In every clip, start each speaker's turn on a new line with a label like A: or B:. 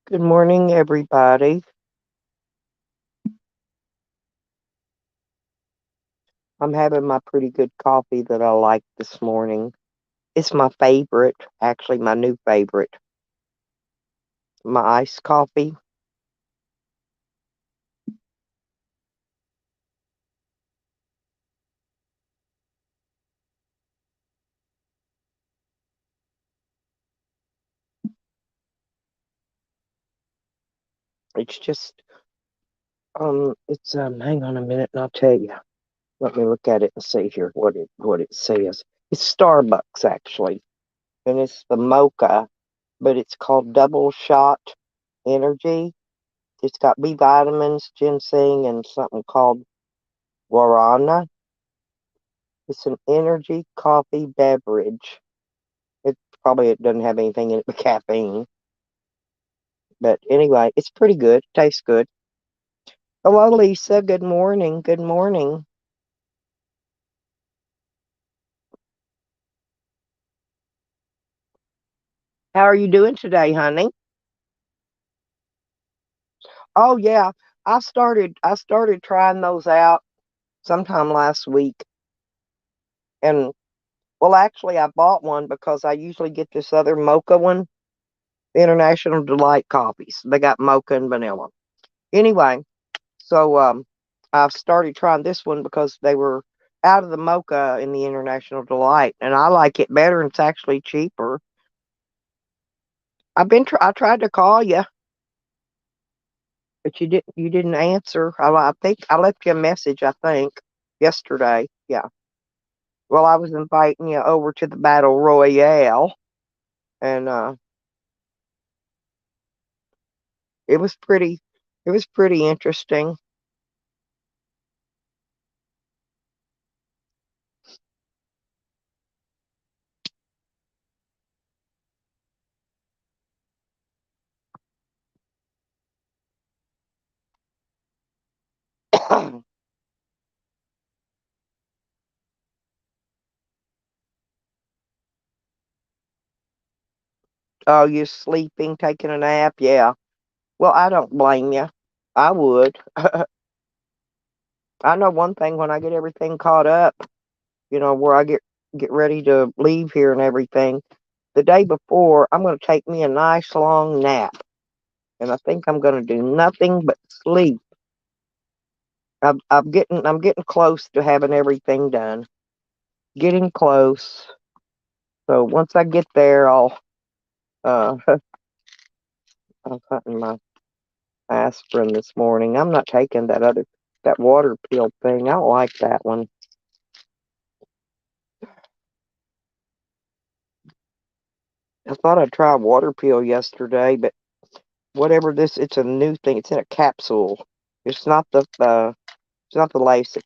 A: Good morning, everybody. I'm having my pretty good coffee that I like this morning. It's my favorite, actually, my new favorite. My iced coffee. It's just, hang on a minute and I'll tell you. Let me look at it and see here what it says. It's Starbucks, actually, and it's the mocha, but it's called Double Shot Energy. It's got B vitamins, ginseng, and something called guarana. It's an energy coffee beverage. It doesn't have anything in it but caffeine. But anyway, it's pretty good. Tastes good. Hello, Lisa. Good morning. Good morning. How are you doing today, honey? Oh yeah. I started trying those out sometime last week. And well actually I bought one because I usually get this other mocha one, International Delight Coffees. They got mocha and vanilla. Anyway, so I've started trying this one because they were out of the mocha in the International Delight, and I like it better, and it's actually cheaper. I tried to call you, but you didn't answer. I think I left you a message. I think yesterday. Yeah. Well, I was inviting you over to the Battle Royale, and it was pretty. It was pretty interesting. Oh, you sleeping, taking a nap? Yeah. Well, I don't blame you. I would. I know one thing when I get everything caught up, where I get ready to leave here and everything. The day before, I'm going to take me a nice long nap, and I think I'm going to do nothing but sleep. I'm getting close to having everything done. Getting close. So once I get there, I'm hunting my aspirin this morning. I'm not taking that water pill thing. I don't like that one. I thought I'd try a water pill yesterday, but whatever it's a new thing. It's in a capsule. It's not the Lasix.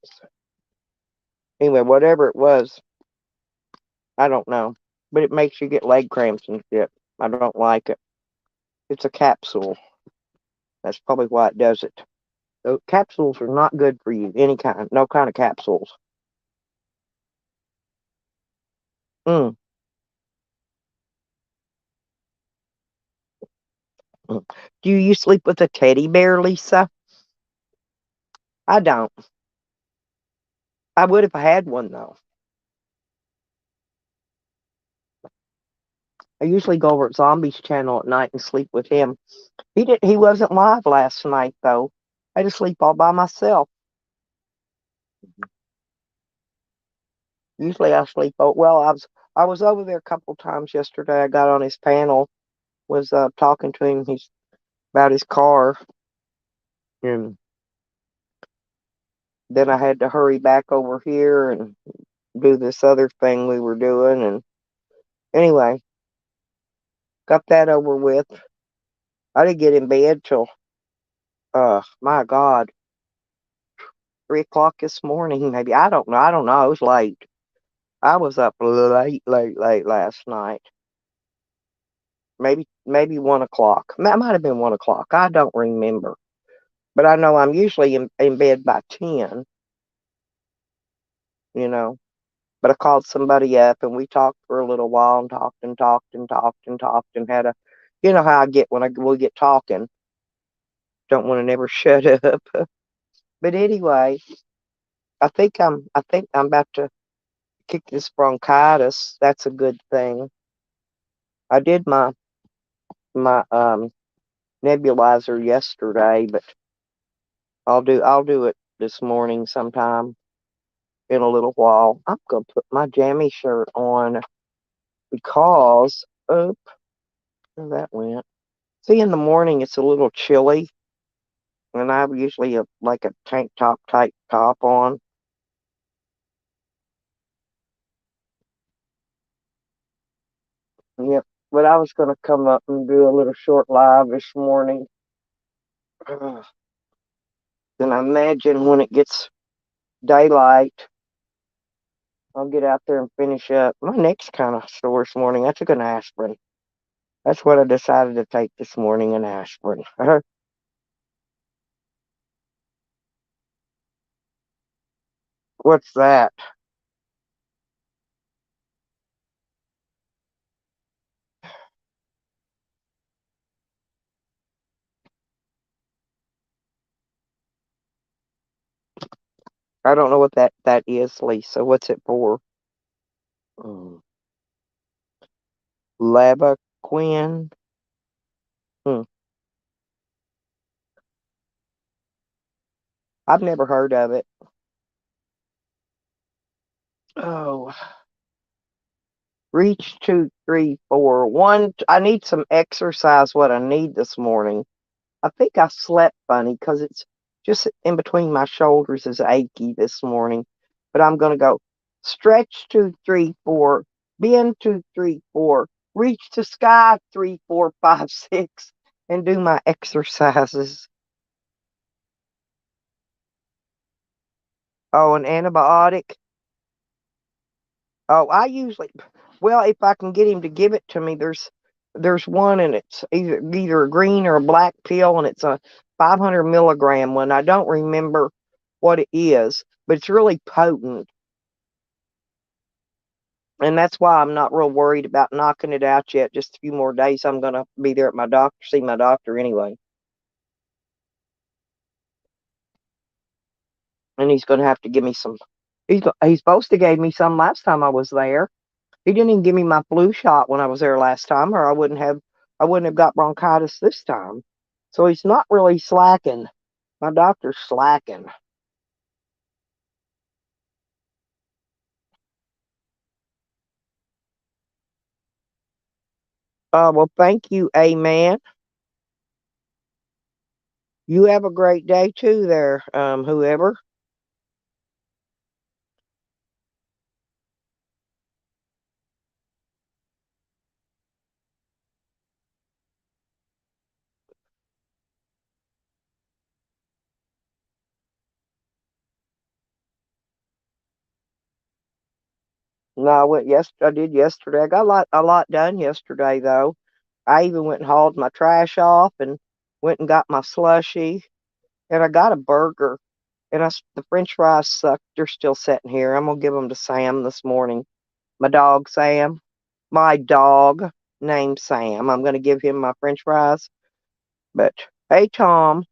A: Anyway, whatever it was, I don't know. But it makes you get leg cramps and shit. I don't like it. It's a capsule. That's probably why it does it. So capsules are not good for you. Any kind, no kind of capsules. Mm. Mm. Do you sleep with a teddy bear, Lisa? I don't. I would if I had one though. I usually go over at Zombies channel at night and sleep with him. He wasn't live last night though. I just sleep all by myself. Usually I sleep. Oh well, I was over there a couple times yesterday. I got on his panel, was talking to him. He's about his car, and then I had to hurry back over here and do this other thing we were doing. And anyway, got that over with. I didn't get in bed till my God, 3 o'clock this morning. Maybe I don't know. I don't know. It was late. I was up late, late, late last night. Maybe 1 o'clock. That might have been 1 o'clock. I don't remember. But I know I'm usually in bed by 10, you know. But I called somebody up and we talked for a little while and talked and talked and talked and talked and You know how I get when we get talking. Don't want to never shut up. But anyway, I think I'm about to kick this bronchitis. That's a good thing. I did my nebulizer yesterday, but I'll do it this morning sometime in a little while. I'm gonna put my jammy shirt on because oh, where that went. See, in the morning it's a little chilly, and I have usually like a tank top type top on. Yep. But I was gonna come up and do a little short live this morning. Ugh. Then I imagine when it gets daylight, I'll get out there and finish up. My neck's kind of sore this morning. I took an aspirin. That's what I decided to take this morning, an aspirin. What's that? I don't know what that is, Lisa. What's it for? Mm. Labaquin? Hmm. I've never heard of it. Oh, reach 2, 3, 4. I need some exercise. What I need this morning. I think I slept funny because it's just in between my shoulders is achy this morning. But I'm gonna go stretch 2, 3, 4, bend 2, 3, 4, reach to sky 3, 4, 5, 6, and do my exercises. Oh, an antibiotic. Oh, I usually, well, if I can get him to give it to me, there's one and it's either a green or a black pill and it's a 500 milligram one. I don't remember what it is, but it's really potent. And that's why I'm not real worried about knocking it out yet. Just a few more days, I'm gonna be there at my doctor, see my doctor anyway, and he's gonna have to give me some. He's supposed to gave me some last time I was there. He didn't even give me my flu shot when I was there last time, or I wouldn't have got bronchitis this time. So he's not really slacking. My doctor's slacking. Well, thank you, Amen. You have a great day too, there, whoever. No, I went I did yesterday. I got a lot done yesterday though. I even went and hauled my trash off and went and got my slushy, and I got a burger. And the French fries suck. They're still sitting here. I'm gonna give them to Sam this morning. My dog Sam. My dog named Sam. I'm gonna give him my French fries. But hey, Tom.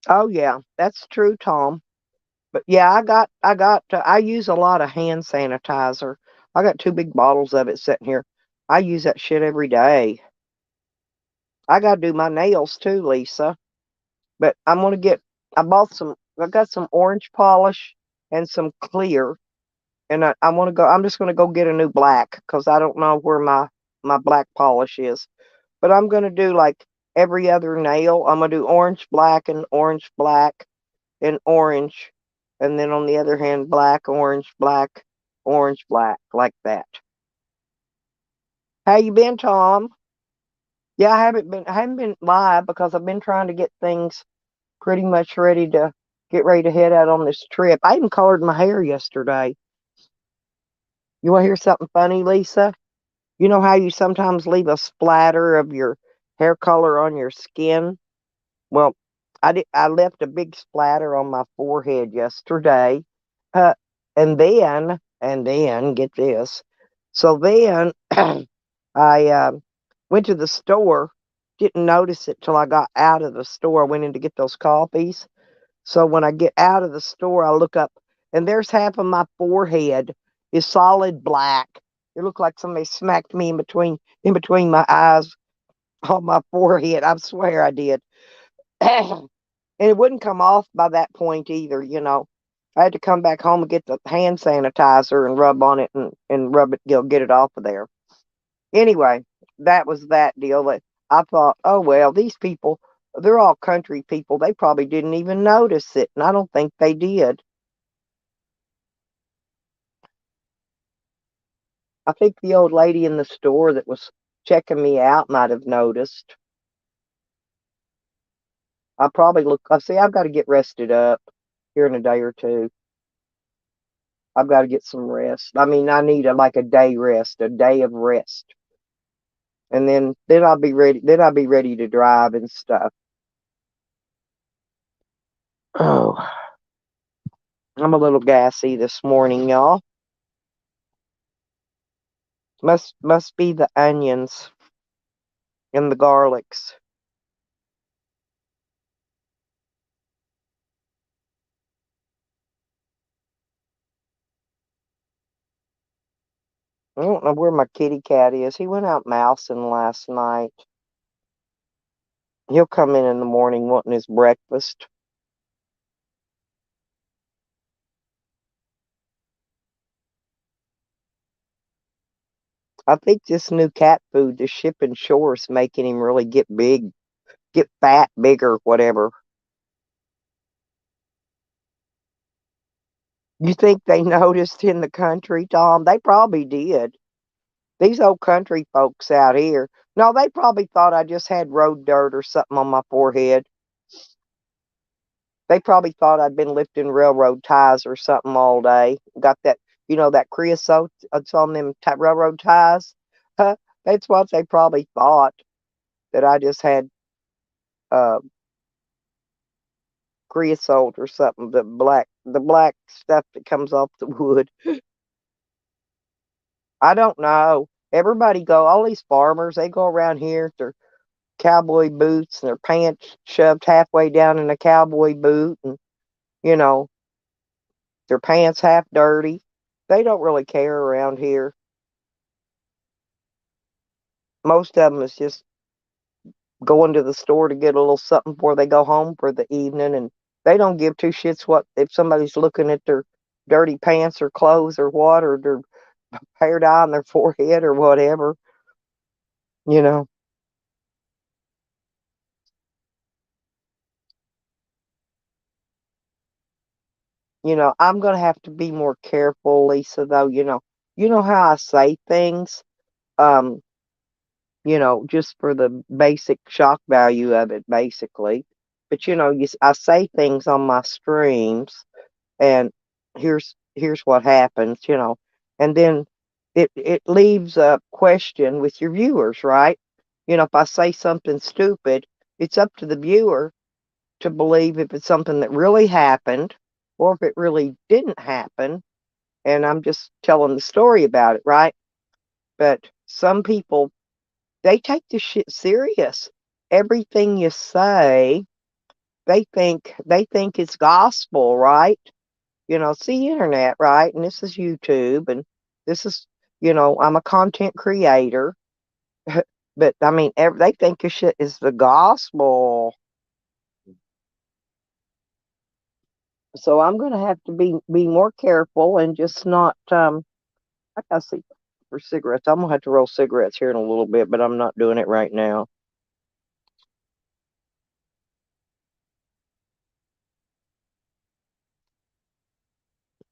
A: Oh yeah, that's true, Tom. But yeah, I use a lot of hand sanitizer. I got two big bottles of it sitting here. I use that shit every day. I gotta do my nails too, Lisa. But I got some orange polish and some clear. And I'm just gonna go get a new black because I don't know where my black polish is. But I'm gonna do like every other nail. I'm gonna do orange, black, and orange. And then on the other hand, black, orange, black, like that. How you been, Tom? Yeah, I haven't been live because I've been trying to get things pretty much ready to head out on this trip. I even colored my hair yesterday. You want to hear something funny, Lisa? You know how you sometimes leave a splatter of your hair color on your skin? Well, I left a big splatter on my forehead yesterday. And then, get this. So then I went to the store, didn't notice it till I got out of the store. I went in to get those coffees. So when I get out of the store, I look up, and there's half of my forehead is solid black. It looked like somebody smacked me in between my eyes on my forehead. I swear I did. And it wouldn't come off by that point either. I had to come back home and get the hand sanitizer and rub on it and rub it, get it off of there. Anyway, that was that deal. That I thought, oh well, these people, they're all country people. They probably didn't even notice it, and I don't think they did. I think the old lady in the store that was checking me out might have noticed. I probably look. I see. I've got to get rested up here in a day or two. I've got to get some rest. I mean, I need like a day rest, a day of rest, and then I'll be ready. Then I'll be ready to drive and stuff. Oh, I'm a little gassy this morning, y'all. Must be the onions and the garlics. I don't know where my kitty cat is. He went out mousing last night. He'll come in the morning wanting his breakfast. I think this new cat food, the shipping shore, is making him really get big, get fat, bigger, whatever. You think they noticed in the country, Tom? They probably did. These old country folks out here. No, they probably thought I just had road dirt or something on my forehead. They probably thought I'd been lifting railroad ties or something all day. Got that creosote that's on them railroad ties. Huh? That's what they probably thought, that I just had uh, creosote or something. The black stuff that comes off the wood. I don't know. All these farmers, they go around here with their cowboy boots and their pants shoved halfway down in a cowboy boot, and you know their pants half dirty. They don't really care around here. Most of them is just going to the store to get a little something before they go home for the evening, and they don't give two shits what if somebody's looking at their dirty pants or clothes or what, or their hair dye on their forehead or whatever. You know, I'm gonna have to be more careful, Lisa. Though, you know how I say things. Um, just for the basic shock value of it, basically. But I say things on my streams, and here's what happens. And then it leaves a question with your viewers, right? If I say something stupid, it's up to the viewer to believe if it's something that really happened or if it really didn't happen, and I'm just telling the story about it, right? But some people, they take this shit serious. Everything you say, they think it's gospel, right? See, internet, right? And this is YouTube, and this is, I'm a content creator. But I mean, they think your shit is the gospel. So I'm gonna have to be more careful and just not. I gotta see for cigarettes. I'm gonna have to roll cigarettes here in a little bit, but I'm not doing it right now.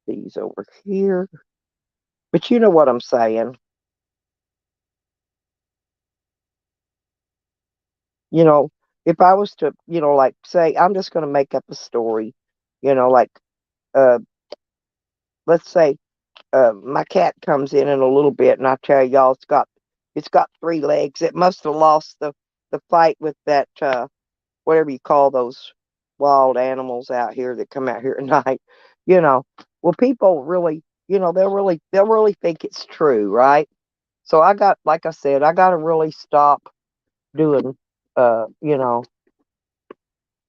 A: These over here. But you know what I'm saying. You know, if I was to, like say, I'm just gonna make up a story. Like uh, let's say my cat comes in a little bit, and I tell y'all it's got three legs. It must have lost the fight with that whatever you call those wild animals out here that come out here at night. You know, Well, people really, they'll really think it's true, right? So like I said, I got to really stop doing, uh, you know.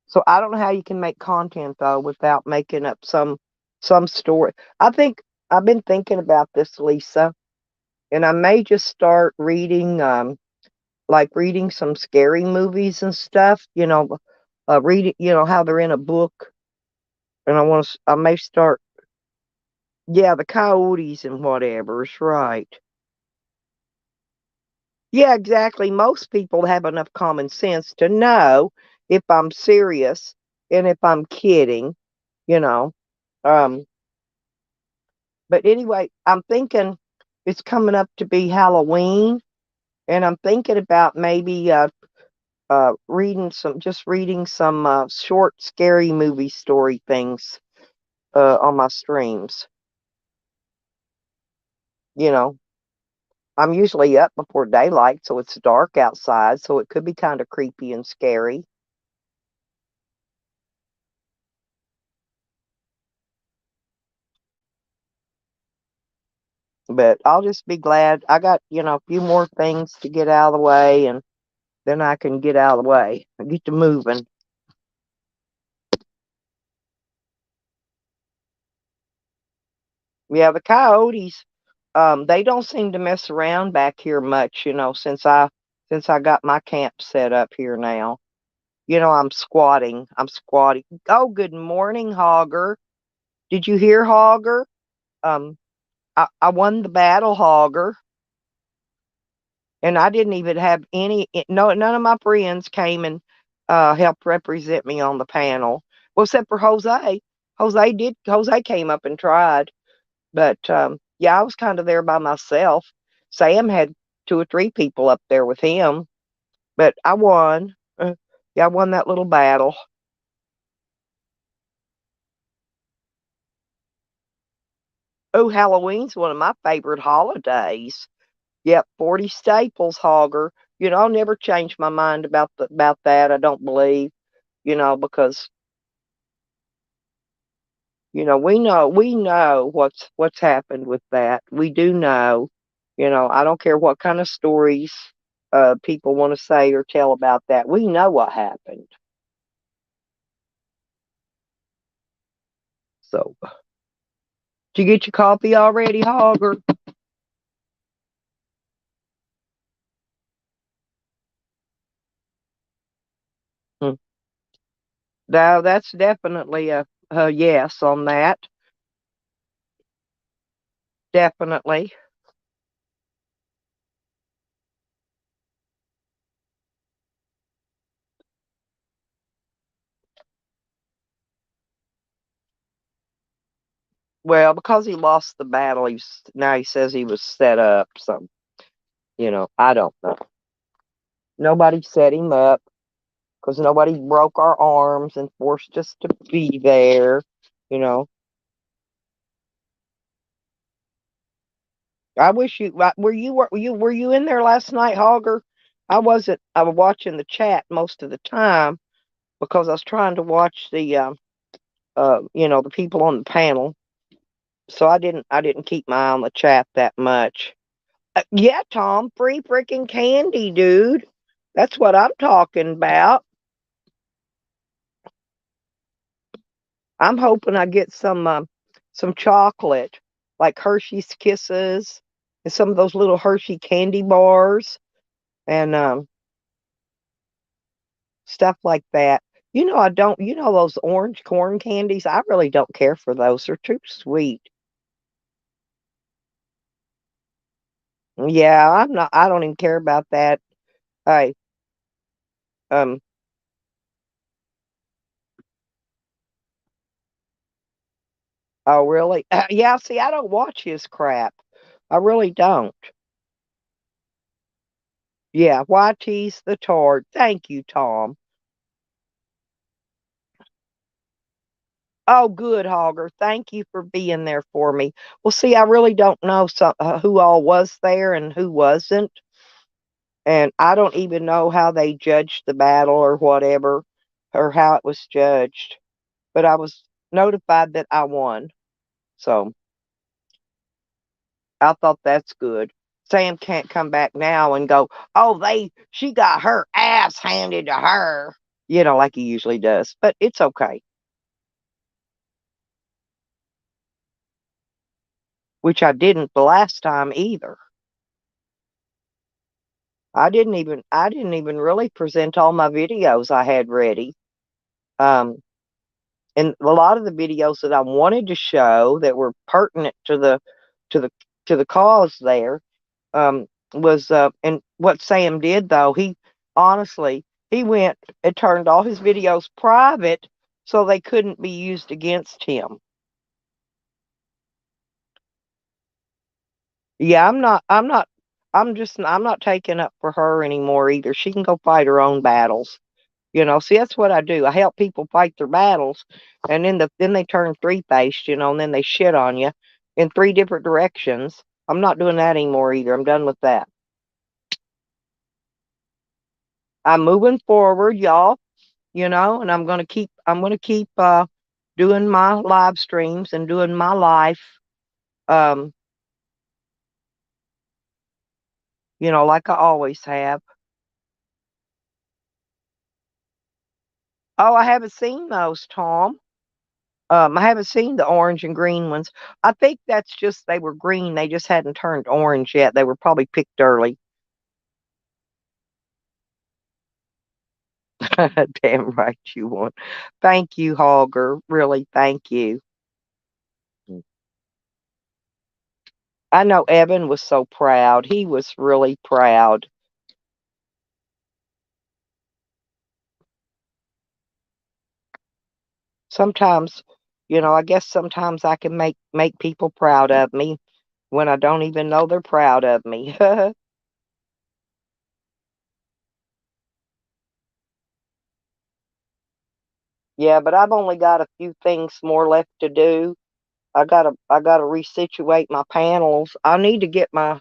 A: So I don't know how you can make content though without making up some story. I think I've been thinking about this, Lisa, and I may just start reading, like reading some scary movies and stuff. Reading, how they're in a book, and I may start. Yeah, the coyotes and whatever's right. Yeah, exactly. Most people have enough common sense to know if I'm serious and if I'm kidding, you know. Um, but anyway, I'm thinking it's coming up to be Halloween, and I'm thinking about maybe reading some short, scary movie story things on my streams. You know, I'm usually up before daylight, so it's dark outside, so it could be kind of creepy and scary. But I'll just be glad I got, a few more things to get out of the way, and then I can get out of the way and get to moving. Yeah, the coyotes, they don't seem to mess around back here much, since I got my camp set up here now. I'm squatting. I'm squatting. Oh, good morning, Hogger. Did you hear Hogger? Um, I won the battle, Hogger. And I didn't even have no, none of my friends came and helped represent me on the panel. Well, except for Jose. Jose came up and tried. But yeah, I was kind of there by myself. Sam had two or three people up there with him, but I won. Yeah, I won that little battle. Oh, Halloween's one of my favorite holidays. Yep, 40 staples, Hogger. I'll never change my mind about that. I don't believe, because we know what's happened with that. We do know. I don't care what kind of stories people want to say or tell about that. We know what happened. So, did you get your coffee already, Hogger? Hmm. No, that's definitely a yes on that. Definitely. Well, because he lost the battle, now he says he was set up. So, I don't know. Nobody set him up because nobody broke our arms and forced us to be there. You know, I wish you were you in there last night, Hogger? I wasn't. I was watching the chat most of the time because I was trying to watch the people on the panel. So I didn't keep my eye on the chat that much. Yeah, Tom, free freaking candy, dude. That's what I'm talking about. I'm hoping I get some chocolate, like Hershey's Kisses, and some of those little Hershey candy bars, and stuff like that. I don't. Those orange corn candies. I really don't care for those. They're too sweet. Yeah, I'm not. I don't even care about that. I um. Oh, really? Yeah. See, I don't watch his crap. I really don't. Yeah, YT's the tart. Thank you, Tom. Oh, good, Hogger. Thank you for being there for me. Well, see, I really don't know who all was there and who wasn't. And I don't even know how they judged the battle or whatever, or how it was judged. But I was notified that I won. So I thought that's good. Sam can't come back now and go, oh, she got her ass handed to her, like he usually does. But it's okay. Which I didn't the last time either. I didn't even really present all my videos I had ready. Um, and a lot of the videos that I wanted to show that were pertinent to the to the cause there, was and what Sam did though, he honestly he went and turned all his videos private so they couldn't be used against him. Yeah, I'm not taking up for her anymore either. She can go fight her own battles. See, that's what I do. I help people fight their battles, and then they turn three-faced, and then they shit on you in three different directions. I'm not doing that anymore either. I'm done with that. I'm moving forward, y'all, and I'm gonna keep doing my live streams and doing my life, um, like I always have. Oh, I haven't seen those, Tom. I haven't seen the orange and green ones. I think that's just they were green. They just hadn't turned orange yet. They were probably picked early. Damn right you won. Thank you, Hogger. Really, thank you. I know Evan was so proud. He was really proud. Sometimes, I guess sometimes I can make people proud of me when I don't even know they're proud of me. Yeah, but I've only got a few things more left to do. I gotta resituate my panels. I need to get my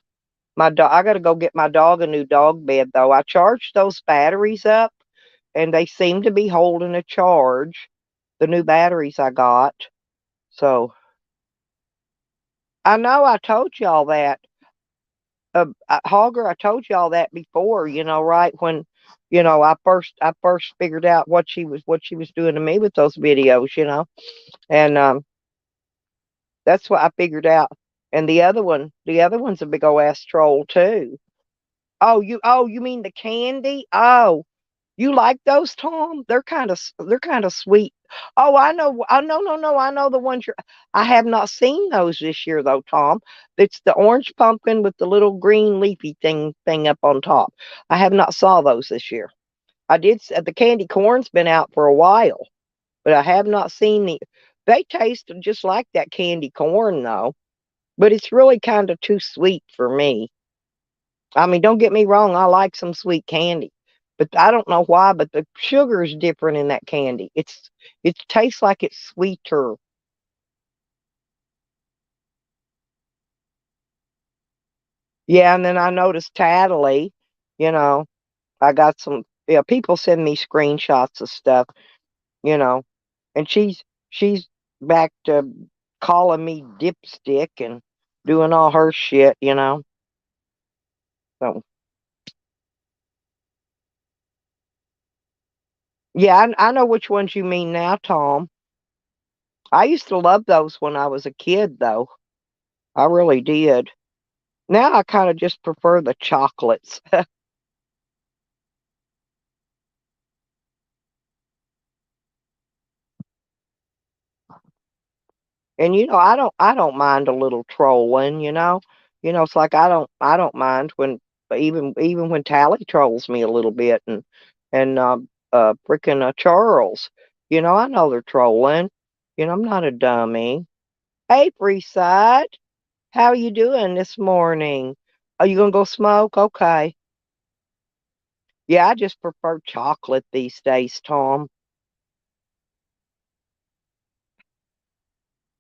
A: dog. I gotta go get my dog a new dog bed though. I charged those batteries up, and they seem to be holding a charge. The new batteries I got. So I know I told y'all that. Hogger, I told y'all that before. Right when I first figured out what she was doing to me with those videos. And that's what I figured out. And the other one's a big old ass troll too. Oh, you mean the candy? Oh, you like those, Tom? They're kind of sweet. Oh, I know. Oh, no, no, no. I know the ones you're. I have not seen those this year though, Tom. It's the orange pumpkin with the little green leafy thing up on top. I have not saw those this year. I did. The candy corn's been out for a while, but I have not seen the. They taste just like that candy corn though, but it's really kind of too sweet for me. I mean, don't get me wrong, I like some sweet candy, but I don't know why, but the sugar is different in that candy. It tastes like it's sweeter. Yeah, and then I noticed Tattly, you know, I got some, yeah, people send me screenshots of stuff, you know, and she's back to calling me dipstick and doing all her shit. So yeah, I know which ones you mean now, Tom. I used to love those when I was a kid, though. I really did. Now I kind of just prefer the chocolates. And I don't mind a little trolling. It's like I don't mind when even when Tally trolls me a little bit and freaking Charles. I know they're trolling. I'm not a dummy. Hey, Freeside, how you doing this morning? Are you gonna go smoke? Okay. Yeah, I just prefer chocolate these days, Tom.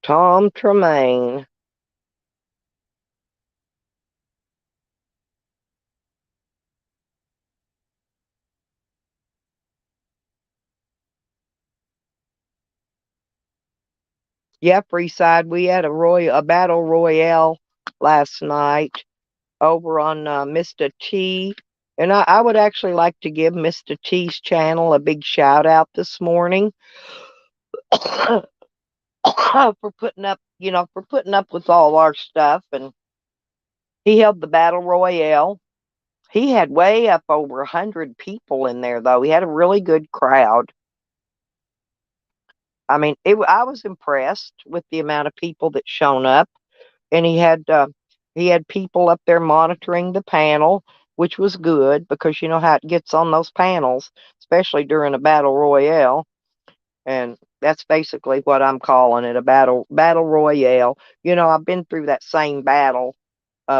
A: Tom Tremaine. Yeah, Freeside. We had a battle royale last night over on Mr. T. And I would actually like to give Mr. T's channel a big shout out this morning for putting up, for putting up with all our stuff. And he held the battle royale. He had way up over 100 people in there, though. He had a really good crowd. I mean, I was impressed with the amount of people that shown up, and he had people up there monitoring the panel, which was good because you know how it gets on those panels, especially during a battle royale. And that's basically what I'm calling it, a battle royale. I've been through that same battle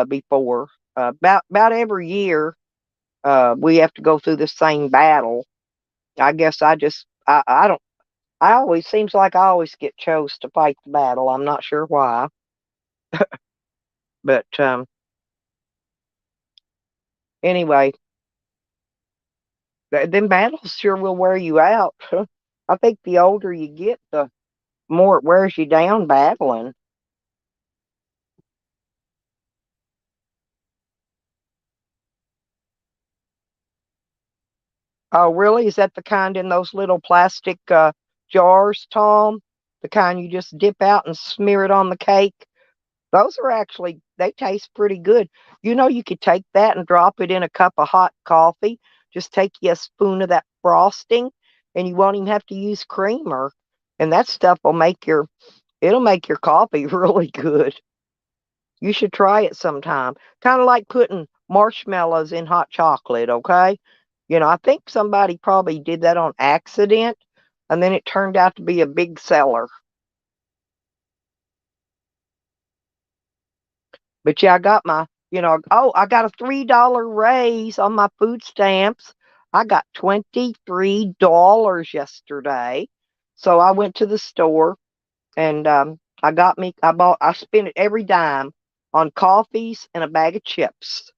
A: before. About every year, we have to go through the same battle. I guess I don't. I always seems like I always get chose to fight the battle. I'm not sure why, but anyway, them battles sure will wear you out. I think the older you get, the more it wears you down battling. Oh, really? Is that the kind in those little plastic jars, Tom? The kind you just dip out and smear it on the cake? Those are actually, they taste pretty good. You could take that and drop it in a cup of hot coffee. Just take you a spoon of that frosting, and you won't even have to use creamer. And that stuff it'll make your coffee really good. You should try it sometime. Kind of like putting marshmallows in hot chocolate, okay? I think somebody probably did that on accident, and then it turned out to be a big seller. But yeah, I got I got a $3 raise on my food stamps. I got $23 yesterday. So I went to the store and I spent it every dime on coffees and a bag of chips,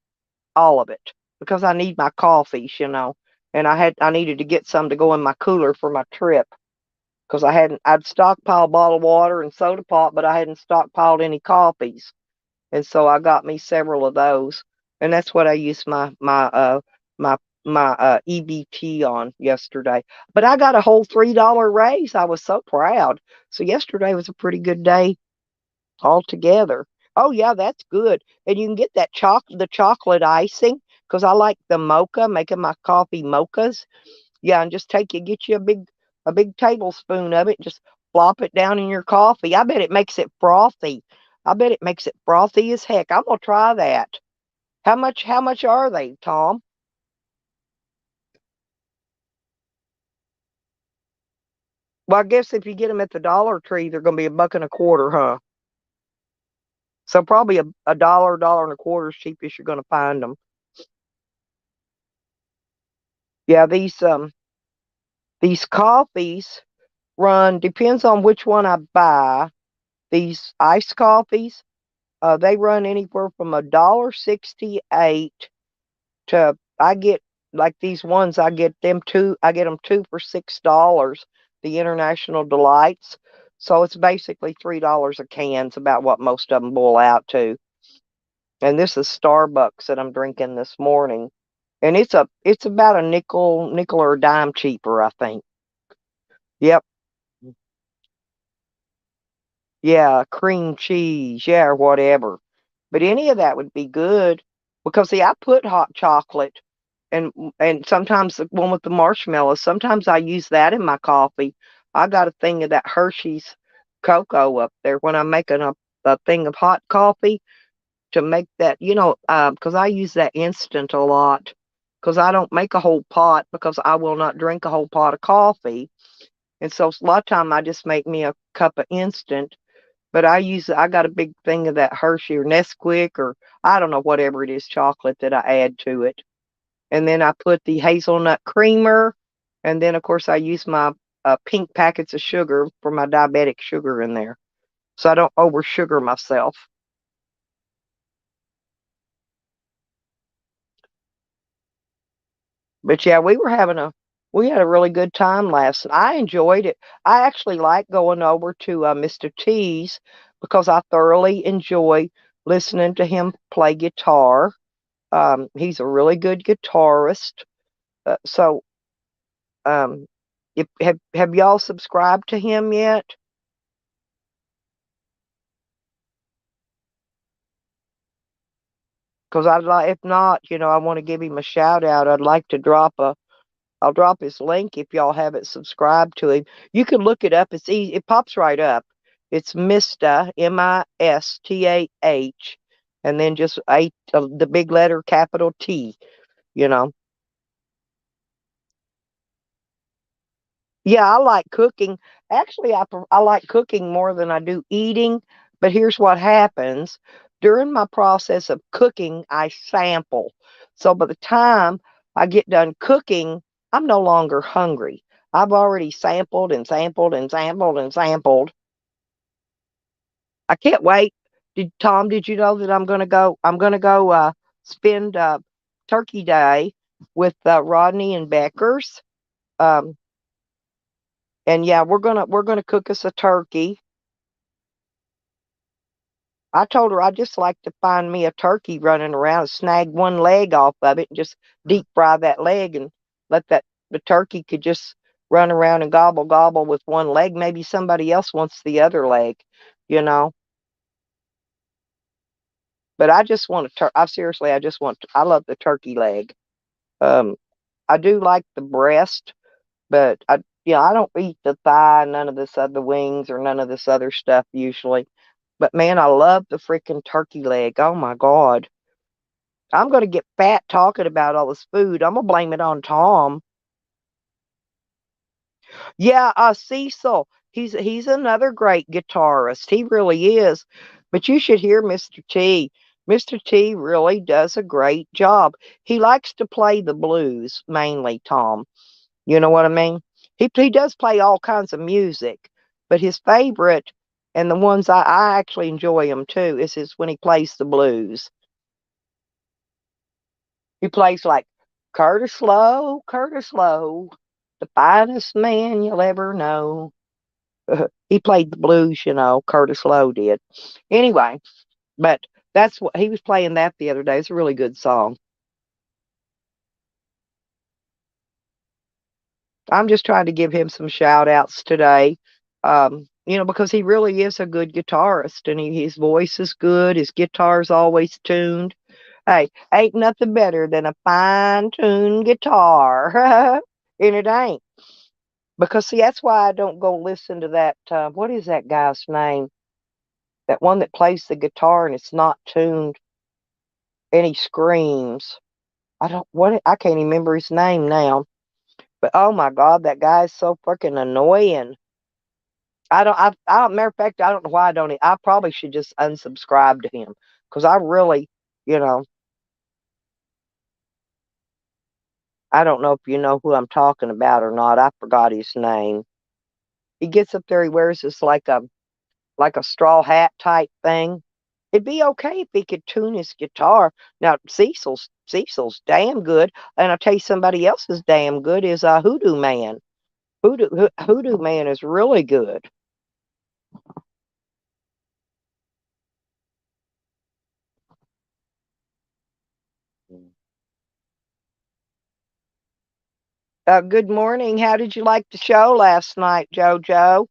A: all of it, because I need my coffees. And I needed to get some to go in my cooler for my trip because I'd stockpiled bottled water and soda pop, but I hadn't stockpiled any coffees. And so I got me several of those, and that's what I used my EBT on yesterday. But I got a whole $3 raise. I was so proud. So yesterday was a pretty good day altogether. Oh yeah, that's good. And you can get the chocolate icing because I like the mocha, making my coffee mochas. Yeah, and just get you a big tablespoon of it, and just plop it down in your coffee. I bet it makes it frothy. I bet it makes it frothy as heck. I'm gonna try that. How much are they, Tom? Well, I guess if you get them at the Dollar Tree, they're gonna be a buck and a quarter, huh? So probably a dollar and a quarter is cheapest you're gonna find them. Yeah, these coffees run depends on which one I buy. These iced coffees, they run anywhere from $1.68 to I get like these ones. I get them two for $6. The International Delights. So it's basically $3 a can. It's about what most of them boil out to. And this is Starbucks that I'm drinking this morning, and it's about a nickel or a dime cheaper, I think. Yep. Yeah, cream cheese, yeah, or whatever. But any of that would be good because see, I put hot chocolate and sometimes the one with the marshmallows. Sometimes I use that in my coffee. I got a thing of that Hershey's cocoa up there when I'm making a thing of hot coffee to make that, because I use that instant a lot because I don't make a whole pot because I will not drink a whole pot of coffee. And so a lot of time I just make me a cup of instant, but I got a big thing of that Hershey or Nesquik or I don't know, whatever it is, chocolate that I add to it. And then I put the hazelnut creamer. And then, of course, I use my pink packets of sugar for my diabetic sugar in there. So I don't over sugar myself. But yeah, we were having We had a really good time last night. I enjoyed it. I actually like going over to Mr. T's because I thoroughly enjoy listening to him play guitar. He's a really good guitarist. So, um, if, have y'all subscribed to him yet? Because I'd like, if not, I want to give him a shout out. I'd like to I'll drop his link if y'all haven't subscribed to him. You can look it up. It's easy. It pops right up. It's Mista, Mistah, and then just the big letter capital T, you know. Yeah, I like cooking. Actually, I like cooking more than I do eating, but here's what happens. During my process of cooking, I sample. So by the time I get done cooking, I'm no longer hungry. I've already sampled and sampled and sampled and sampled. I can't wait. Did you know that I'm gonna go spend Turkey Day with Rodney and Becker's. Um, and yeah, we're gonna cook us a turkey. I told her I'd just like to find me a turkey running around, snag one leg off of it, and just deep fry that leg and let the turkey could just run around and gobble gobble with one leg. Maybe somebody else wants the other leg, you know. But I just want I seriously, I just I love the turkey leg. Um, I do like the breast, but I don't eat the thigh, none of this other wings or none of this other stuff usually. But man, I love the freaking turkey leg. Oh my God. I'm going to get fat talking about all this food. I'm going to blame it on Tom. Yeah, Cecil. He's another great guitarist. He really is. But you should hear Mr. T. Mr. T really does a great job. He likes to play the blues mainly, Tom. You know what I mean? He does play all kinds of music, but his favorite and the ones I actually enjoy him too is when he plays the blues. He plays like Curtis Lowe, the finest man you'll ever know. He played the blues, Curtis Lowe did. Anyway, but that's what he was playing that the other day. It's a really good song. I'm just trying to give him some shout outs today. Because he really is a good guitarist and his voice is good. His guitar's always tuned. Hey, ain't nothing better than a fine tuned guitar. And it ain't. Because see, that's why I don't go listen to that. What is that guy's name? That one that plays the guitar and it's not tuned and he screams. I don't what I can't even remember his name now. But oh my God, that guy is so freaking annoying. Matter of fact, I don't know why I don't. I probably should just unsubscribe to him because I really, you know, I don't know if you know who I'm talking about or not. I forgot his name. He gets up there, he wears this like a straw hat type thing. It'd be okay if he could tune his guitar. Now Cecil's damn good, and I'll tell you somebody else is damn good is Hoodoo Man. Hoodoo Man is really good. Good morning. How did you like the show last night, JoJo?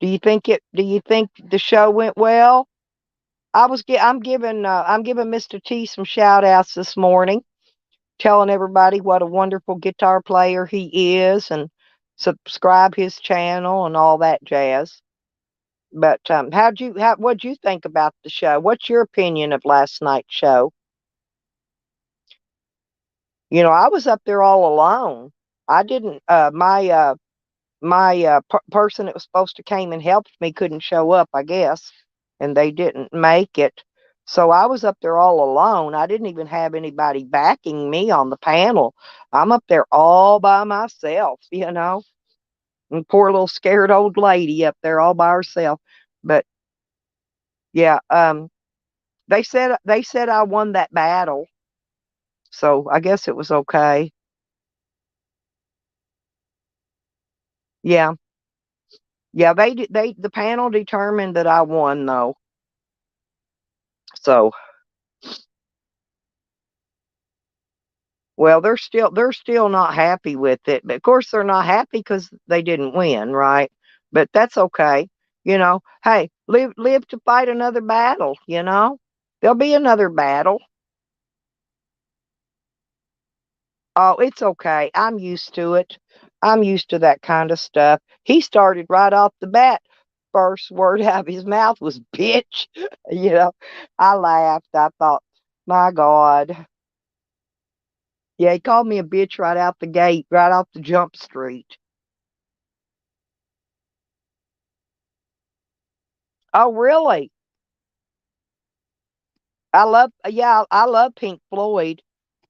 A: Do you think the show went well? I'm giving Mr. T some shout outs this morning, telling everybody what a wonderful guitar player he is and subscribe his channel and all that jazz. But what'd you think about the show? What's your opinion of last night's show? I was up there all alone. I didn't my person that was supposed to came and helped me couldn't show up, I guess, and they didn't make it. So I was up there all alone. I didn't even have anybody backing me on the panel. I'm up there all by myself. And poor little scared old lady up there all by herself. But yeah, they said I won that battle. So I guess it was okay. Yeah. Yeah, the panel determined that I won though. So, well, they're still not happy with it. But of course they're not happy because they didn't win, right? But that's okay. Hey, live to fight another battle. There'll be another battle. Oh, it's okay. I'm used to it. I'm used to that kind of stuff. He started right off the bat. First word out of his mouth was bitch. You know, I laughed. I thought, my God. Yeah, he called me a bitch right out the gate, right off the jump street. Oh, really? I love Pink Floyd.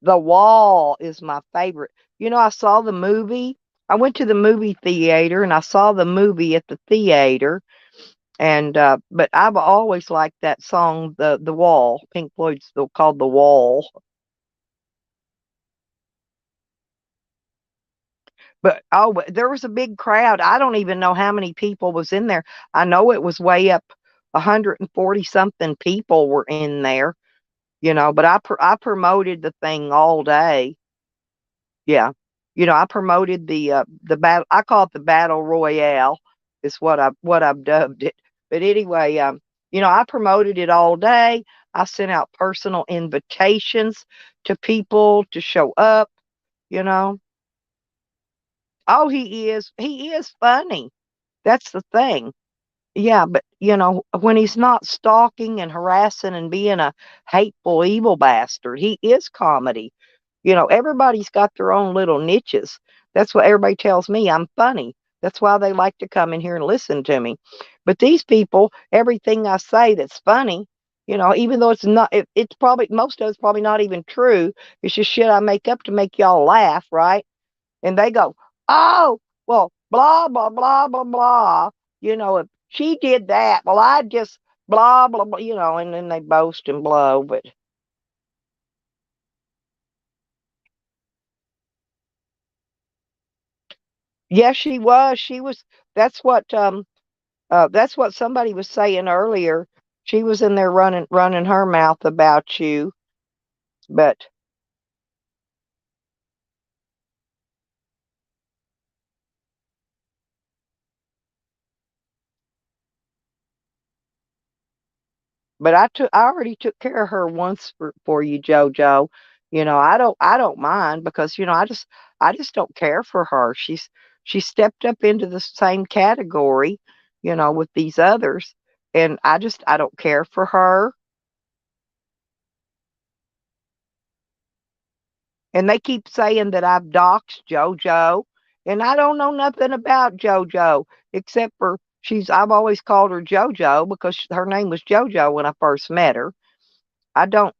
A: The Wall is my favorite. I saw the movie. I went to the movie theater and I saw the movie at the theater. And but I've always liked that song, the Wall. Pink Floyd's still called The Wall. But there was a big crowd. I don't even know how many people was in there. I know it was way up 140 something people were in there, but I promoted the thing all day. Yeah. I promoted the battle. I call it the battle royale is what I've dubbed it. But anyway, I promoted it all day. I sent out personal invitations to people to show up, you know. Oh, he is funny. That's the thing. Yeah, but when he's not stalking and harassing and being a hateful evil bastard, he is comedy. Everybody's got their own little niches. That's what everybody tells me. I'm funny. That's why they like to come in here and listen to me. But these people, everything I say that's funny, even though it's not, it's probably, most of it's probably not even true. It's just shit I make up to make y'all laugh, right? And they go, oh, well, blah, blah, blah, blah, blah. If she did that, well, I just blah, blah, blah, and then they boast and blow. But yes, she was. She was. That's what somebody was saying earlier. She was in there running her mouth about you. But I already took care of her once for you, JoJo. I don't mind because I just don't care for her. She stepped up into the same category, with these others, and I don't care for her. And they keep saying that I've doxed JoJo, and I don't know nothing about JoJo except for I've always called her JoJo because her name was JoJo when I first met her. I don't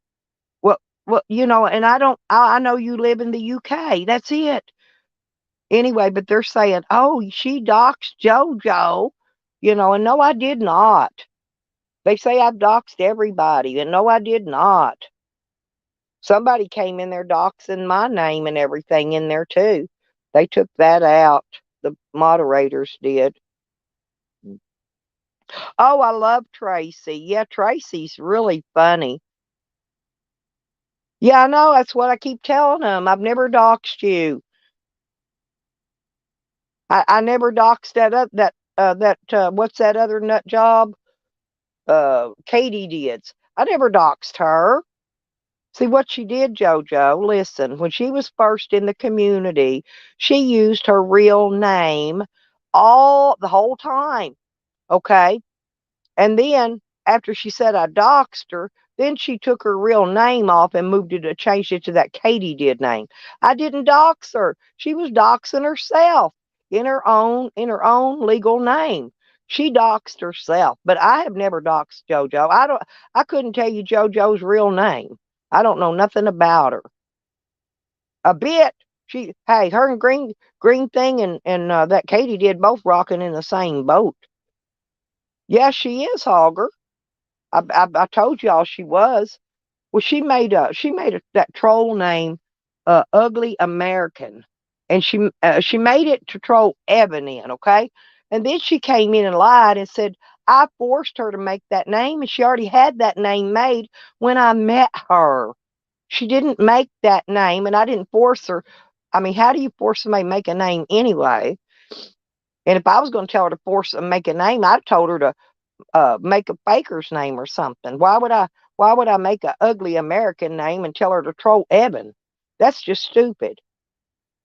A: Well, and I know you live in the UK. That's it. Anyway, but they're saying, "Oh, she doxed JoJo," and no, I did not. They say I've doxed everybody, and no, I did not. Somebody came in there doxing my name and everything in there too. They took that out. The moderators did. Oh, I love Tracy. Yeah, Tracy's really funny. Yeah, I know. That's what I keep telling them. I've never doxed you. I never doxed that what's that other nut job? Katie did. I never doxed her. See what she did, JoJo. Listen, when she was first in the community, she used her real name all the whole time. Okay. And then after she said I doxed her, then she took her real name off and changed it to that Katie did name. I didn't dox her. She was doxing herself in her own legal name. She doxed herself, but I have never doxed JoJo. I couldn't tell you JoJo's real name. I don't know nothing about her. A bit. Hey, her and Green Thing and that Katie did both rocking in the same boat. Yeah, she is Hogger. I told y'all she was. Well, she made that troll name, Ugly American. and she made it to troll Evan in, okay? And then she came in and lied and said I forced her to make that name, and she already had that name made when I met her. She didn't make that name, and I didn't force her. I mean, how do you force somebody to make a name anyway? And if I was going to tell her to force her to make a name, I'd told her to make a faker's name or something. Why would I? Why would I make a ugly American name and tell her to troll Evan? That's just stupid.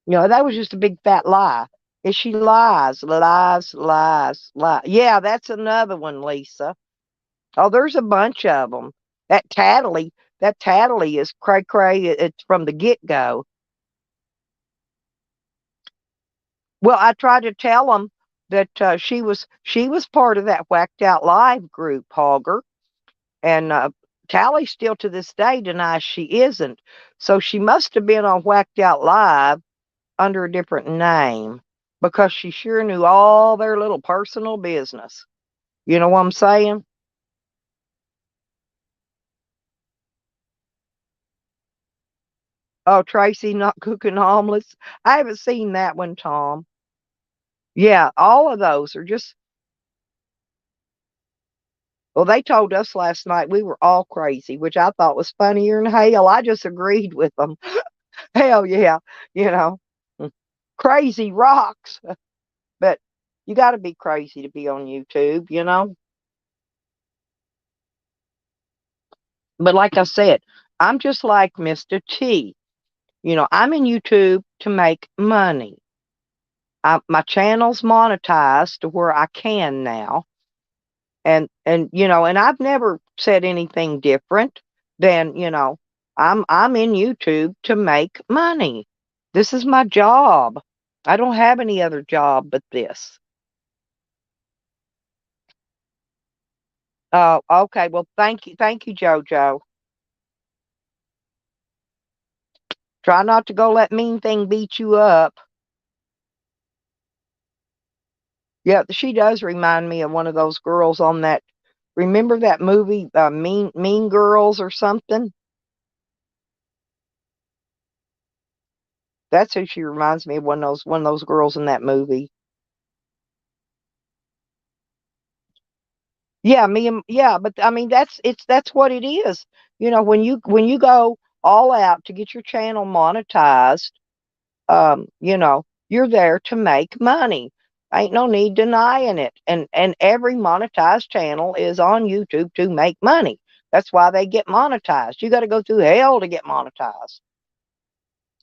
A: That was just a big fat lie. And she lies, lies, lies, lies. Yeah, that's another one, Lisa. Oh, there's a bunch of them. That Tattly is cray cray. It's from the get go. Well, I tried to tell them that she was part of that whacked out live group, Hogger, and Tally still to this day denies she isn't. So she must have been on whacked out live under a different name because she sure knew all their little personal business. You know what I'm saying? Oh, Tracy not cooking omelets. I haven't seen that one, Tom. Yeah, all of those are just, well, they told us last night we were all crazy, which I thought was funnier than hell. I just agreed with them. Hell yeah, you know, crazy rocks. But you got to be crazy to be on YouTube. But like I said, I'm just like Mr. T. I'm in YouTube to make money. My channel's monetized to where I can now. And I've never said anything different than, I'm in YouTube to make money. This is my job. I don't have any other job but this. Okay. Well, thank you, JoJo. Try not to go let mean thing beat you up. Yeah, she does remind me of one of those girls on that. Remember that movie, Mean Girls or something? That's who she reminds me of. One of those girls in that movie. Yeah, yeah, but I mean that's what it is. When you go all out to get your channel monetized, you're there to make money. Ain't no need denying it. And every monetized channel is on YouTube to make money. That's why they get monetized. You got to go through hell to get monetized.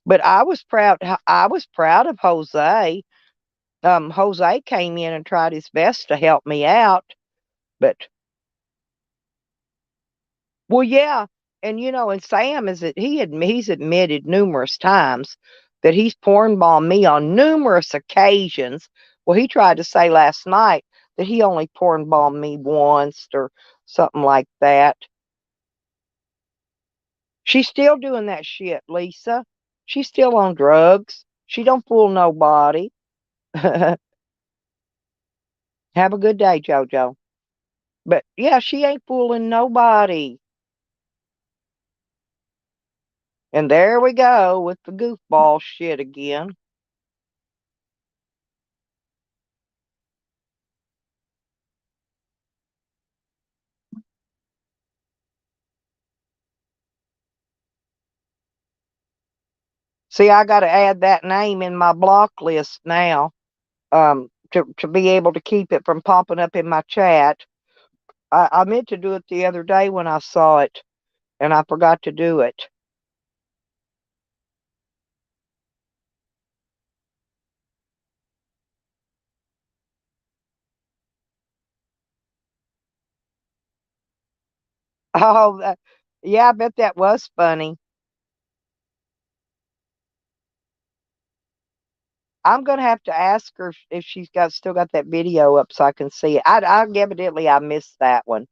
A: But I was proud of Jose. Jose came in and tried his best to help me out, but well, yeah, and Sam he's admitted numerous times that he's porn bombed me on numerous occasions. Well, he tried to say last night that he only porn bombed me once or something like that. She's still doing that shit, Lisa. She's still on drugs. She don't fool nobody. Have a good day, JoJo. But yeah, she ain't fooling nobody. And there we go with the goofball shit again. See, I got to add that name in my block list now, to be able to keep it from popping up in my chat. I meant to do it the other day when I saw it, and I forgot to do it. Oh, yeah, I bet that was funny. I'm gonna have to ask her if she's still got that video up so I can see it. I evidently I missed that one.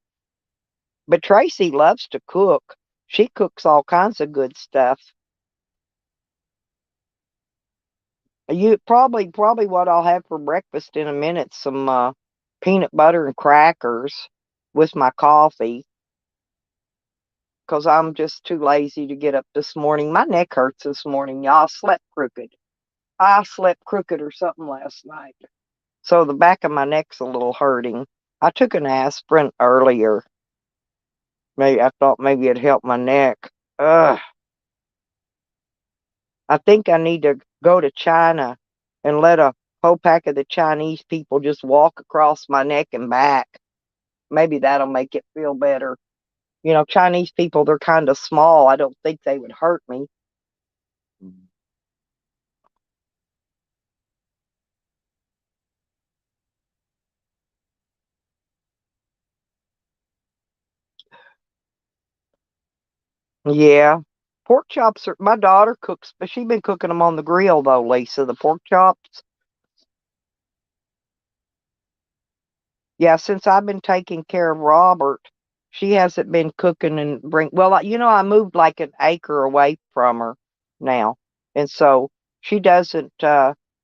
A: But Tracy loves to cook. She cooks all kinds of good stuff. You probably what I'll have for breakfast in a minute, some peanut butter and crackers with my coffee, because I'm just too lazy to get up this morning. My neck hurts this morning, y'all. I slept crooked. I slept crooked or something last night. So the back of my neck's a little hurting. I took an aspirin earlier. Maybe I thought maybe it'd help my neck. Ugh. I think I need to go to China and let a whole pack of the Chinese people just walk across my neck and back. Maybe that'll make it feel better. You know, Chinese people, they're kind of small. I don't think they would hurt me. Yeah. Pork chops are, my daughter cooks, but she's been cooking them on the grill though, Lisa, the pork chops. Yeah, since I've been taking care of Robert, she hasn't been cooking and well, you know, I moved like an acre away from her now. And so she doesn't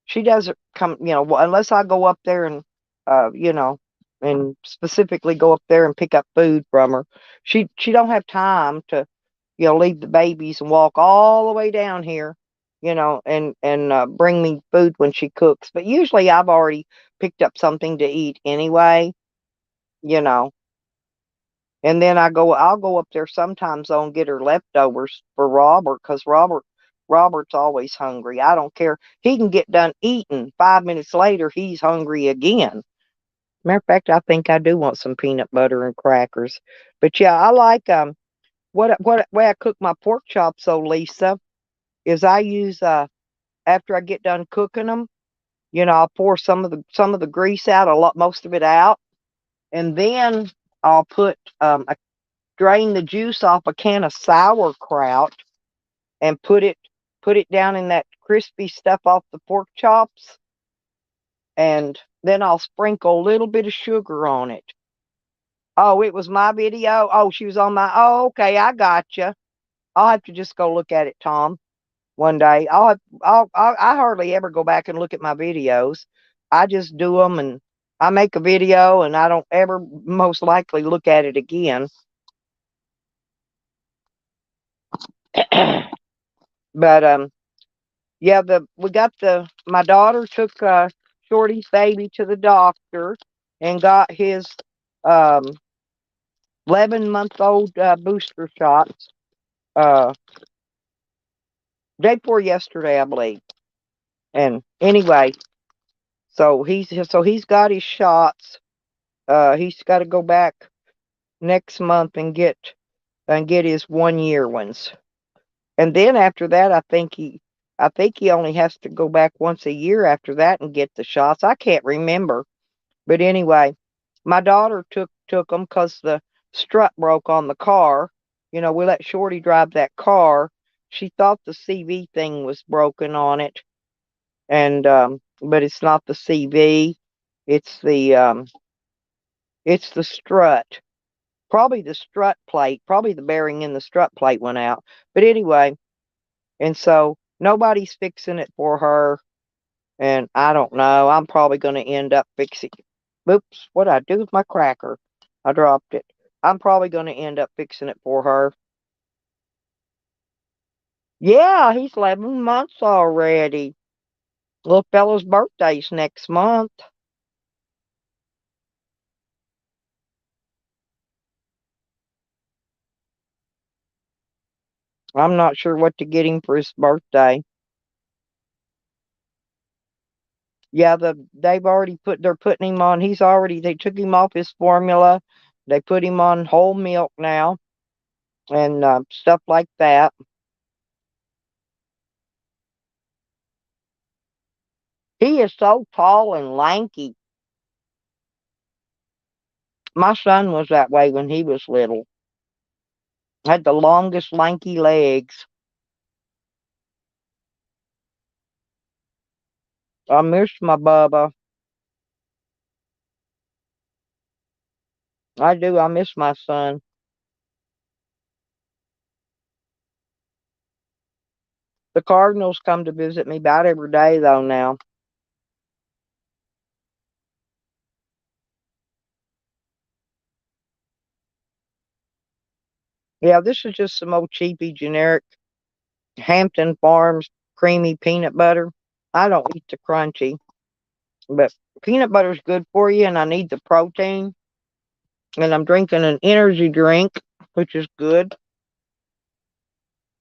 A: she doesn't come, you know, unless I go up there and you know, and specifically go up there and pick up food from her. She don't have time to, you know, leave the babies and walk all the way down here, you know, and bring me food when she cooks. But usually I've already picked up something to eat anyway, you know. And then I'll go up there sometimes though and get her leftovers for Robert because Robert's always hungry. I don't care. He can get done eating. 5 minutes later, he's hungry again. Matter of fact, I think I do want some peanut butter and crackers. But yeah, I like what way I cook my pork chops, though, Lisa, is I use after I get done cooking them, you know, I'll pour some of the grease out, a lot most of it out, and then I'll put drain the juice off a can of sauerkraut and put it down in that crispy stuff off the pork chops, and then I'll sprinkle a little bit of sugar on it. Oh, it was my video. Oh, she was on my. Oh, okay, I got you. I'll have to just go look at it, Tom, one day. I hardly ever go back and look at my videos. I just do them and I make a video and I don't ever most likely look at it again. But yeah, the we got the my daughter took Shorty's baby to the doctor and got his 11-month-old booster shots day before yesterday, I believe. And anyway, so he's got his shots. He's got to go back next month and get his 1 year ones. And then after that, I think he only has to go back once a year after that and get the shots. I can't remember. But anyway, my daughter took them because the strut broke on the car. You know, we let Shorty drive that car. She thought the CV thing was broken on it, and but it's not the CV. It's it's the strut. Probably the strut plate. Probably the bearing in the strut plate went out. But anyway, and so nobody's fixing it for her. And I don't know. I'm probably going to end up fixing. Oops, what did I do with my cracker? I dropped it. I'm probably going to end up fixing it for her. Yeah, he's 11 months already. Little fellow's birthday's next month. I'm not sure what to get him for his birthday. Yeah, they've already they're putting him on. They took him off his formula. They put him on whole milk now and stuff like that. He is so tall and lanky. My son was that way when he was little. Had the longest lanky legs. I miss my Bubba. I do. I miss my son. The Cardinals come to visit me about every day, though, now. Yeah, this is just some old cheapy generic Hampton Farms creamy peanut butter. I don't eat the crunchy, but peanut butter is good for you, and I need the protein. And I'm drinking an energy drink, which is good.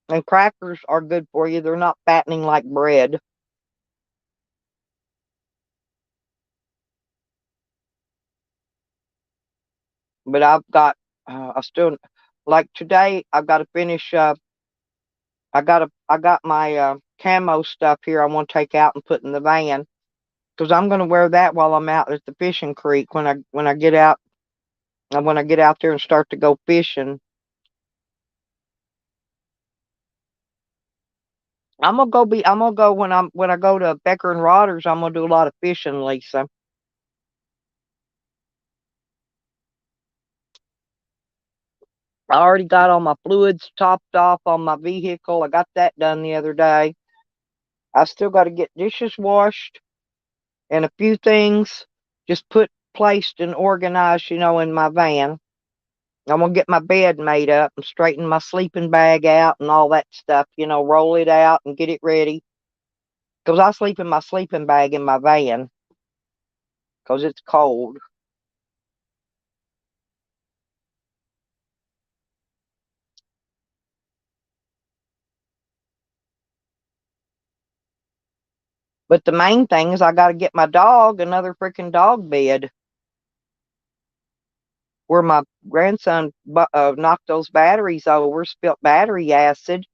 A: And crackers are good for you. They're not fattening like bread. But I still, like today, I've got to finish. I got my camo stuff here. I want to take out and put in the van because I'm going to wear that while I'm out at the fishing creek when I get out. When I get out there and start to go fishing, I'm gonna go when I go to Becker and Rodders. I'm gonna do a lot of fishing, Lisa. I already got all my fluids topped off on my vehicle. I got that done the other day. I still got to get dishes washed and a few things just put placed and organized, in my van. I'm gonna get my bed made up and straighten my sleeping bag out and all that stuff, roll it out and get it ready. Because I sleep in my sleeping bag in my van because it's cold. But the main thing is I got to get my dog another freaking dog bed where my grandson knocked those batteries over, spilt battery acid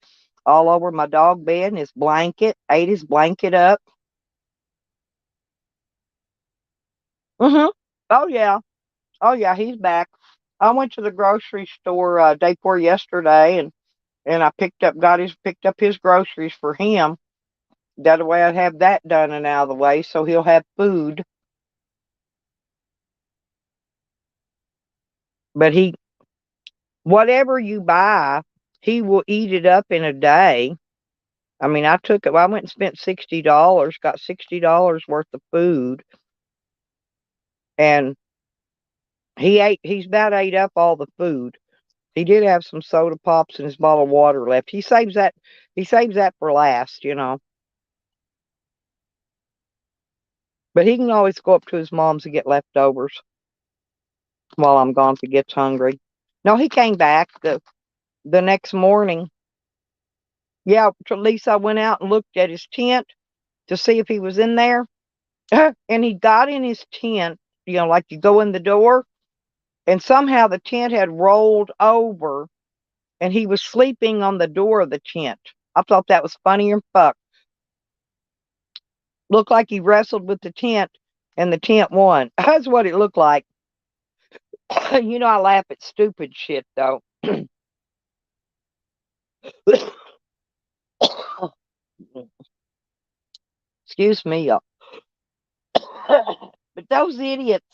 A: all over my dog bed and his blanket, ate his blanket up. Mm-hmm. Oh, yeah. Oh, yeah, he's back. I went to the grocery store day before yesterday and I picked up his groceries for him. That way I'd have that done and out of the way so he'll have food. But whatever you buy, he will eat it up in a day. I mean, I went and spent $60, got $60 worth of food, and he's about ate up all the food. He did have some soda pops and his bottle of water left. He saves that for last. But he can always go up to his mom's and get leftovers while I'm gone if he gets hungry. No, he came back the next morning. Yeah, at least I went out and looked at his tent to see if he was in there. And he got in his tent, like you go in the door, and somehow the tent had rolled over and he was sleeping on the door of the tent. I thought that was funny and fuck. Looked like he wrestled with the tent and the tent won. That's what it looked like. I laugh at stupid shit though. Excuse me, y'all. But those idiots,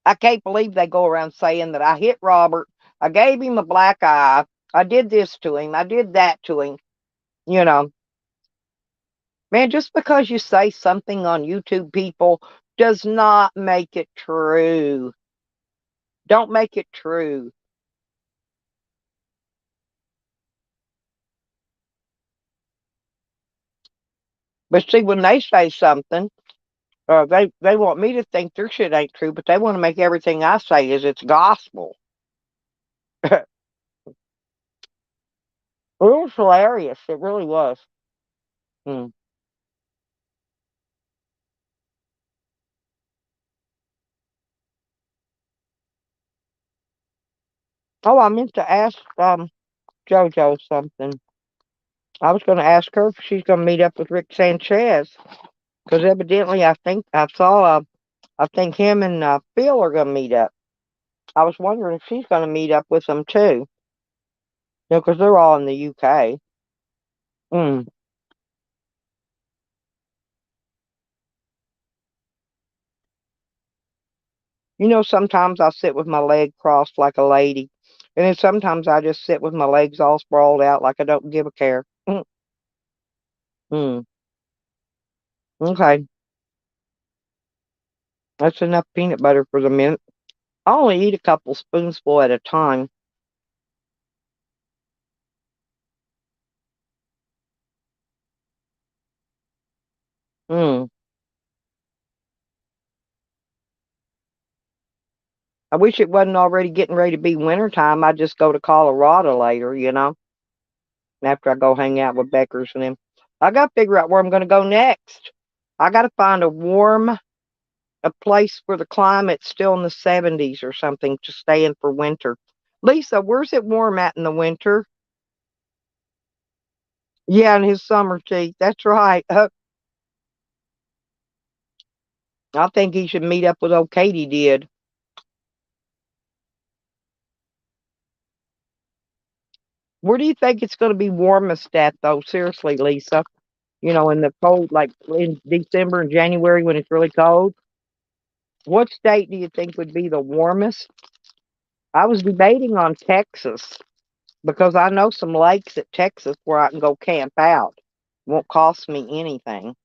A: I can't believe they go around saying that I hit Robert. I gave him a black eye. I did this to him. I did that to him. You know, man, just because you say something on YouTube, people, does not make it true. Don't make it true. But see, when they say something, they want me to think their shit ain't true, but they want to make everything I say is it's gospel. It was hilarious. It really was. Hmm. Oh, I meant to ask JoJo something. I was going to ask her if she's going to meet up with Rick Sanchez because evidently I think him and Phil are going to meet up. I was wondering if she's going to meet up with them too. Because they're all in the UK. Mm. Sometimes I sit with my leg crossed like a lady, and then sometimes I just sit with my legs all sprawled out like I don't give a care. Mm. Mm. Okay, that's enough peanut butter for the minute. I only eat a couple spoonsful at a time. Hmm. I wish it wasn't already getting ready to be wintertime. I'd just go to Colorado later, after I go hang out with Beckers and them. I got to figure out where I'm going to go next. I got to find a place where the climate's still in the 70s or something to stay in for winter. Lisa, where's it warm at in the winter? Yeah, in his summer teeth. That's right. I think he should meet up with old Katie did. Where do you think it's going to be warmest at, though? Seriously, Lisa. In the cold, like in December and January when it's really cold. What state do you think would be the warmest? I was debating on Texas because I know some lakes at Texas where I can go camp out. Won't cost me anything.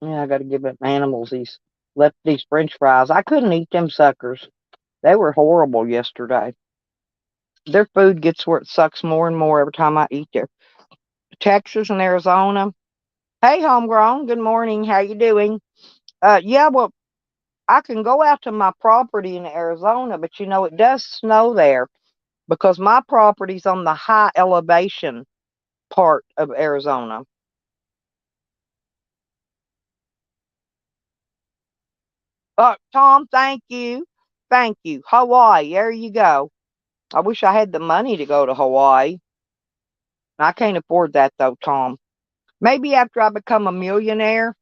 A: Yeah, I got to give up animals these French fries. I couldn't eat them suckers. They were horrible yesterday. Their food gets where it sucks more and more every time I eat there. Texas and Arizona. Hey, homegrown. Good morning. How you doing? Yeah, well, I can go out to my property in Arizona, but it does snow there because my property's on the high elevation part of Arizona. Tom, thank you. Thank you. Hawaii, there you go. I wish I had the money to go to Hawaii. I can't afford that though, Tom. Maybe after I become a millionaire,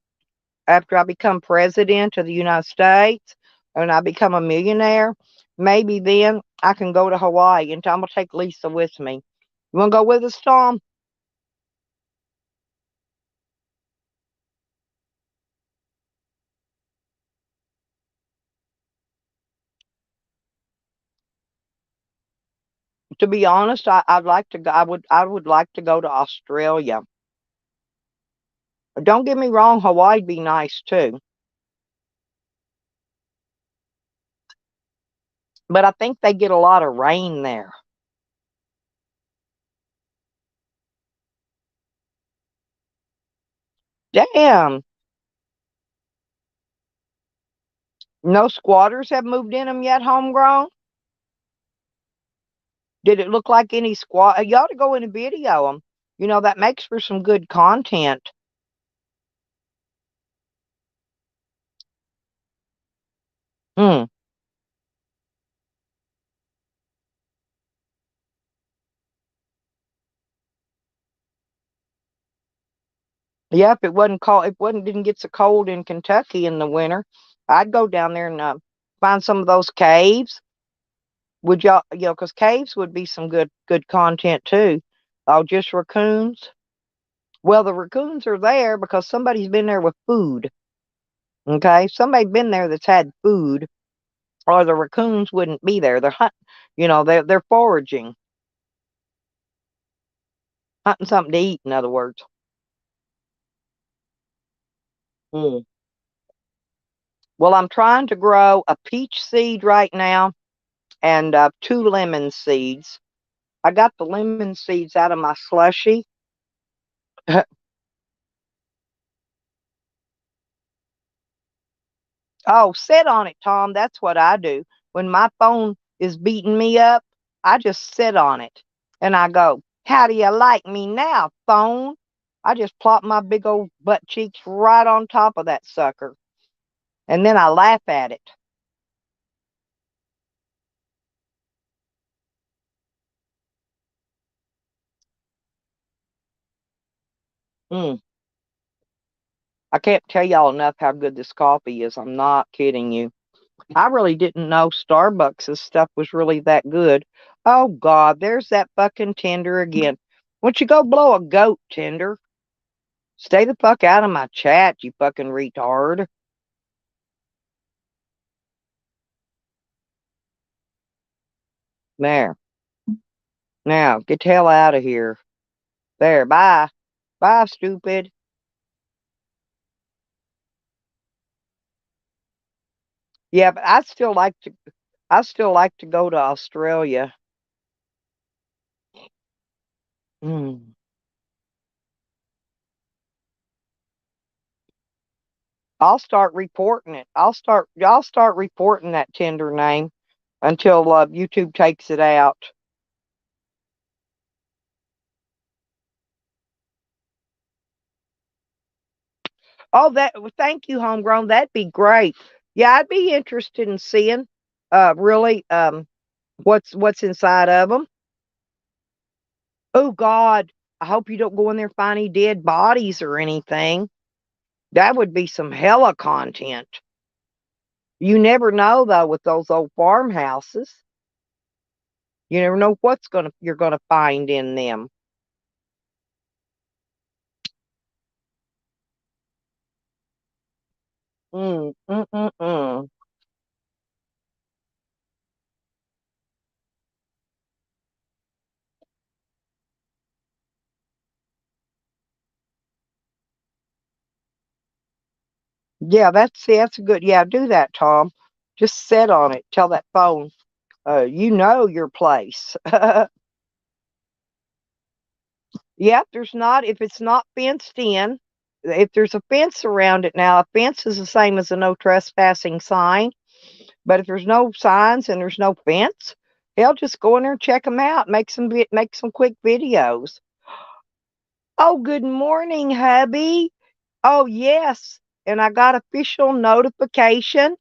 A: after I become president of the United States, and I become a millionaire, maybe then I can go to Hawaii. And I'm gonna take Lisa with me. You wanna go with us, Tom? To be honest, I'd like to go. I would like to go to Australia. Don't get me wrong, Hawaii'd be nice too. But I think they get a lot of rain there. Damn, no squatters have moved in them yet, homegrown? Did it look like any squat? You ought to go in and video them. That makes for some good content. Hmm. Yeah, if it wasn't cold, if it wasn't didn't get so cold in Kentucky in the winter, I'd go down there and find some of those caves. Would y'all, because caves would be some good content too. Oh, just raccoons. Well, the raccoons are there because somebody's been there with food. Okay, somebody been there that's had food, or the raccoons wouldn't be there. They're hunt, they're foraging, hunting something to eat. In other words. Mm. Well, I'm trying to grow a peach seed right now and two lemon seeds. I got the lemon seeds out of my slushy. Oh, sit on it, Tom. That's what I do. When my phone is beating me up, I just sit on it and I go, "How do you like me now, phone?" I just plop my big old butt cheeks right on top of that sucker and then I laugh at it. Mm. I can't tell y'all enough how good this coffee is. I'm not kidding you. I really didn't know Starbucks' stuff was really that good. Oh, God, there's that fucking Tinder again. Why don't you go blow a goat, Tinder? Stay the fuck out of my chat, you fucking retard. There. Now, get the hell out of here. There, bye. Bye, stupid. Yeah, but I still like to go to Australia. Mm. I'll start reporting that tender name until YouTube takes it out. Oh, thank you, homegrown. That'd be great. Yeah, I'd be interested in seeing really what's inside of them. Oh God, I hope you don't go in there and find any dead bodies or anything. That would be some hella content. You never know though with those old farmhouses. You never know you're gonna find in them. Mm, mm, mm, mm. Yeah, that's a good. Yeah, do that, Tom. Just sit on it. Tell that phone, you know your place. Yeah, if it's not fenced in, if there's a fence around it now, a fence is the same as a no trespassing sign. But if there's no signs and there's no fence, hell, just go in there and check them out. Make some quick videos. Oh, good morning, hubby. Oh, yes. And I got official notification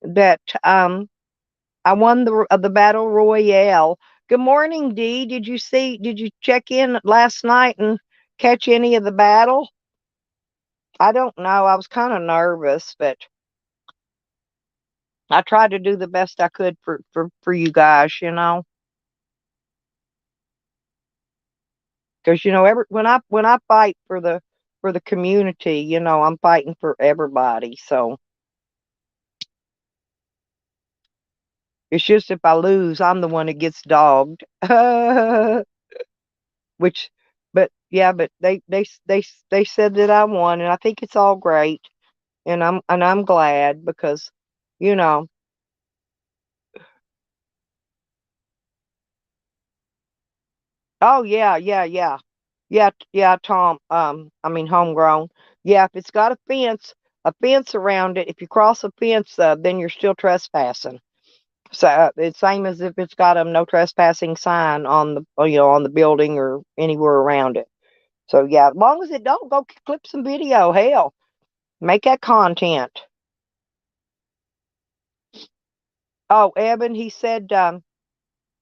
A: that I won the battle royale. Good morning, Dee. Did you check in last night and catch any of the battle? I don't know. I was kind of nervous, but I tried to do the best I could for you guys, because when I fight for the community, I'm fighting for everybody. So it's just if I lose, I'm the one that gets dogged. Which, but yeah, but they said that I won, and I think it's all great, and I'm glad because, you know, oh yeah, yeah, yeah, yeah, yeah, Tom. I mean homegrown. Yeah, if it's got a fence around it, if you cross a fence, then you're still trespassing. So it's same as if it's got a no trespassing sign on the building or anywhere around it. So yeah, as long as it don't go clip some video, hell, make that content. Oh, Evan, he said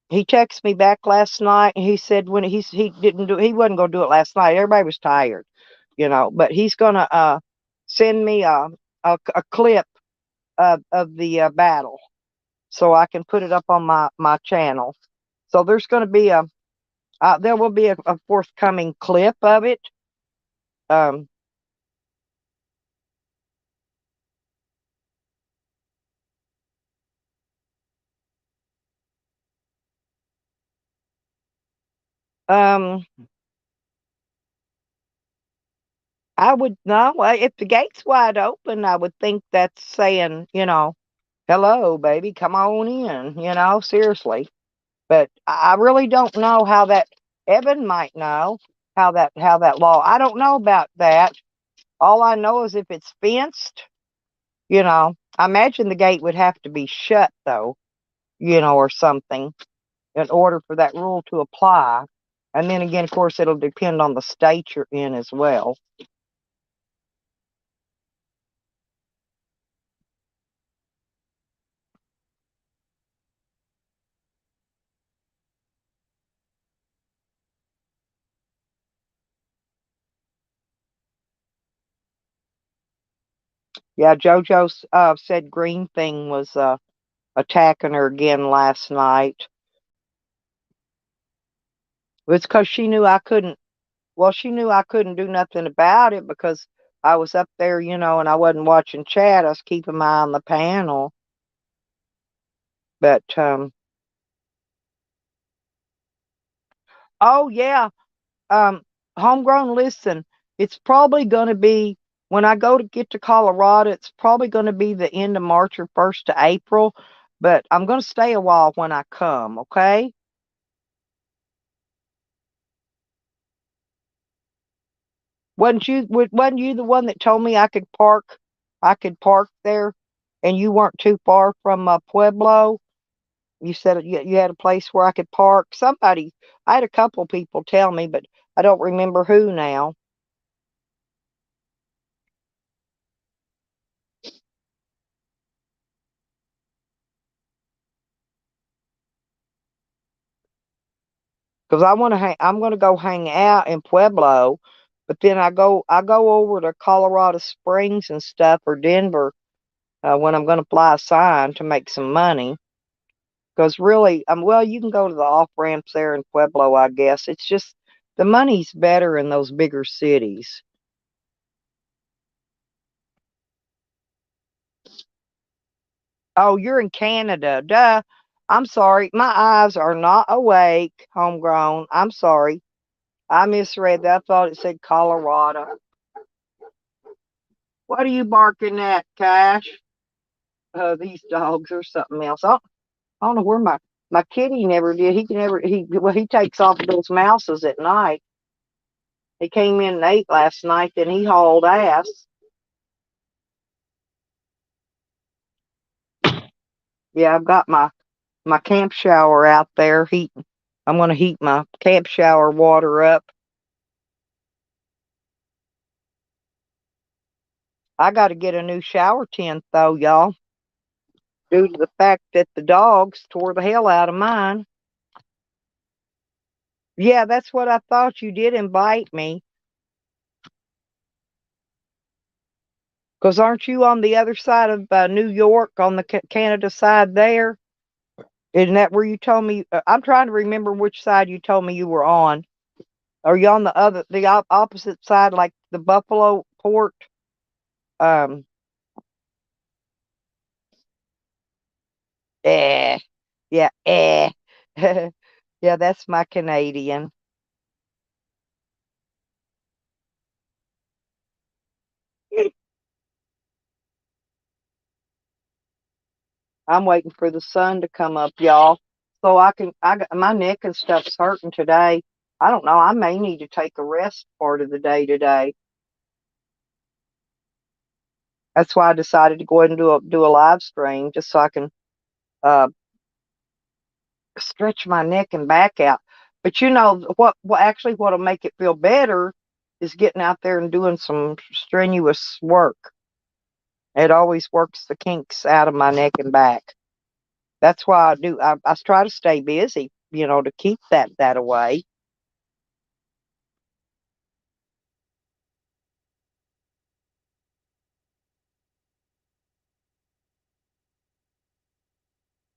A: he texted me back last night and he said when he wasn't gonna do it last night. Everybody was tired, but he's gonna send me a clip of the battle so I can put it up on my channel. So there will be a forthcoming clip of it. Um, um, I would no, if the gate's wide open, I would think that's saying, hello, baby, come on in, seriously. But I really don't know how that. Evan might know how that law. I don't know about that. All I know is if it's fenced, I imagine the gate would have to be shut though, or something in order for that rule to apply. And then again, of course, it'll depend on the state you're in as well. Yeah, JoJo said Green Thing was attacking her again last night. It's because she knew I couldn't. Well, she knew I couldn't do nothing about it because I was up there, and I wasn't watching chat. I was keeping my eye on the panel. But oh yeah, um, homegrown. Listen, it's probably going to be. when I go to get to Colorado, it's probably going to be the end of March or first to April, but I'm going to stay a while when I come, okay? Wasn't you the one that told me I could park there and you weren't too far from Pueblo? You said you had a place where I could park. I had a couple people tell me, but I don't remember who now. Because I'm going to go hang out in Pueblo, but then I go over to Colorado Springs and stuff or Denver when I'm going to fly a sign to make some money. Because really, well, you can go to the off ramps there in Pueblo, I guess. It's just the money's better in those bigger cities. Oh, you're in Canada. Duh. I'm sorry. My eyes are not awake, homegrown. I'm sorry. I misread that. I thought it said Colorado. What are you barking at, Cash? These dogs or something else. I don't know where my kitty never did. He takes off those mouses at night. He came in and ate last night, then he hauled ass. Yeah, I've got my camp shower out there heating. I'm gonna heat my camp shower water up. I got to get a new shower tent though, y'all, due to the fact that the dogs tore the hell out of mine. Yeah, that's what I thought. You did invite me. Because aren't you on the other side of New York, on the Canada side there? Isn't that where you told me? I'm trying to remember which side you told me you were on. Are you on the opposite side, like the Buffalo port? Um, eh, yeah, eh. Yeah, that's my Canadian. I'm waiting for the sun to come up, y'all, so I got my neck and stuff's hurting today. I don't know. I may need to take a rest part of the day today. That's why I decided to go ahead and do a live stream just so I can uh, stretch my neck and back out. But you know what actually what'll make it feel better is getting out there and doing some strenuous work. It always works the kinks out of my neck and back. That's why I try to stay busy, to keep that away.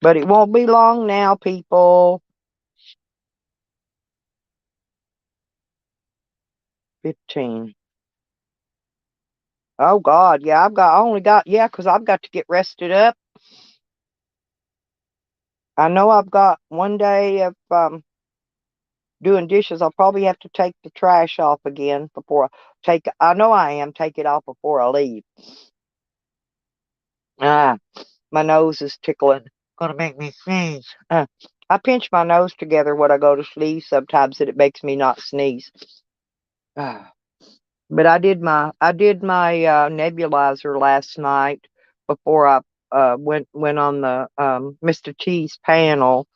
A: But it won't be long now, people. 15. Oh God, yeah, I only got, yeah, because I've got to get rested up. I know I've got one day of doing dishes. I'll probably have to take the trash off again before I know I am, take it off before I leave. Ah, my nose is tickling. Gonna make me sneeze. I pinch my nose together when I go to sleep sometimes and it makes me not sneeze. Ah. But I did my nebulizer last night before I went on the Mr. T's panel.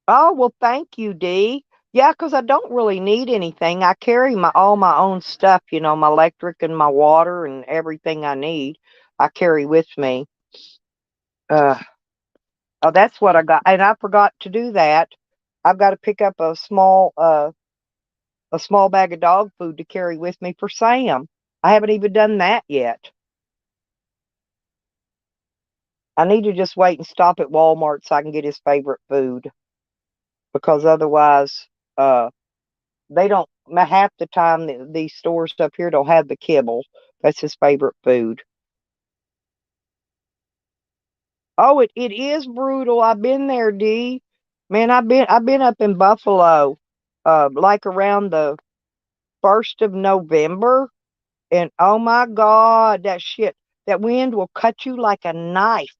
A: Oh, well, thank you, Dee. Yeah, 'cause I don't really need anything. I carry all my own stuff, my electric and my water and everything I need. I carry with me. Uh, oh, that's what I got, and I forgot to do that. I've got to pick up a small bag of dog food to carry with me for Sam. I haven't even done that yet. I need to just wait and stop at Walmart so I can get his favorite food because otherwise, uh, they don't. Half the time, these stores up here don't have the kibble. That's his favorite food. Oh, it is brutal. I've been there, D. Man, I've been up in Buffalo. like around the 1st of November. And oh my God, that wind will cut you like a knife.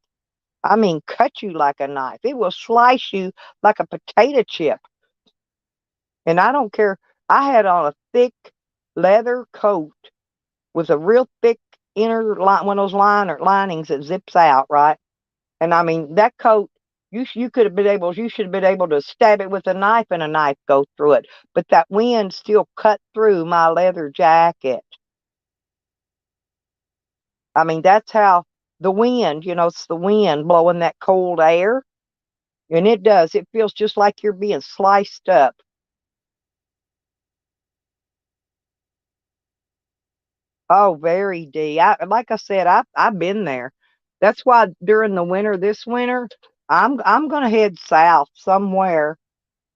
A: I mean, cut you like a knife. It will slice you like a potato chip. And I don't care. I had on a thick leather coat with a real thick inner line, one of those linings that zips out, right? And I mean, that coat, you could have been able, you should have been able to stab it with a knife and a knife go through it. But that wind still cut through my leather jacket. I mean, that's how the wind, it's the wind blowing that cold air. And it does. It feels just like you're being sliced up. Oh, very D. Like I said, I've been there. That's why during the winter, this winter, I'm gonna head south somewhere.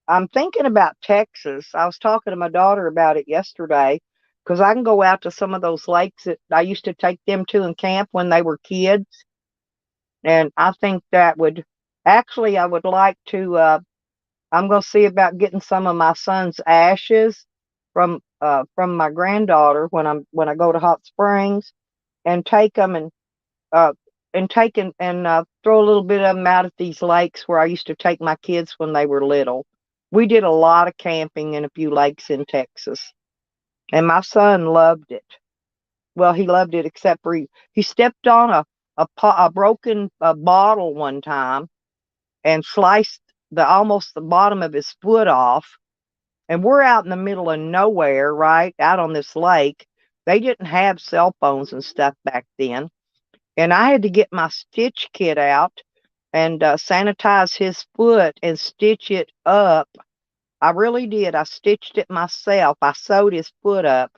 A: I'm thinking about Texas. I was talking to my daughter about it yesterday because I can go out to some of those lakes that I used to take them to in camp when they were kids, and I think that would actually I would like to. I'm gonna see about getting some of my son's ashes from my granddaughter when I go to Hot Springs and take them uh and take and throw a little bit of them out at these lakes where I used to take my kids when they were little. We did a lot of camping in a few lakes in Texas, and my son loved it. Well, he loved it except for he stepped on a broken bottle one time and sliced the almost the bottom of his foot off. And we're out in the middle of nowhere, right? Out on this lake. They didn't have cell phones and stuff back then. And I had to get my stitch kit out and sanitize his foot and stitch it up. I really did. I stitched it myself. I sewed his foot up.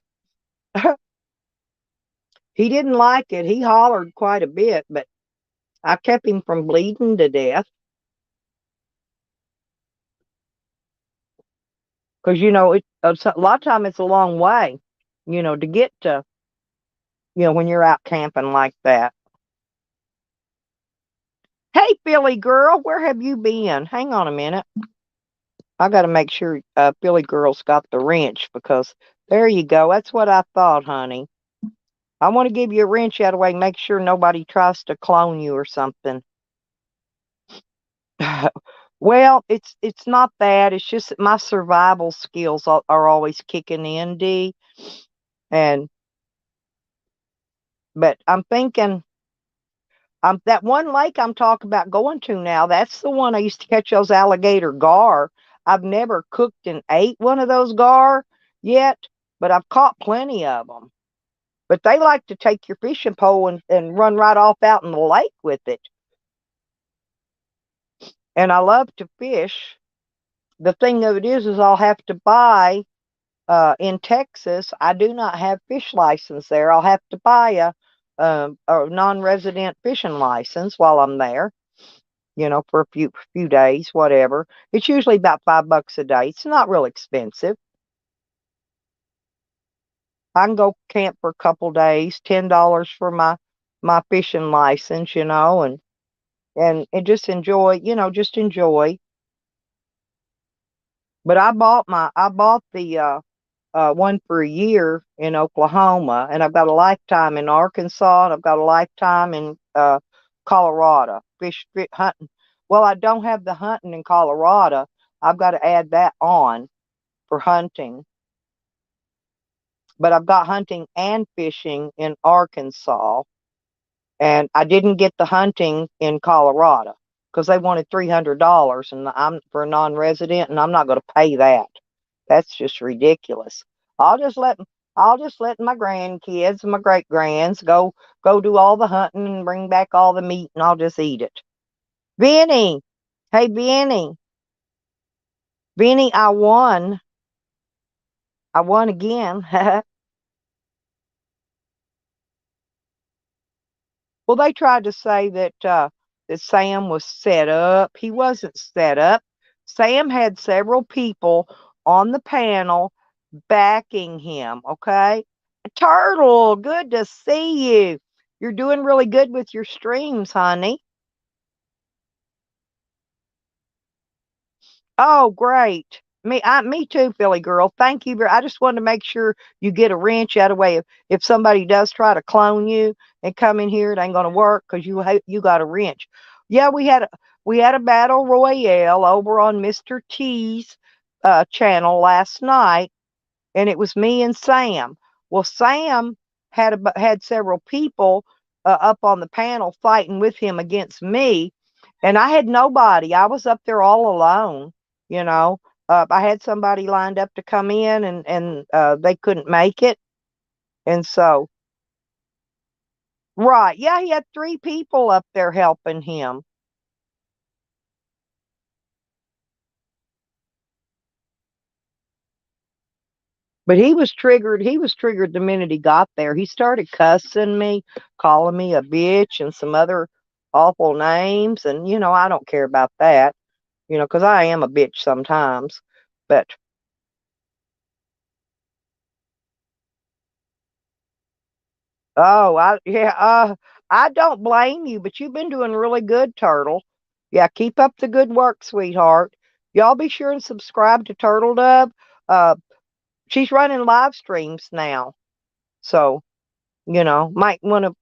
A: He didn't like it. He hollered quite a bit, but I kept him from bleeding to death. Because, a lot of time it's a long way, to get to, when you're out camping like that. Hey, Philly girl, where have you been? Hang on a minute. I got to make sure Philly girl's got the wrench because there you go. That's what I thought, honey. I want to give you a wrench out of the way, make sure nobody tries to clone you or something. Well, it's not that. It's just that my survival skills are always kicking in, D. And but I'm thinking, that one lake I'm talking about going to now. That's the one I used to catch those alligator gar. I've never cooked and ate one of those gar yet, but I've caught plenty of them. But they like to take your fishing pole and run right off out in the lake with it. And I love to fish. The thing of it is I'll have to buy in Texas. I do not have fish license there. I'll have to buy a non-resident fishing license while I'm there. For a few days, whatever. It's usually about $5 a day. It's not real expensive. I can go camp for a couple days, $10 for my fishing license, and just enjoy, just enjoy. But I bought the one for a year in Oklahoma, and I've got a lifetime in Arkansas, and I've got a lifetime in Colorado. Fish hunting. Well, I don't have the hunting in Colorado. I've got to add that on for hunting. But I've got hunting and fishing in Arkansas, and I didn't get the hunting in Colorado because they wanted $300, and I'm for a non-resident, and I'm not going to pay that. That's just ridiculous. I'll just let I'll just let my grandkids and my great grands go do all the hunting and bring back all the meat, and I'll just eat it. Benny, hey Benny, Benny, I won. I won again. Well, they tried to say that Sam was set up. He wasn't set up. Sam had several people on the panel backing him. Okay, Turtle, good to see you. You're doing really good with your streams, honey. Oh, great. Me too, Philly girl. Thank you. I just wanted to make sure you get a wrench out of the way. If somebody does try to clone you and come in here, it ain't gonna work because you got a wrench. Yeah, we had a battle royale over on Mr. T's channel last night, and it was me and Sam. Well, Sam had several people up on the panel fighting with him against me, and I had nobody. I was up there all alone. You know, I had somebody lined up to come in, and they couldn't make it, and so right, yeah, he had three people up there helping him. But he was triggered the minute he got there. He started cussing me, calling me a bitch and some other awful names, and I don't care about that, because I am a bitch sometimes. But oh, I don't blame you, but you've been doing really good, Turtle. Yeah, keep up the good work, sweetheart. Y'all be sure and subscribe to Turtle Dove. Uh, she's running live streams now, so might want to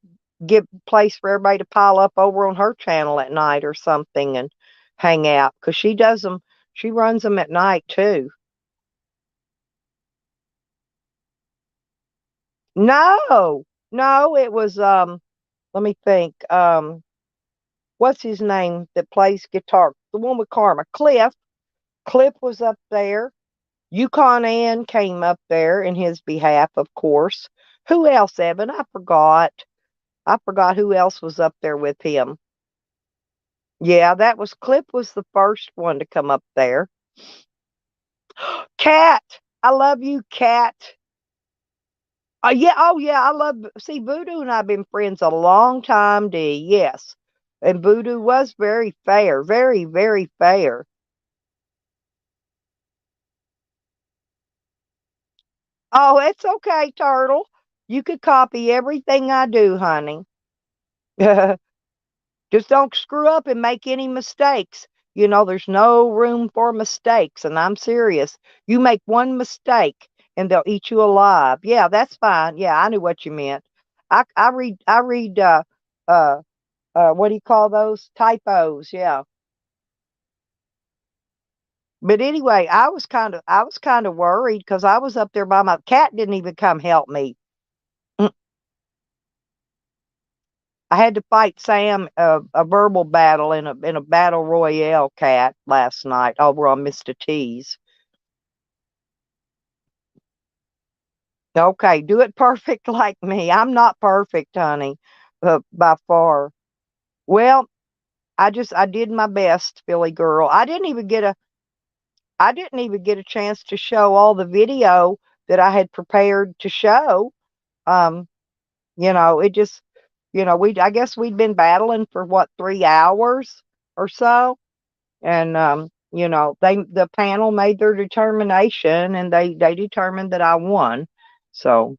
A: give place for everybody to pile up over on her channel at night or something and hang out because she does them. She runs them at night too. No, no, it was Let me think. What's his name that plays guitar? The one with Karma, Cliff. Cliff was up there. Yukon Ann came up there in his behalf, of course. Who else, Evan? I forgot. I forgot who else was up there with him. Yeah, that was Cliff was the first one to come up there. Cat, I love you, Cat. Yeah, oh yeah, I love. See, Voodoo and I've been friends a long time, D. Yes, and Voodoo was very fair, very, very fair. Oh, it's okay, Turtle. You could copy everything I do, honey. Just don't screw up and make any mistakes. There's no room for mistakes, and I'm serious. You make one mistake and they'll eat you alive. Yeah, that's fine. Yeah, I knew what you meant. I read uh what do you call those? Typos, yeah. But anyway, I was kind of worried because I was up there by my cat didn't even come help me. Mm, I had to fight Sam a verbal battle in a battle royale cat last night over on Mr. T's. Okay, do it perfect like me. I'm not perfect, honey, by far. Well, I did my best, Philly girl. I didn't even get a chance to show all the video that I had prepared to show. Um, it just, I guess we'd been battling for what, 3 hours or so, and the panel made their determination, and they determined that I won. So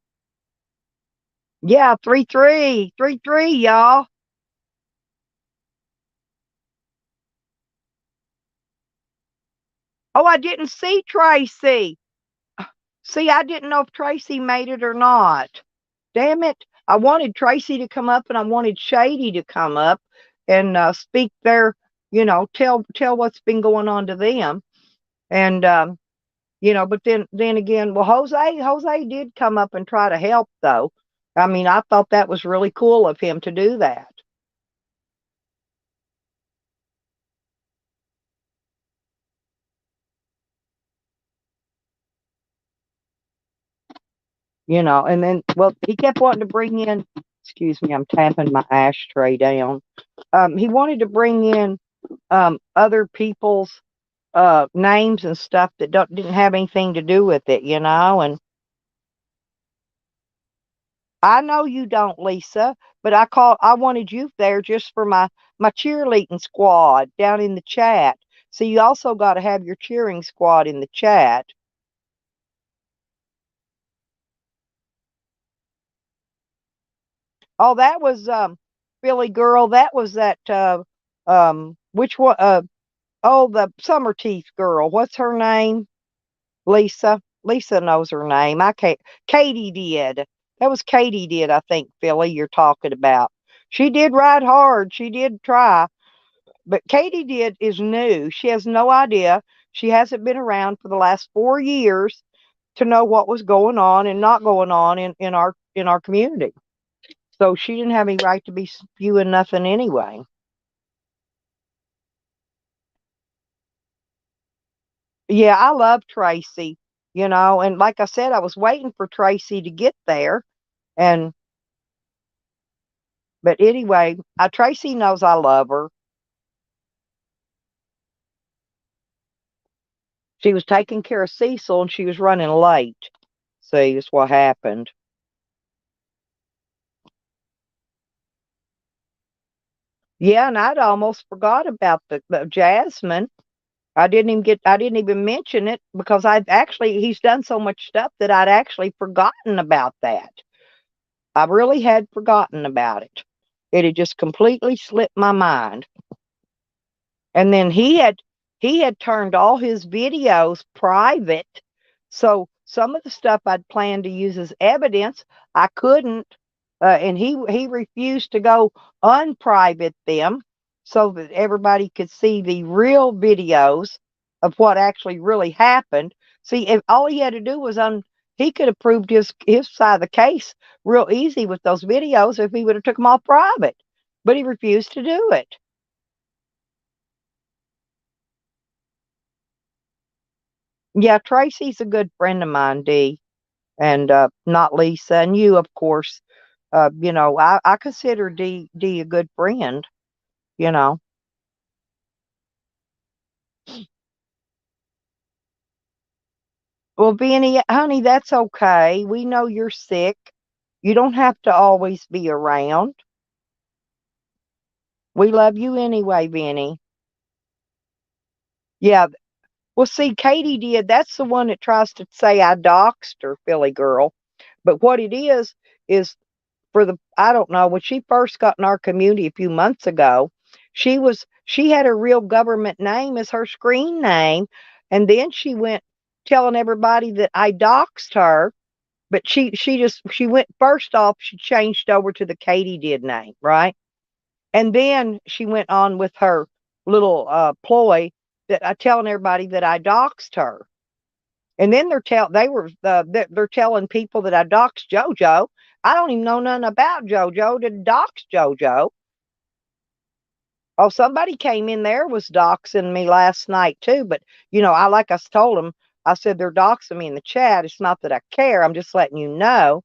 A: yeah, 3-3, 3-3, y'all. Oh, I didn't see Tracy. See, I didn't know if Tracy made it or not. Damn it. I wanted Tracy to come up and I wanted Shady to come up and speak their, tell what's been going on to them. And but then again, well, Jose did come up and try to help though. I mean, I thought that was really cool of him to do that. And then, well, he kept wanting to bring in, excuse me, I'm tapping my ashtray down. He wanted to bring in other people's names and stuff that didn't have anything to do with it, and I know you don't, Lisa, but I wanted you there just for my cheerleading squad down in the chat. So you also got to have your cheering squad in the chat. Oh, that was Billy girl. That was that which one oh, the summer teeth girl. What's her name? Lisa knows her name. I can't. Katie did. That was Katie did, I think, Philly, you're talking about. She did ride hard. She did try. But Katie did is new. She has no idea. She hasn't been around for the last 4 years to know what was going on and not going on in our community. So she didn't have any right to be spewing nothing anyway. Yeah, I love Tracy, and like I said, I was waiting for Tracy to get there. And but anyway, Tracy knows I love her. She was taking care of Cecil and she was running late. See, that's what happened. Yeah, and I'd almost forgot about the Jasmine. I didn't even mention it because he's done so much stuff that I'd actually forgotten about that. I really had forgotten about it. It had just completely slipped my mind. And then he had turned all his videos private. So some of the stuff I'd planned to use as evidence, I couldn't. And he refused to go unprivate them so that everybody could see the real videos of what actually really happened. See, if all he had to do was he could have proved his side of the case real easy with those videos if he would have took them all private. But he refused to do it. Yeah, Tracy's a good friend of mine, Dee, and not Lisa, and you, of course. I consider Dee a good friend. You know. Well, Benny, honey, that's okay. We know you're sick. You don't have to always be around. We love you anyway, Benny. Yeah. Well, see, Katie did. That's the one that tries to say I doxed her, Philly girl. But what it is for I don't know, when she first got in our community a few months ago, she had a real government name as her screen name, and then she went telling everybody that I doxed her, but she went first off, she changed over to the Katie did name, right? And then she went on with her little ploy that I telling everybody that I doxed her. And then they're telling people that I doxed JoJo. I don't even know nothing about JoJo to dox JoJo. Oh, somebody came in there was doxing me last night too. But I like I told them, I said they're doxing me in the chat. It's not that I care. I'm just letting you know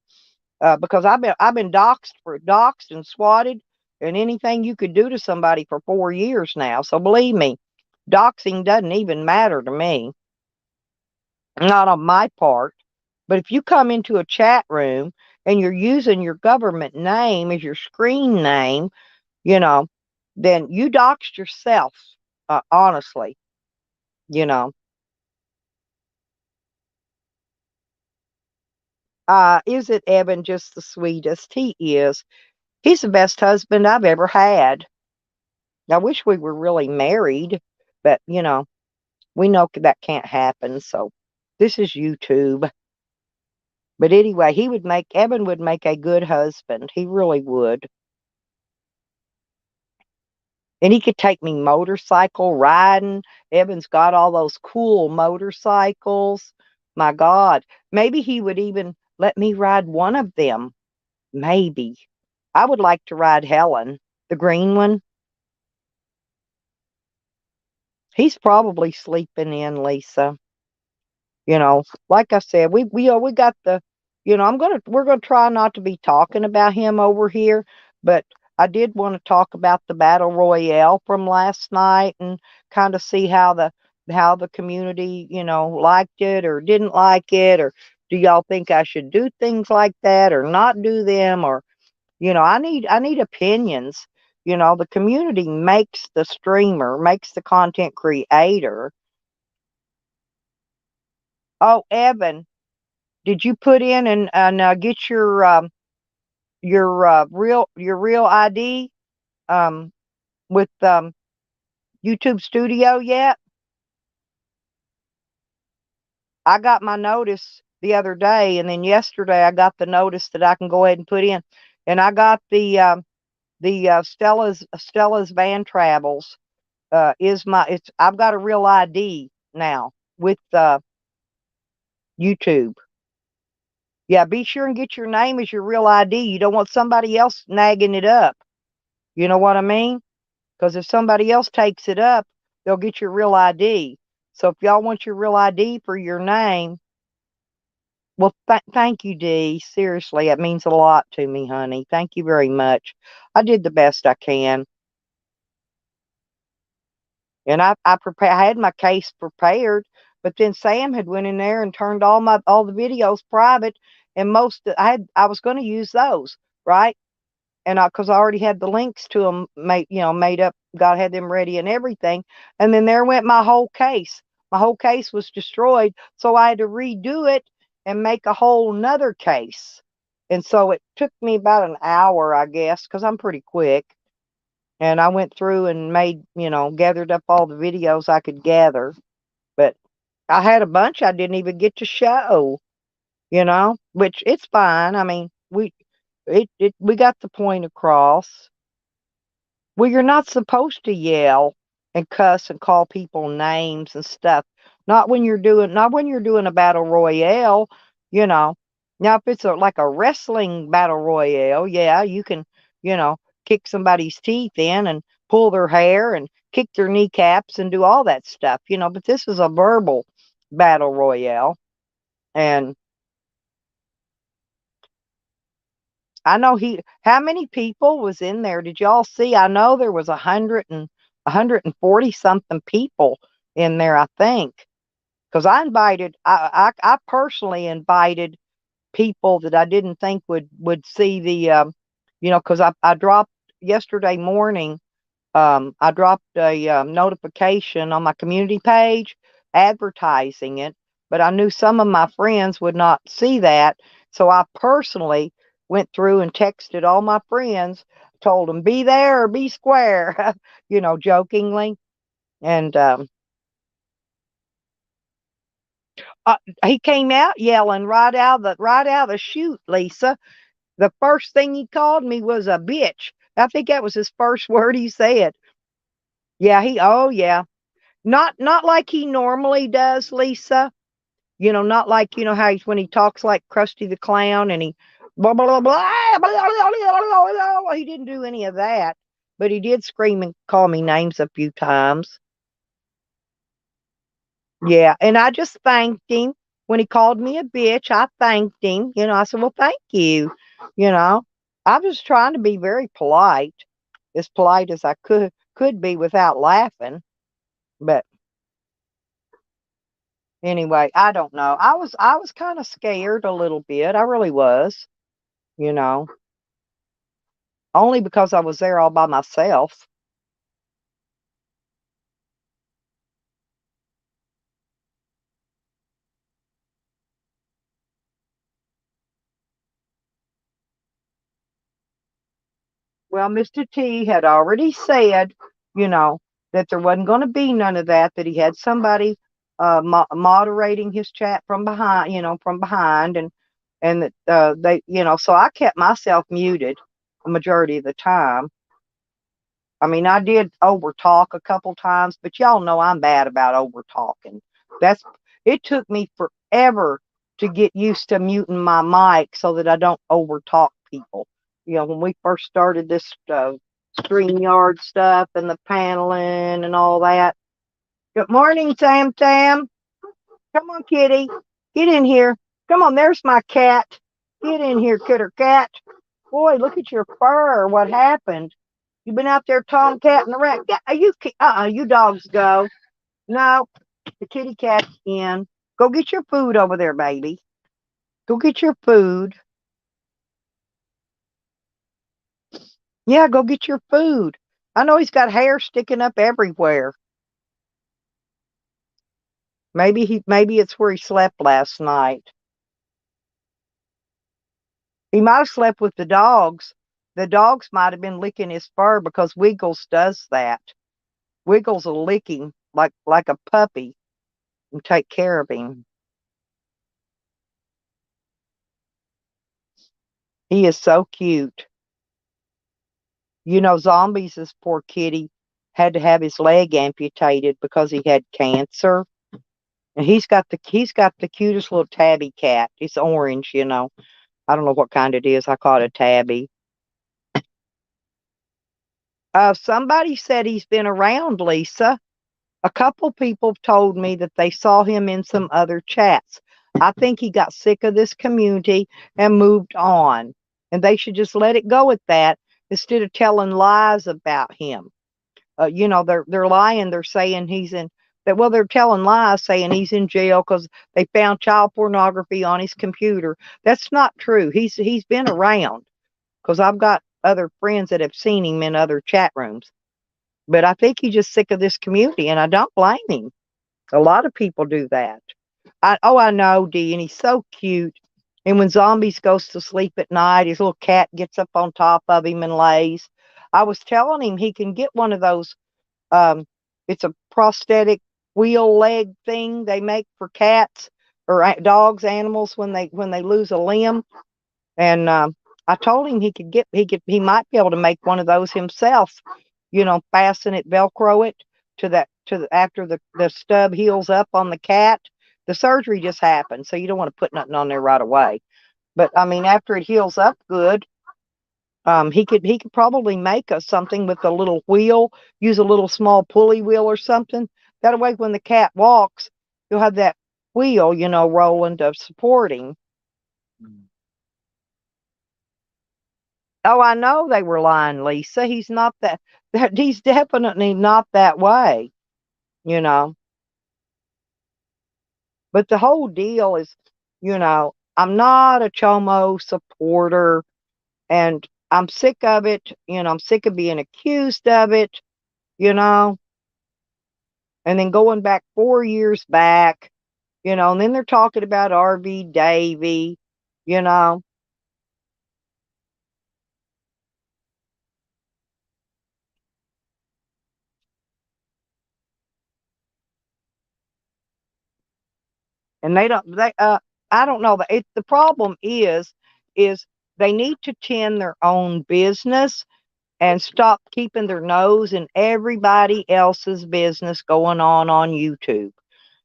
A: because I've been doxed and swatted and anything you could do to somebody for 4 years now. So believe me, doxing doesn't even matter to me. Not on my part. But if you come into a chat room and you're using your government name as your screen name, you know, then you doxed yourself, honestly, you know. Isn't Evan just the sweetest? He is. He's the best husband I've ever had. I wish we were really married, but, we know that can't happen. So this is YouTube. But anyway, Evan would make a good husband. He really would. And he could take me motorcycle riding. Evan's got all those cool motorcycles. My God, maybe he would even let me ride one of them. Maybe. I would like to ride Helen, the green one. He's probably sleeping in, Lisa. Like I said, we got we're gonna try not to be talking about him over here, but I did want to talk about the battle royale from last night and kind of see how the community, liked it or didn't like it, or do y'all think I should do things like that or not do them, or I need opinions. The community makes the streamer, makes the content creator. Oh, Evan, did you put in and get your real ID um with YouTube Studio yet? I got my notice the other day, and then yesterday I got the notice that I can go ahead and put in, and I got the Stella's Van Travels is my it's I've got a real ID now with YouTube. Yeah, be sure and get your name as your real ID. You don't want somebody else nagging it up. You know what I mean? Because if somebody else takes it up, they'll get your real ID. So if y'all want your real ID for your name, well, thank you, Dee. Seriously, it means a lot to me, honey. Thank you very much. I did the best I can, and I had my case prepared, but then Sam had went in there and turned all the videos private, and I was going to use those, right? And because I already had the links to them made up. God had them ready and everything, and then there went my whole case. My whole case was destroyed, so I had to redo it and make a whole nother case. And so it took me about an hour, I guess, because I'm pretty quick. And I went through and gathered up all the videos I could gather. But I had a bunch I didn't even get to show, which it's fine. I mean, we got the point across. Well, you're not supposed to yell and cuss and call people names and stuff. Not when you're doing a battle royale, you know. Now if it's like a wrestling battle royale, yeah, you can, you know, kick somebody's teeth in and pull their hair and kick their kneecaps and do all that stuff, but this is a verbal battle royale. And I know how many people was in there? Did y'all see? I know there was 140 something people in there, I think. Because I personally invited people that I didn't think would see because I dropped yesterday morning. I dropped a notification on my community page advertising it, but I knew some of my friends would not see that. So I personally went through and texted all my friends, told them, be there or be square, jokingly. And he came out yelling right out of the chute, Lisa. The first thing he called me was a bitch. I think that was his first word he said. Yeah, oh yeah. Not like he normally does, Lisa. Not like how when he talks like Krusty the Clown and he blah blah blah blah blah blah blah blah. He didn't do any of that, but he did scream and call me names a few times. Yeah, and I just thanked him when he called me a bitch. I thanked him. I said, "Well, thank you." You know, I was trying to be very polite, as polite as I could be without laughing. But anyway, I don't know. I was kind of scared a little bit. I really was, you know, only because I was there all by myself. Well, Mr. T had already said, you know, that there wasn't going to be none of that, that he had somebody moderating his chat from behind, and that so I kept myself muted the majority of the time. I mean, I did over talk a couple times, but y'all know I'm bad about over talking. That's it took me forever to get used to muting my mic so that I don't over talk people. When we first started this StreamYard stuff and the paneling and all that. Good morning, Sam Tam. Come on, kitty. Get in here. Come on, there's my cat. Get in here, critter cat. Boy, look at your fur. What happened? You been out there tomcatting around? Yeah, you dogs go. No, the kitty cat's in. Go get your food over there, baby. Go get your food. Yeah, go get your food. I know he's got hair sticking up everywhere. Maybe it's where he slept last night. He might have slept with the dogs. The dogs might have been licking his fur because Wiggles does that. Wiggles will lick him like a puppy and take care of him. He is so cute. You know, Zombies, this poor kitty, had to have his leg amputated because he had cancer. And he's got the cutest little tabby cat. It's orange, you know. I don't know what kind it is. I call it a tabby. Somebody said he's been around, Lisa. A couple people told me that they saw him in some other chats. I think he got sick of this community and moved on. And they should just let it go at that instead of telling lies about him. You know, they're lying. They're saying he's in that. Well, they're telling lies, saying he's in jail because they found child pornography on his computer. That's not true. He's been around because I've got other friends that have seen him in other chat rooms. But I think he's just sick of this community, and I don't blame him. A lot of people do that. I know, Dee, and he's so cute. And when Zombies goes to sleep at night, his little cat gets up on top of him and lays. I was telling him he can get one of those. Um, it's a prosthetic wheel leg thing they make for cats or dogs, animals when they lose a limb. And I told him he might be able to make one of those himself. You know, fasten it, Velcro it after the stub heals up on the cat. The surgery just happened, so you don't want to put nothing on there right away. But I mean, after it heals up good, he could probably make us something with a little wheel. Use a little small pulley wheel or something. That way, when the cat walks, you'll have that wheel, you know, rolling to support him. Oh, I know they were lying, Lisa. He's not that he's definitely not that way, you know. But the whole deal is, I'm not a Chomo supporter and I'm sick of it, I'm sick of being accused of it, you know, and then going back 4 years back, and then they're talking about RV Davy, you know. And I don't know, the problem is they need to tend their own business and stop keeping their nose in everybody else's business going on YouTube.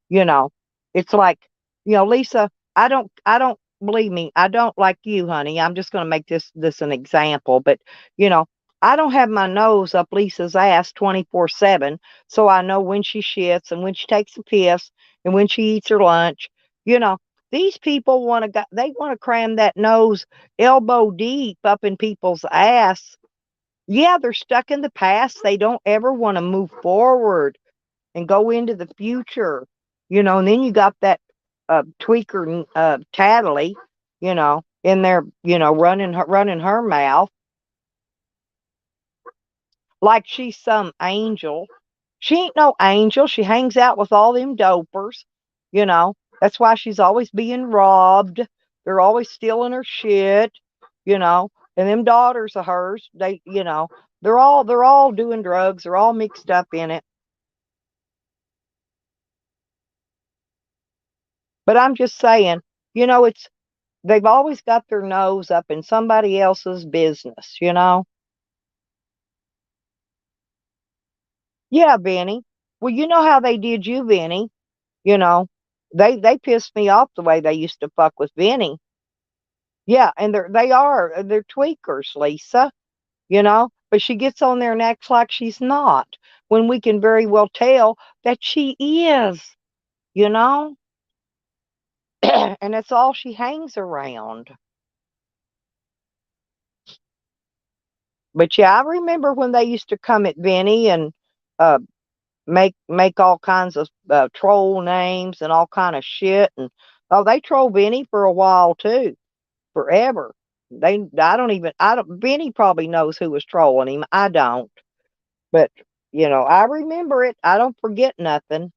A: You know, it's like, Lisa, I don't believe me. I don't like you, honey. I'm just going to make this an example, but you know, I don't have my nose up Lisa's ass 24/7, so I know when she shits and when she takes a piss and when she eats her lunch. You know, these people they want to cram that nose elbow deep up in people's ass. Yeah, they're stuck in the past. They don't ever want to move forward and go into the future, and then you got that tweaker Caturday, in there, running her mouth like she's some angel. She ain't no angel. She hangs out with all them dopers, you know. That's why she's always being robbed. They're always stealing her shit, you know. And them daughters of hers, they're all doing drugs. They're all mixed up in it. But I'm just saying, it's they've always got their nose up in somebody else's business, you know? Yeah, Benny. Well, you know how they did you, Benny. You know, they pissed me off the way they used to fuck with Benny. Yeah, and they're tweakers, Lisa, but she gets on there and acts like she's not when we can very well tell that she is, you know? And that's all she hangs around. But yeah, I remember when they used to come at Benny and uh make all kinds of troll names and all kind of shit, and oh, they troll Benny for a while too, forever. I don't Benny probably knows who was trolling him. I don't, but I remember it. I don't forget nothing.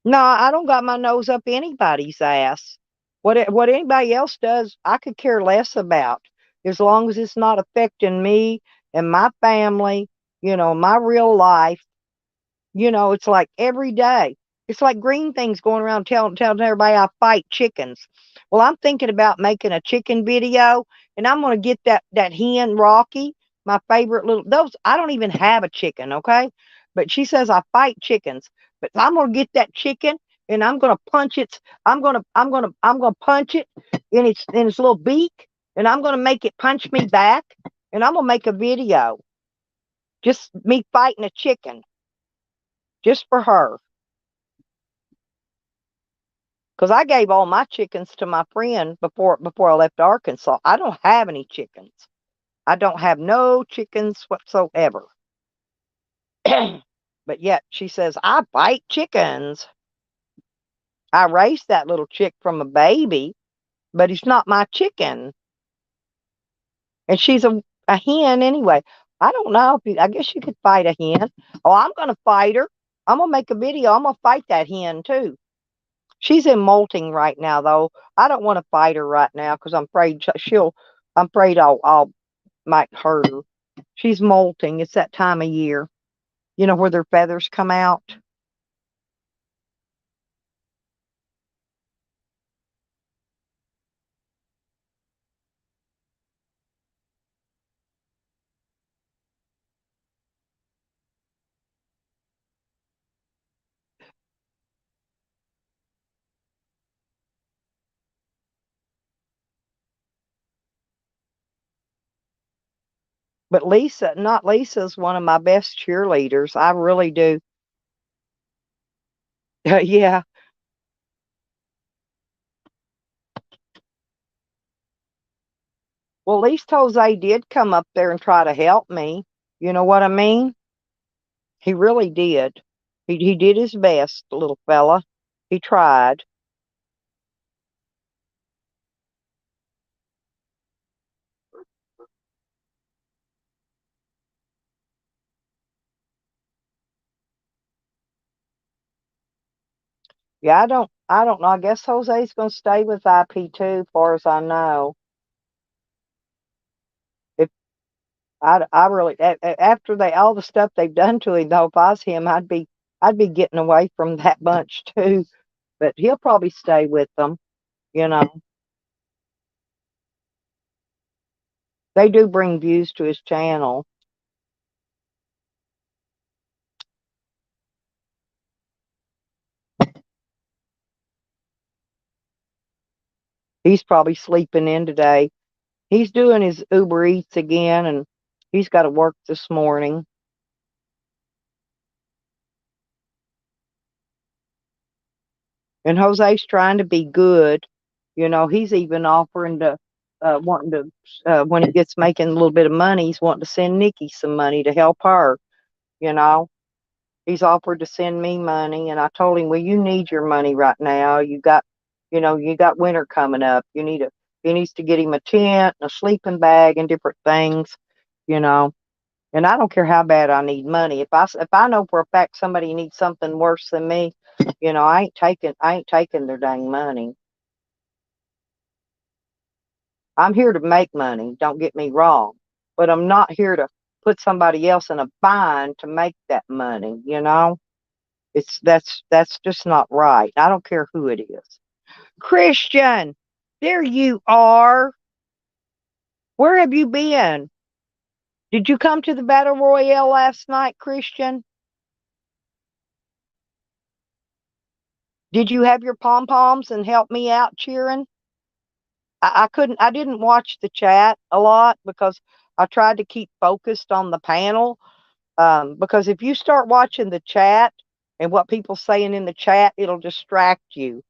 A: No, I don't got my nose up anybody's ass. What anybody else does, I could care less about, as long as it's not affecting me and my family, my real life. It's like every day. It's like green things going around telling everybody I fight chickens. Well, I'm thinking about making a chicken video, and I'm gonna get that hen Rocky, my favorite little those. I don't even have a chicken, okay? But she says I fight chickens. But I'm gonna get that chicken, and I'm gonna punch its. I'm gonna punch it in its little beak, and I'm gonna make it punch me back, and I'm gonna make a video just me fighting a chicken just for her. Because I gave all my chickens to my friend before I left Arkansas. I don't have any chickens. I don't have no chickens whatsoever. But yet she says, I bite chickens. I raised that little chick from a baby, but he's not my chicken. And she's a hen anyway. I don't know if I guess you could fight a hen. Oh, I'm going to fight her. I'm going to make a video. I'm going to fight that hen too. She's in molting right now, though. I don't want to fight her right now because I'm afraid she'll. I'm afraid I'll might hurt her. She's molting. It's that time of year, where their feathers come out. But not Lisa's one of my best cheerleaders. I really do. Yeah. Well, at least Jose did come up there and try to help me. You know what I mean? He really did. He did his best, the little fella. He tried. Yeah, I don't know. I guess Jose's gonna stay with IP2, as far as I know. If I really after they all the stuff they've done to him, though, if I was him, I'd be getting away from that bunch too. But he'll probably stay with them. You know, they do bring views to his channel. He's probably sleeping in today. He's doing his Uber Eats again, and he's got to work this morning. And Jose's trying to be good. He's even offering to, wanting to, when he gets making a little bit of money, he's wanting to send Nikki some money to help her. You know, he's offered to send me money, and I told him, well, you need your money right now. You got winter coming up. He needs to get him a tent, and a sleeping bag, and different things. You know, and I don't care how bad I need money. If I know for a fact somebody needs something worse than me, I ain't taking their dang money. I'm here to make money, don't get me wrong, but I'm not here to put somebody else in a bind to make that money. That's just not right. I don't care who it is. Christian, there you are. Where have you been? Did you come to the battle royale last night, Christian? Did you have your pom poms and help me out cheering? I didn't watch the chat a lot because I tried to keep focused on the panel. Because if you start watching the chat and what people saying in the chat, it'll distract you.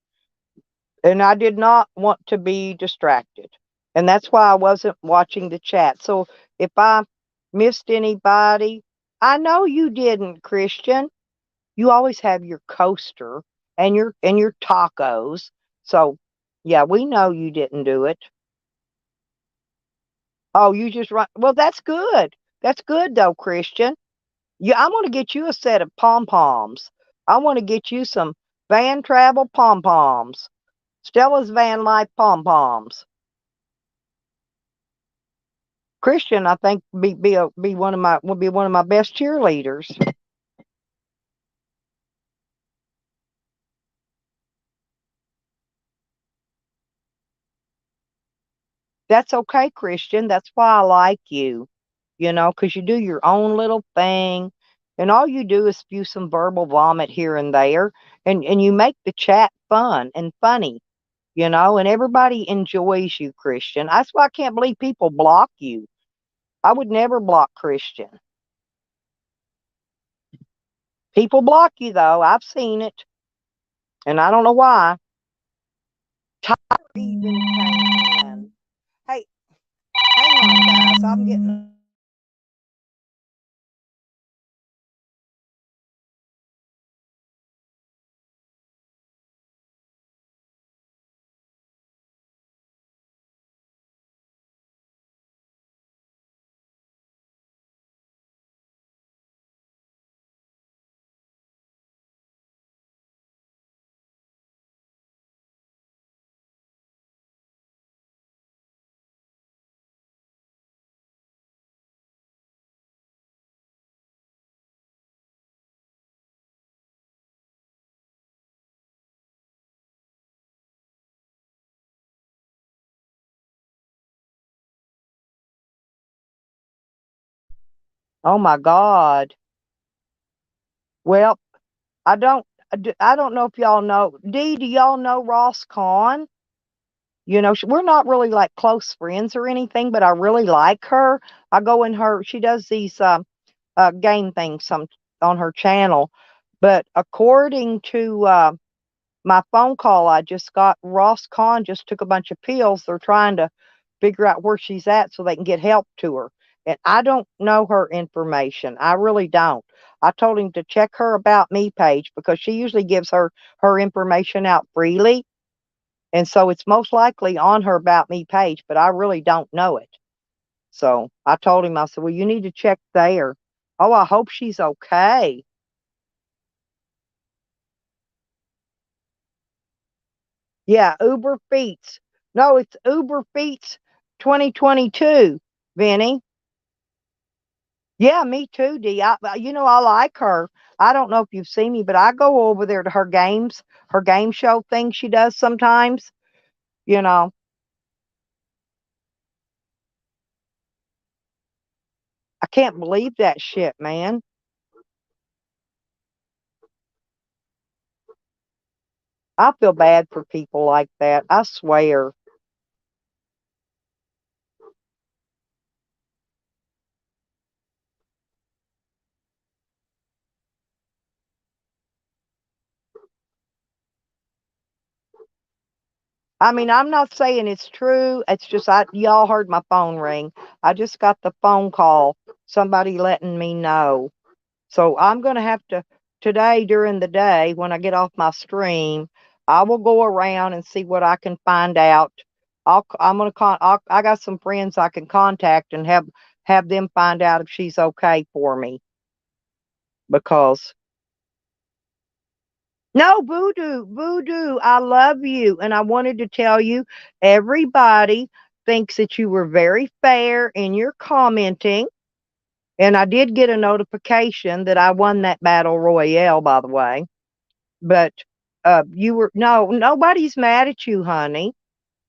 A: And I did not want to be distracted. And that's why I wasn't watching the chat. So if I missed anybody, I know you didn't, Christian. You always have your coaster and your tacos. So yeah, we know you didn't do it. Oh, you just run. Well, that's good. That's good though, Christian. Yeah, I want to get you a set of pom poms. I want to get you some Van Travel pom poms. Stella's Van Life pom poms. Christian, I think be one of my will be one of my best cheerleaders. That's okay, Christian. That's why I like you, 'cause you do your own little thing, and all you do is spew some verbal vomit here and there, and you make the chat fun and funny, and everybody enjoys you, Christian. That's why I can't believe people block you. I would never block Christian. People block you, though. I've seen it, and I don't know why. Tyler even came in. Hey, hang on, guys. I'm getting. Oh my God. Well, I don't know if y'all know. Do y'all know Ross Kahn? We're not really like close friends or anything, but I really like her. I go in her. She does these game things some on her channel. But according to my phone call I just got, Ross Kahn just took a bunch of pills. They're trying to figure out where she's at so they can get help to her. And I don't know her information. I really don't. I told him to check her About Me page because she usually gives her information out freely. And so it's most likely on her About Me page, but I really don't know it. So I told him, I said, well, you need to check there. Oh, I hope she's okay. Yeah, Uber Feets. No, it's Uber Feets 2022, Vinny. Yeah, me too, Dee. I like her. I don't know if you've seen me, but I go over there to her game show thing she does sometimes. You know, I can't believe that shit, man. I feel bad for people like that. I swear. I mean, I'm not saying it's true. It's just y'all heard my phone ring. I just got the phone call. Somebody letting me know. So I'm going to have to today during the day when I get off my stream, I will go around and see what I can find out. I'm going to I got some friends I can contact and have them find out if she's okay for me because no, Voodoo, I love you. And I wanted to tell you, everybody thinks that you were very fair in your commenting. And I did get a notification that I won that battle royale, by the way. But you were no, nobody's mad at you, honey.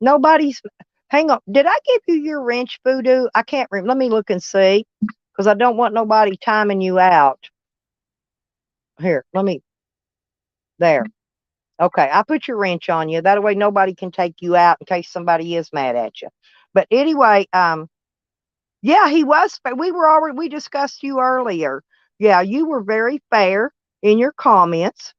A: Nobody's. Hang on, did I give you your wrench, Voodoo? I can't remember. Let me look and see, because I don't want nobody timing you out. Here, let me. There. Okay, I put your wrench on you. That way nobody can take you out in case somebody is mad at you. But anyway, yeah, he was. We discussed you earlier. Yeah, you were very fair in your comments.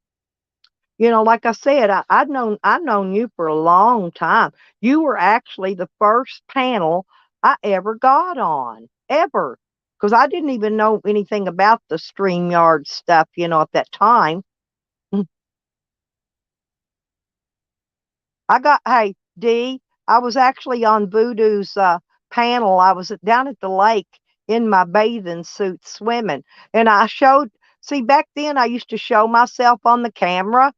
A: Like I said, I've known you for a long time. You were actually the first panel I ever got on, ever, because I didn't even know anything about the StreamYard stuff, at that time. Hey, D, I was actually on Voodoo's panel. I was down at the lake in my bathing suit swimming. And see, back then I used to show myself on the camera,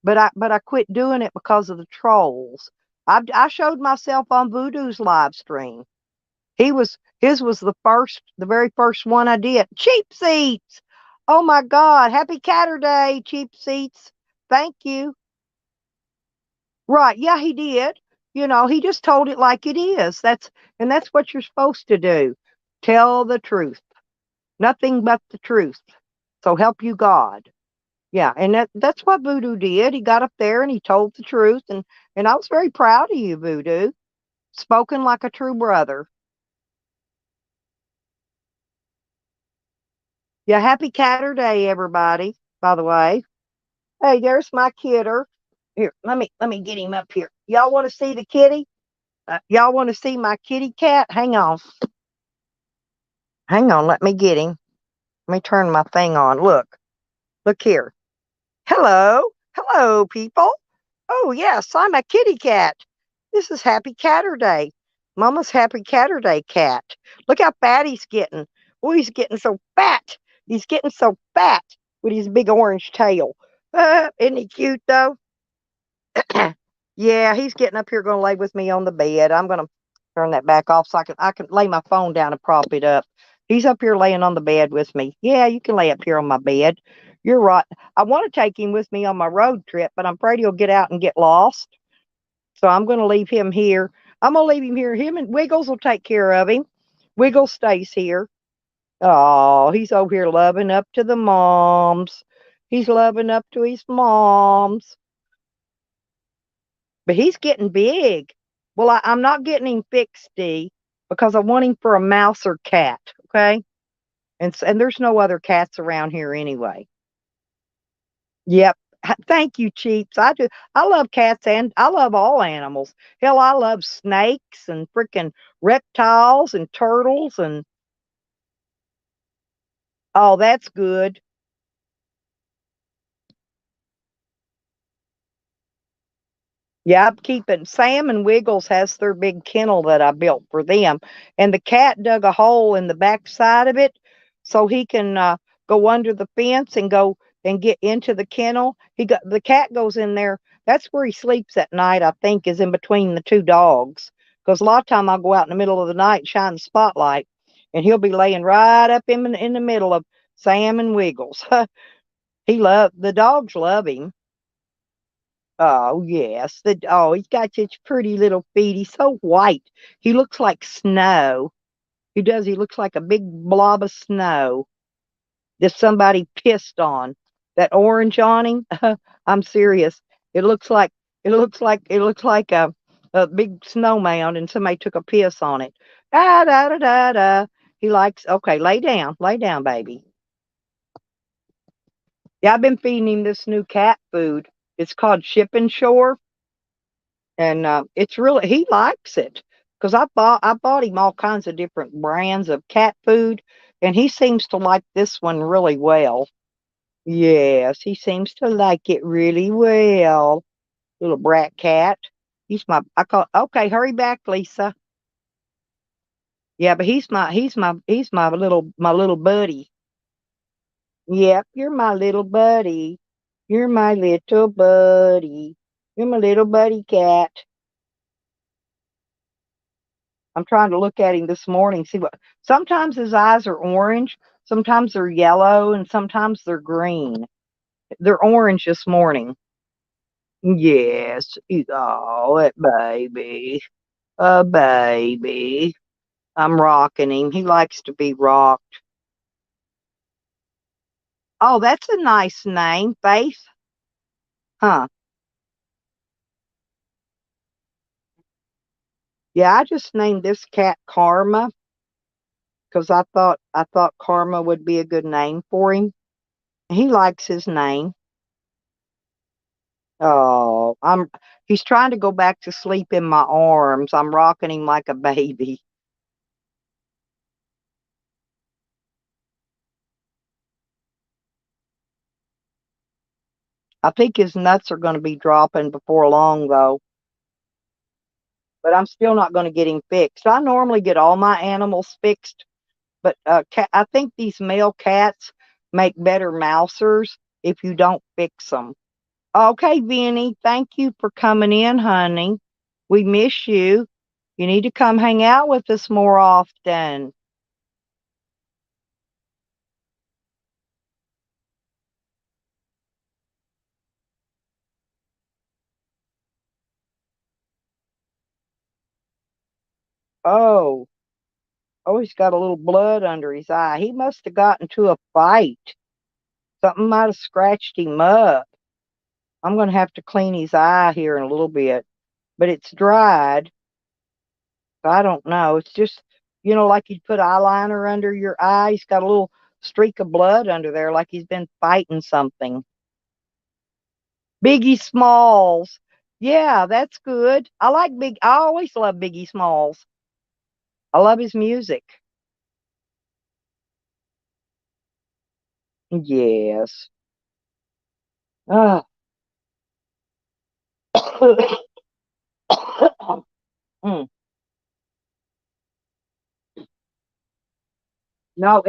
A: but I quit doing it because of the trolls. I showed myself on Voodoo's live stream. His was the very first one I did. Cheap seats. Oh my God. Happy Caturday, cheap seats. Thank you. Right. Yeah, he did. he just told it like it is. That's what you're supposed to do. Tell the truth. Nothing but the truth. So help you God. Yeah, and that's what Voodoo did. He got up there and he told the truth, and I was very proud of you, Voodoo. Spoken like a true brother. Yeah, happy Caturday, everybody, by the way. Hey, there's my kidder. Here, let me get him up here. Y'all want to see the kitty? Y'all want to see my kitty cat? Hang on. Hang on, let me get him. Let me turn my thing on. Look here. Hello. Hello, people. Oh, yes, I'm a kitty cat. This is Happy Caturday. Mama's Happy Caturday cat. Look how fat he's getting. Oh, he's getting so fat. He's getting so fat with his big orange tail. Isn't he cute, though? Yeah, he's getting up here going to lay with me on the bed. I'm going to turn that back off so I can lay my phone down and prop it up. He's up here laying on the bed with me. Yeah, you can lay up here on my bed. You're right. I want to take him with me on my road trip, but I'm afraid he'll get out and get lost. So I'm going to leave him here. I'm going to leave him here. Him and Wiggles will take care of him. Wiggles stays here. Oh, he's over here loving up to the moms. He's loving up to his moms. But he's getting big. Well, I'm not getting him fixed, D, because I want him for a mouse or cat. Okay, and there's no other cats around here anyway. Yep. Thank you, Cheeps. I do. I love cats and I love all animals. Hell, I love snakes and freaking reptiles and turtles and oh, that's good. Yeah, I'm keeping Sam and Wiggles has their big kennel that I built for them, and the cat dug a hole in the back side of it so he can go under the fence and go and get into the kennel. The cat goes in there. That's where he sleeps at night. I think is in between the two dogs because a lot of time I'll go out in the middle of the night, shine the spotlight, and he'll be laying right up in the middle of Sam and Wiggles. The dogs love him. Oh, yes. He's got such pretty little feet. He's so white. He looks like snow. He does. He looks like a big blob of snow that somebody pissed on. That orange on him. I'm serious. It looks like it looks like a big snow mound and somebody took a piss on it. Da da da da da. He likes okay, lay down, baby. Yeah, I've been feeding him this new cat food. It's called Ship and Shore. And it's really he likes it because I bought him all kinds of different brands of cat food, and he seems to like this one really well. Yes, he seems to like it really well. Little brat cat. I call okay, hurry back, Lisa. Yeah, but he's my little buddy. Yep, you're my little buddy. You're my little buddy. You're my little buddy cat. I'm trying to look at him this morning, see what sometimes his eyes are orange, sometimes they're yellow, and sometimes they're green. They're orange this morning. Yes. Oh, that baby. A baby. I'm rocking him. He likes to be rocked. Oh, that's a nice name, Faith. Huh. Yeah, I just named this cat Karma because I thought Karma would be a good name for him. He likes his name. Oh, he's trying to go back to sleep in my arms. I'm rocking him like a baby. I think his nuts are going to be dropping before long though, but I'm still not going to get him fixed. I normally get all my animals fixed, but I think these male cats make better mousers if you don't fix them. Okay, Vinny, thank you for coming in, honey. We miss you. You need to come hang out with us more often. Oh, oh, he's got a little blood under his eye. He must have gotten into a fight. Something might have scratched him up. I'm going to have to clean his eye here in a little bit, but it's dried. I don't know. It's just, like you'd put eyeliner under your eye. He's got a little streak of blood under there, like he's been fighting something. Biggie Smalls. Yeah, that's good. I always love Biggie Smalls. I love his music. Yes. Ah. Mm. No,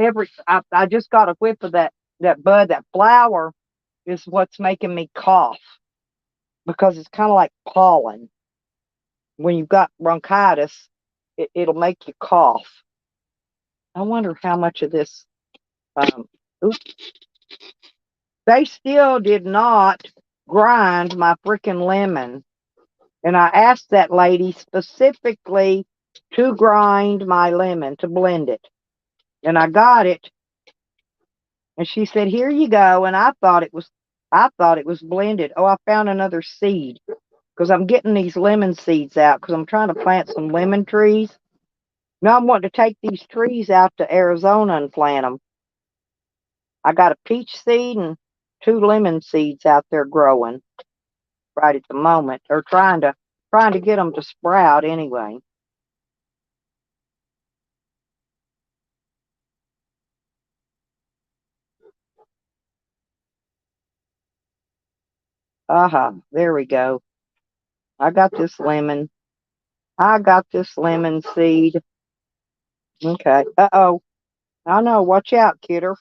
A: I just got a whiff of that bud, that flower is what's making me cough because it's kind of like pollen. When you've got bronchitis, it'll make you cough. I wonder how much of this. Um, oops, they still did not grind my freaking lemon. And I asked that lady specifically to grind my lemon, to blend it. And I got it. And she said, "Here you go." And I thought it was blended. Oh, I found another seed because I'm getting these lemon seeds out because I'm trying to plant some lemon trees. Now I'm wanting to take these trees out to Arizona and plant them. I got a peach seed and two lemon seeds out there growing right at the moment, or trying to get them to sprout anyway. There we go. I got this lemon. I got this lemon seed. Okay. Uh-oh. I know. Watch out, kidder.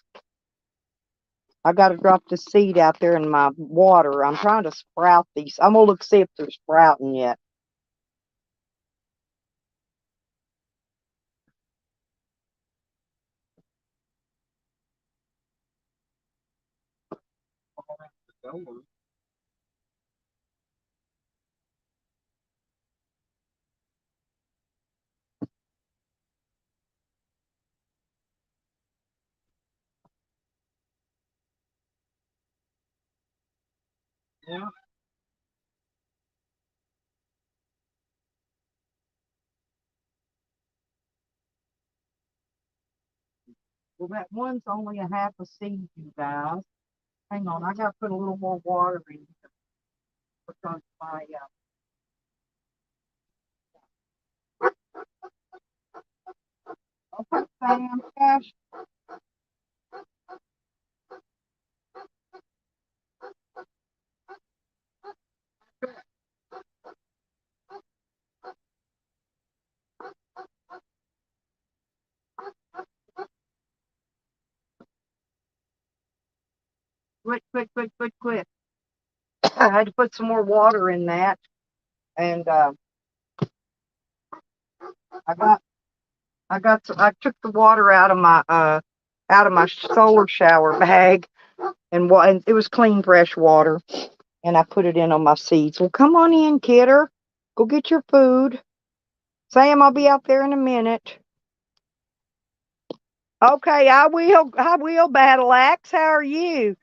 A: I got to drop the seed out there in my water. I'm trying to sprout these. I'm going to look see if they're sprouting yet. Yeah. Well, that one's only a half a seed, you guys. Hang on. I got to put a little more water in here because my, okay, Sam, gosh, quit, quit, quit, quit, quit. I had to put some more water in that. And I got I took the water out of my solar shower bag and it was clean fresh water and I put it in on my seeds. Well, come on in, kidder. Go get your food. Sam, I'll be out there in a minute. Okay, I will, Battle Axe. How are you?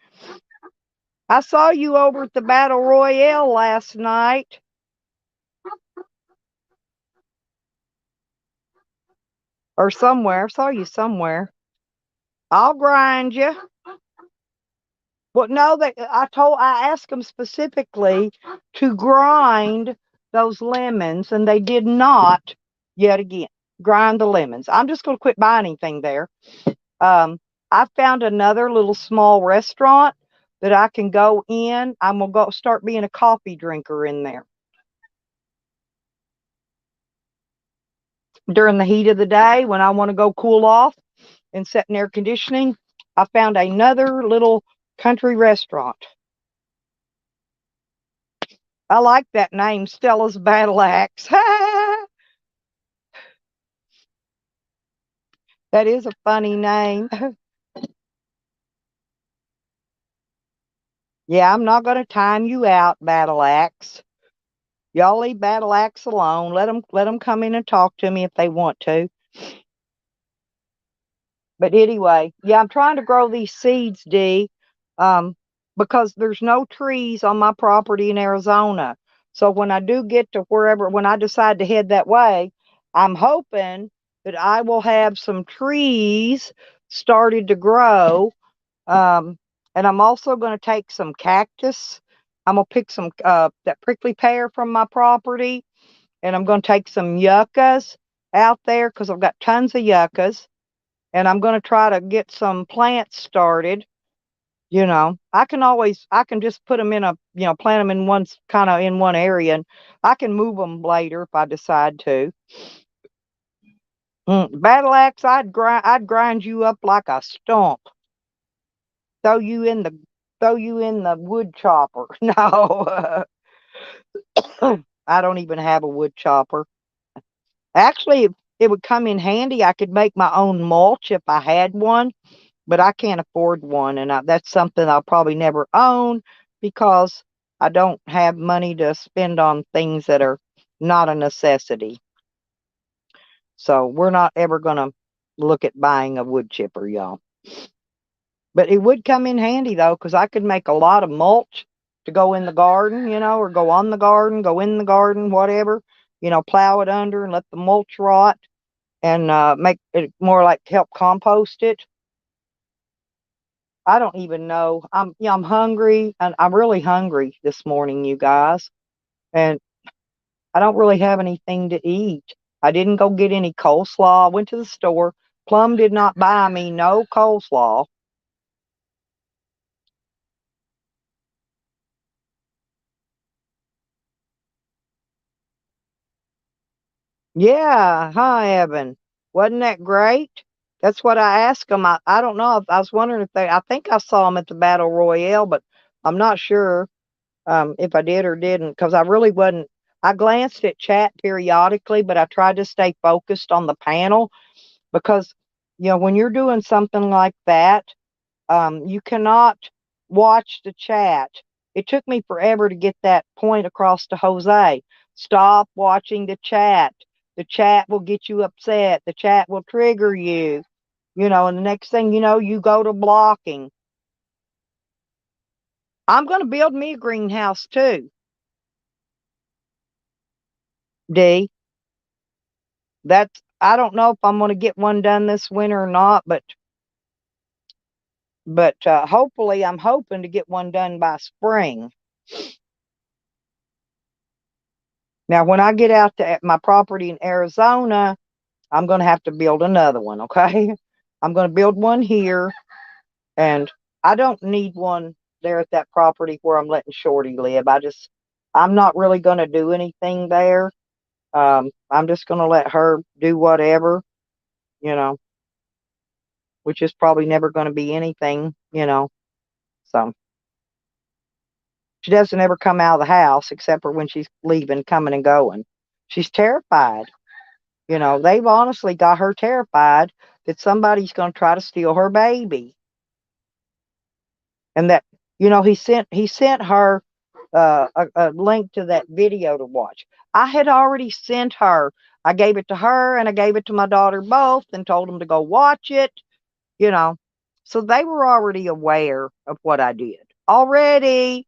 A: I saw you over at the Battle Royale last night. Or somewhere. I saw you somewhere. I'll grind you. Well, no, I asked them specifically to grind those lemons, and they did not yet again grind the lemons. I'm just going to quit buying anything there. I found another little small restaurant that I can go in. I'm gonna go start being a coffee drinker in there during the heat of the day when I want to go cool off and sit in air conditioning. I found another little country restaurant. I like that name, Stella's Battle Axe. That is a funny name. Yeah, I'm not going to time you out, Battle Axe. Y'all leave Battle Axe alone. Let them come in and talk to me if they want to. But anyway, yeah, I'm trying to grow these seeds, Dee, um, because there's no trees on my property in Arizona. So when I do get to wherever, when I decide to head that way, I'm hoping that I will have some trees started to grow. Um, and I'm also going to take some cactus. I'm going to pick some that prickly pear from my property, and I'm going to take some yuccas out there because I've got tons of yuccas, and I'm going to try to get some plants started. I can just put them in plant them in one kind of in one area, and I can move them later if I decide to. Battle axe, I'd grind you up like a stump. Throw you in the, throw you in the wood chopper. No, I don't even have a wood chopper. Actually, it would come in handy. I could make my own mulch if I had one, but I can't afford one, and that's something I'll probably never own because I don't have money to spend on things that are not a necessity. So we're not ever going to look at buying a wood chipper, y'all. But it would come in handy though, because I could make a lot of mulch to go in the garden, or go on the garden, go in the garden, whatever. Plow it under and let the mulch rot, and make it more like help compost it. I don't even know. I'm hungry, and I'm really hungry this morning, you guys. And I don't really have anything to eat. I didn't go get any coleslaw. I went to the store. Plum did not buy me no coleslaw. Yeah, hi, Evan. Wasn't that great? That's what I asked them. I don't know. I was wondering if I think I saw them at the Battle Royale, but I'm not sure if I did or didn't because I really wasn't. I glanced at chat periodically, but I tried to stay focused on the panel because, when you're doing something like that, you cannot watch the chat. It took me forever to get that point across to Jose. Stop watching the chat. The chat will get you upset. The chat will trigger you, and the next thing you know, you go to blocking. I'm going to build me a greenhouse too, D. I don't know if I'm going to get one done this winter or not, but hopefully I'm hoping to get one done by spring. Now, when I get out to my property in Arizona, I'm going to have to build another one, okay? I'm going to build one here, and I don't need one there at that property where I'm letting Shorty live. I'm not really going to do anything there. I'm just going to let her do whatever, you know, which is probably never going to be anything. So she doesn't ever come out of the house except for when she's leaving, coming and going. She's terrified. They've honestly got her terrified that somebody's going to try to steal her baby. And that, he sent her a link to that video to watch. I had already sent her. I gave it to her and I gave it to my daughter both and told them to go watch it, you know. So they were already aware of what I did already.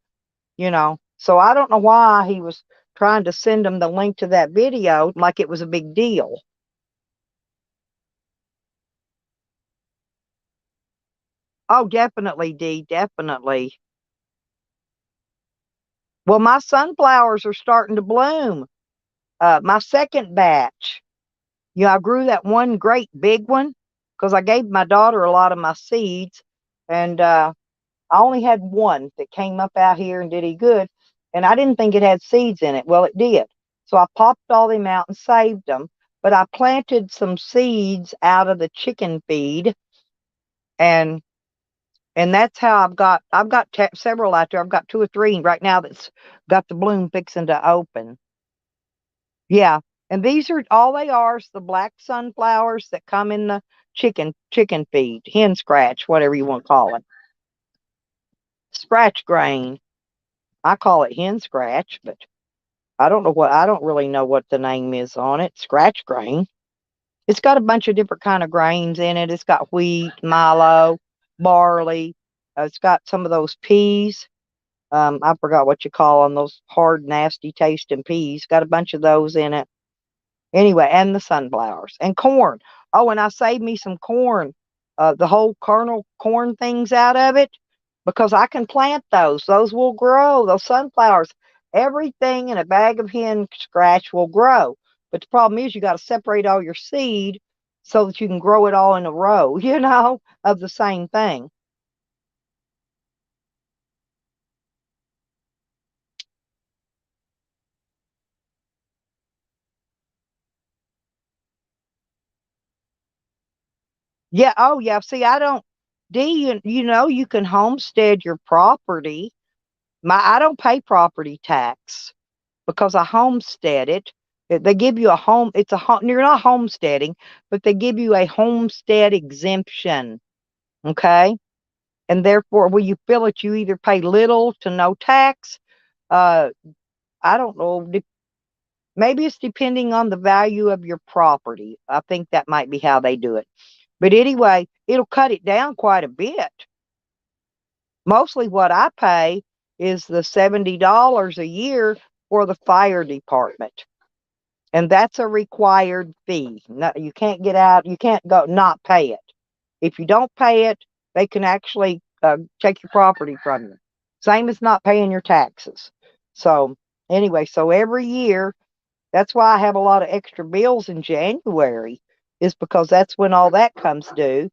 A: So I don't know why he was trying to send them the link to that video like it was a big deal. Oh, definitely, D, definitely. Well, my sunflowers are starting to bloom. My second batch, I grew that one great big one because I gave my daughter a lot of my seeds, and I only had one that came up out here and did any good, and I didn't think it had seeds in it. Well, it did. So I popped all them out and saved them, but I planted some seeds out of the chicken feed, and that's how I've got several out there. I've got two or three right now that's got the bloom fixing to open. Yeah, and these are all they are is the black sunflowers that come in the chicken feed, hen scratch, whatever you want to call it. Scratch grain. I call it hen scratch, but I don't really know what the name is on it. Scratch grain. It's got a bunch of different kind of grains in it. It's got wheat, milo, barley. It's got some of those peas. I forgot what you call them, those hard, nasty tasting peas. Got a bunch of those in it. Anyway, and the sunflowers and corn. Oh, and I saved me some corn, the whole kernel corn things out of it because I can plant those. Those will grow. Those sunflowers, everything in a bag of hen scratch will grow. But the problem is you got to separate all your seed so that you can grow it all in a row, of the same thing. Yeah. Oh, yeah. See, I don't. Do you can homestead your property. I don't pay property tax because I homestead it. They give you a home. It's a home. You're not homesteading, but they give you a homestead exemption. Okay, and therefore, when you fill it, you either pay little to no tax. Uh, I don't know. Maybe it's depending on the value of your property. I think that might be how they do it. But anyway, it'll cut it down quite a bit. Mostly what I pay is the $70 a year for the fire department. And that's a required fee. No, you can't get out, you can't go not pay it. If you don't pay it, they can actually take your property from you. Same as not paying your taxes. So, anyway, so every year, that's why I have a lot of extra bills in January, is because that's when all that comes due.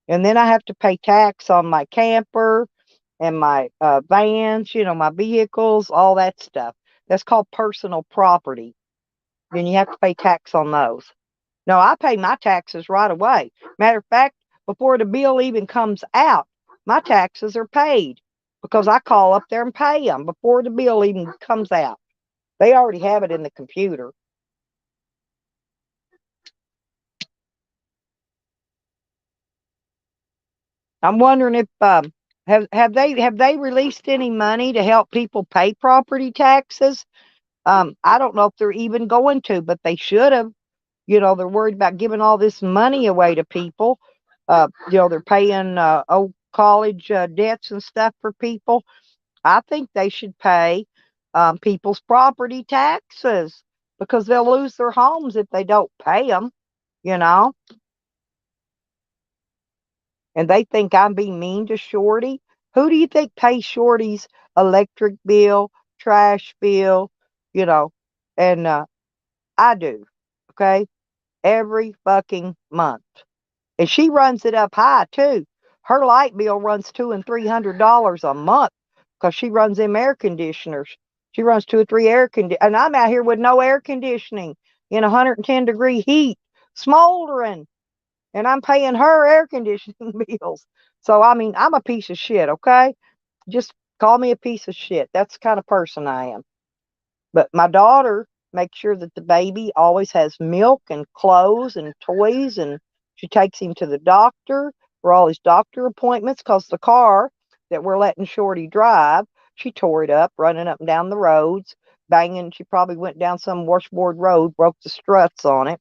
A: And then I have to pay tax on my camper and my vans, my vehicles, all that stuff. That's called personal property. Then you have to pay tax on those. No, I pay my taxes right away. Matter of fact, before the bill even comes out, my taxes are paid because I call up there and pay them before the bill even comes out. They already have it in the computer. I'm wondering if have they released any money to help people pay property taxes? I don't know if they're even going to, but they should have. They're worried about giving all this money away to people. They're paying old college debts and stuff for people. I think they should pay people's property taxes because they'll lose their homes if they don't pay them, you know, and they think I'm being mean to Shorty. Who do you think pays Shorty's electric bill, trash bill, you know, and I do, okay, every fucking month. And she runs it up high too. Her light bill runs $200 and $300 a month because she runs them air conditioners. She runs two or three and I'm out here with no air conditioning in 110-degree heat, smoldering, and I'm paying her air conditioning bills. So I mean, I'm a piece of shit. Okay, just call me a piece of shit. That's the kind of person I am. But my daughter makes sure that the baby always has milk and clothes and toys, and she takes him to the doctor for all his doctor appointments because the car that we're letting Shorty drive, she tore it up running up and down the roads, banging. She probably went down some washboard road, broke the struts on it.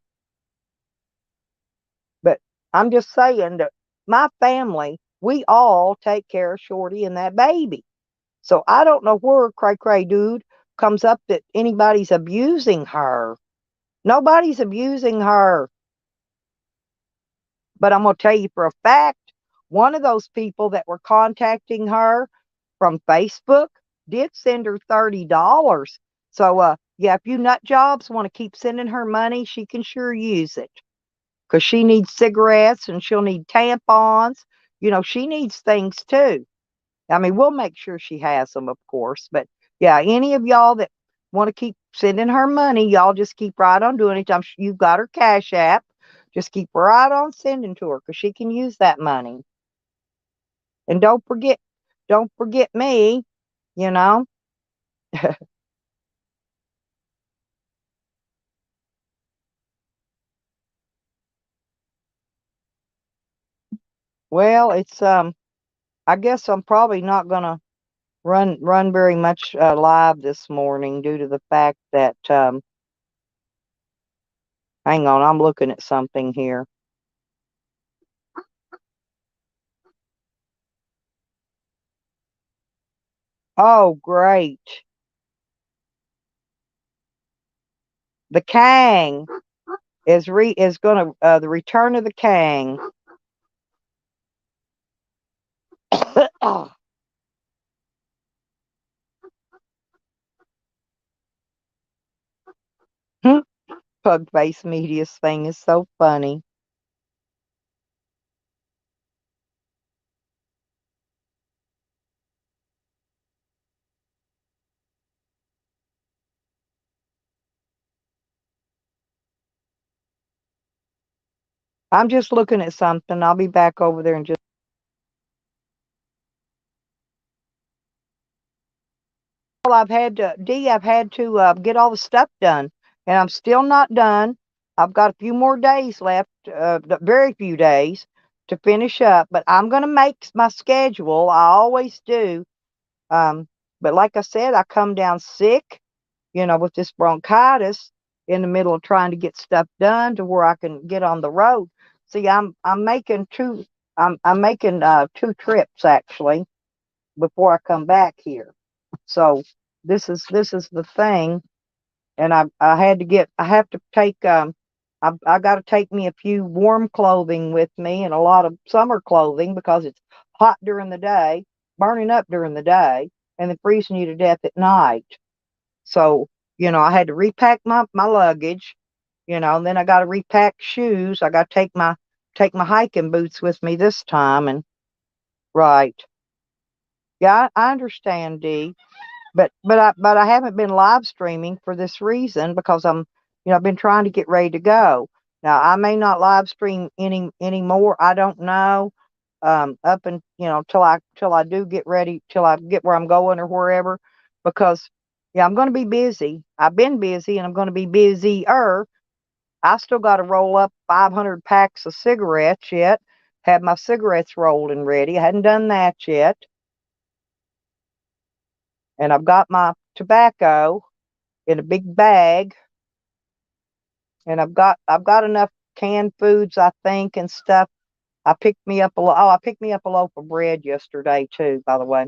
A: But I'm just saying that my family, we all take care of Shorty and that baby. So I don't know where Cray Cray Dude comes up that anybody's abusing her. Nobody's abusing her. But I'm going to tell you for a fact, one of those people that were contacting her from Facebook did send her $30. So, yeah, if you nut jobs want to keep sending her money, she can sure use it because she needs cigarettes and she'll need tampons. She needs things too. I mean, we'll make sure she has them, of course. But yeah, any of y'all that want to keep sending her money, y'all just keep right on doing it. You've got her Cash App. Just keep right on sending to her because she can use that money. And don't forget me, you know. Well, it's I guess I'm probably not gonna. run very much live this morning due to the fact that hang on, I'm looking at something here. Oh, great. The Kang is gonna the return of the Kang. Pug face media's thing is so funny. I'm just looking at something. I'll be back over there in just. Well, I've had to get all the stuff done, and I'm still not done. I've got a few more days left, very few days to finish up, but I'm going to make my schedule. I always do. Um, but like I said, I come down sick, with this bronchitis in the middle of trying to get stuff done to where I can get on the road. See, I'm making I'm making 2 trips actually before I come back here. So this is the thing, and I have to take I got to take me a few warm clothing with me and a lot of summer clothing because it's hot during the day, burning up during the day, and then freezing you to death at night. So I had to repack my luggage, and then I got to repack shoes. I got to take my hiking boots with me this time, and right, yeah, I understand, Dee. But I haven't been live streaming for this reason because I've been trying to get ready to go. Now I may not live stream anymore. I don't know. Up and till I do get ready, till I get where I'm going or wherever, because yeah, I'm going to be busy. I've been busy and I'm going to be busier. I still got to roll up 500 packs of cigarettes yet. Have my cigarettes rolled and ready. I hadn't done that yet, and I've got my tobacco in a big bag, and I've got enough canned foods, I think, and stuff. I picked me up a loaf of bread yesterday too, by the way.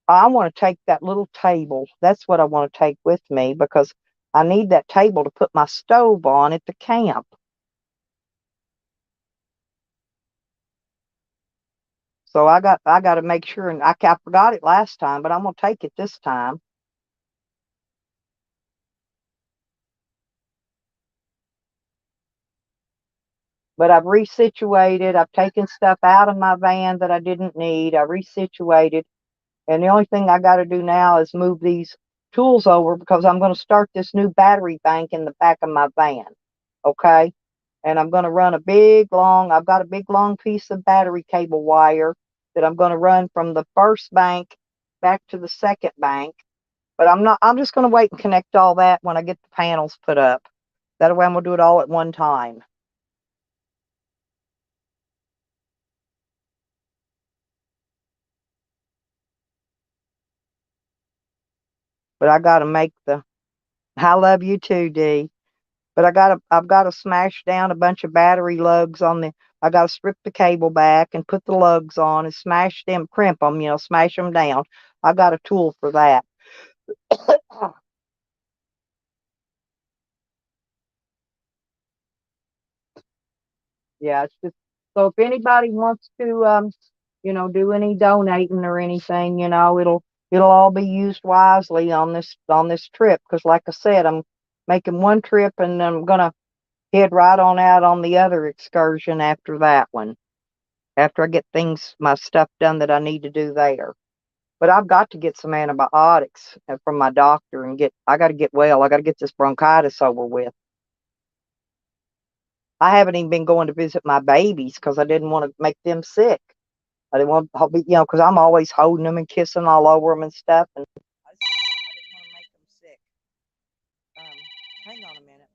A: I want to take that little table. That's what I want to take with me because I need that table to put my stove on at the camp. So I got to make sure, and I forgot it last time, but I'm gonna take it this time. But I've resituated. I've taken stuff out of my van that I didn't need. I resituated. And the only thing I got to do now is move these tools over because I'm going to start this new battery bank in the back of my van. Okay. And I'm going to run I've got a big long piece of battery cable wire that I'm going to run from the first bank back to the second bank. But I'm just going to wait and connect all that when I get the panels put up. That way I'm going to do it all at one time. But I love you too, Dee. But I've got to smash down a bunch of battery lugs on the. I got to strip the cable back and put the lugs on and smash them, crimp them, smash them down. I've got a tool for that. Yeah, it's just so if anybody wants to, do any donating or anything, it'll all be used wisely on this trip. Because like I said, I'm making one trip and I'm gonna head right on out on the other excursion after that one. After I get my stuff done that I need to do there. But I've got to get some antibiotics from my doctor and I got to get well. I got to get this bronchitis over with. I haven't even been going to visit my babies because I didn't want to make them sick. I didn't want to be, because I'm always holding them and kissing all over them and stuff. And I didn't want to make them sick. Hang on a minute.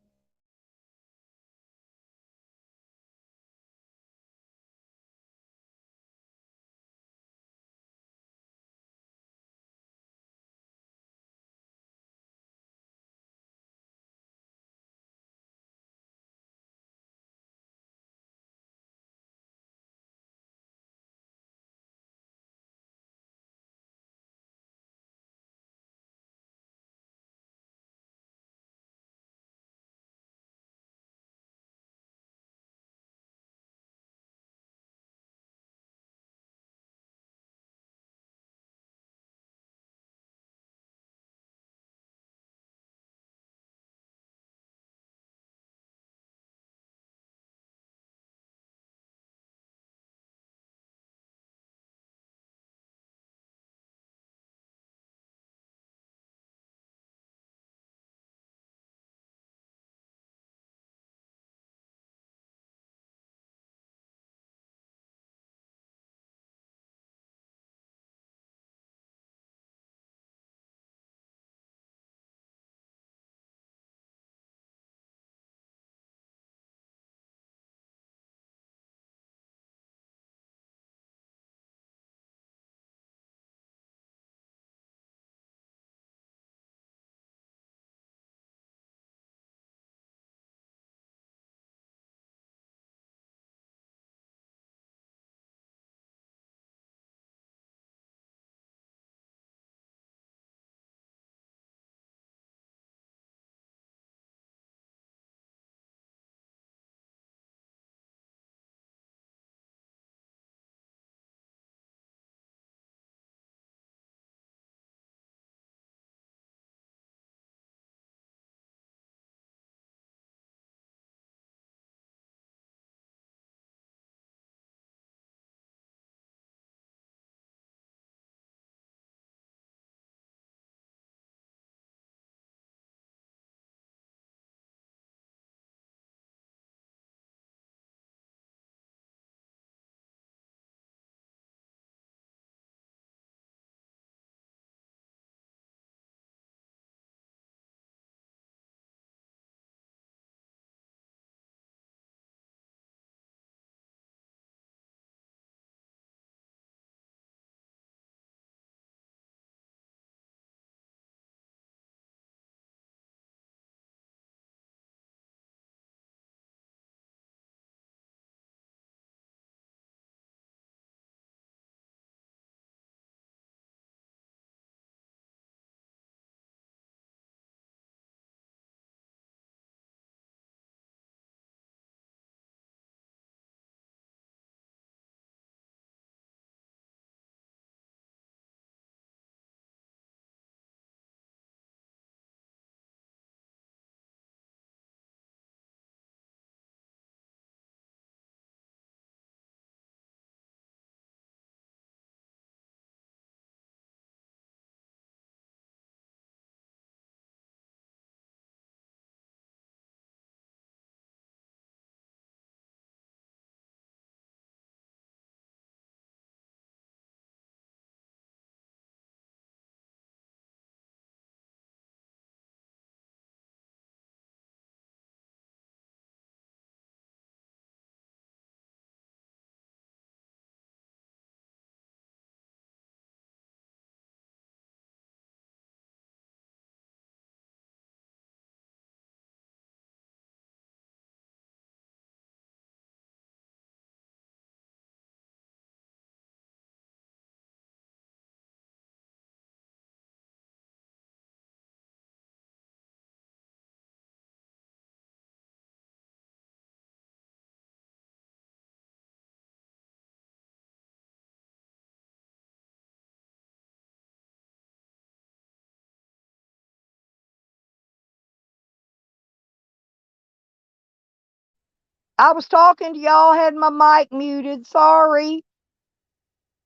A: I was talking to y'all, had my mic muted. Sorry.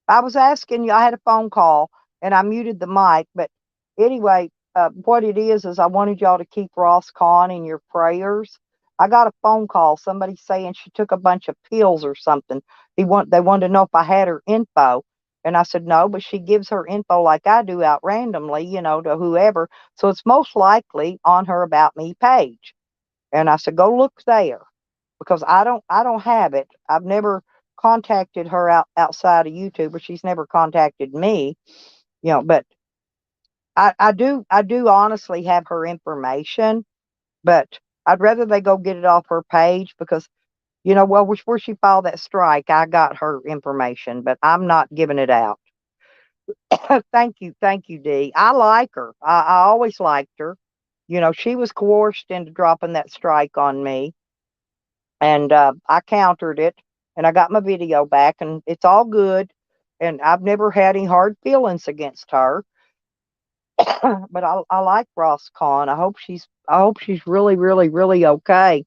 A: I was asking you, I had a phone call and I muted the mic. But anyway, what it is I wanted y'all to keep Ross Kahn in your prayers. I got a phone call, somebody saying she took a bunch of pills or something. They wanted to know if I had her info. And I said, no, but she gives her info like I do out randomly, to whoever. So it's most likely on her About Me page. And I said, go look there because I don't have it. I've never contacted her outside of YouTube, or she's never contacted me, but I do honestly have her information, but I'd rather they go get it off her page because well, where she filed that strike, I got her information, but I'm not giving it out. Thank you, Dee. I like her. I always liked her. She was coerced into dropping that strike on me, and I countered it, and I got my video back, and it's all good. And I've never had any hard feelings against her. But I like Ross Kahn. I hope she's really, really, really okay.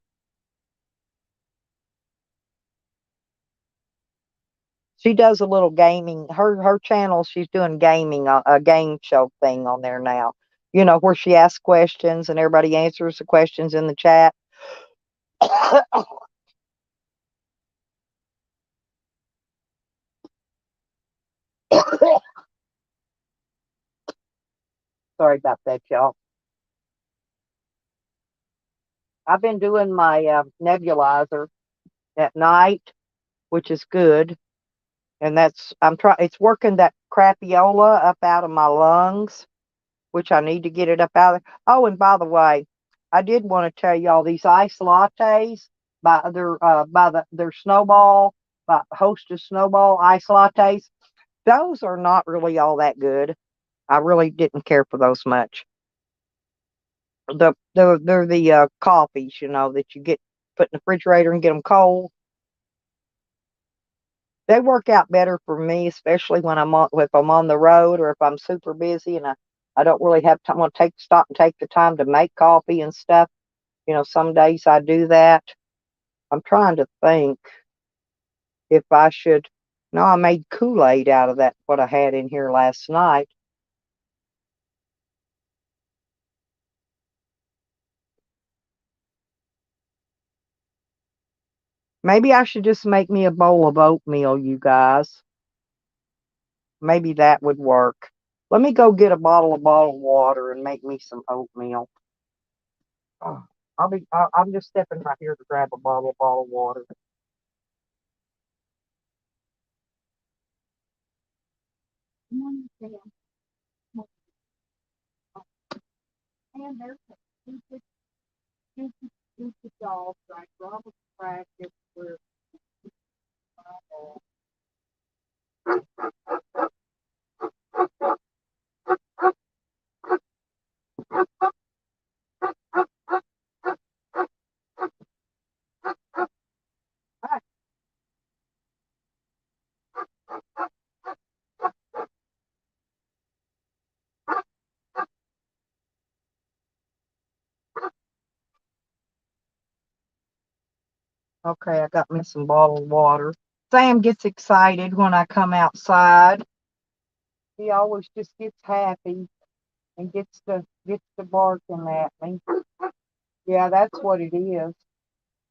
A: She does a little gaming. Her channel, she's doing gaming, a game show thing on there now. Where she asks questions and everybody answers the questions in the chat. Sorry about that, y'all. I've been doing my nebulizer at night, which is good. And it's working that crapiola up out of my lungs, which I need to get it up out of there. Oh, and by the way, I did want to tell y'all these ice lattes by their Snowball, by Hostess Snowball ice lattes. Those are not really all that good. I really didn't care for those much. They're the coffees, that you get put in the refrigerator and get them cold. They work out better for me, especially when if I'm on the road or if I'm super busy and I don't really have time. I want to stop and take the time to make coffee and stuff. Some days I do that. I'm trying to think if I should. No, I made Kool-Aid out of that, what I had in here last night. Maybe I should just make me a bowl of oatmeal, you guys. Maybe that would work. Let me go get a bottled water and make me some oatmeal. Oh, I'm just stepping right here to grab a bottled water. And there's a stupid dogs, right? Robert practice where okay, I got me some bottled water. Sam gets excited when I come outside. He always just gets happy and gets to barking at me. Yeah, that's what it is.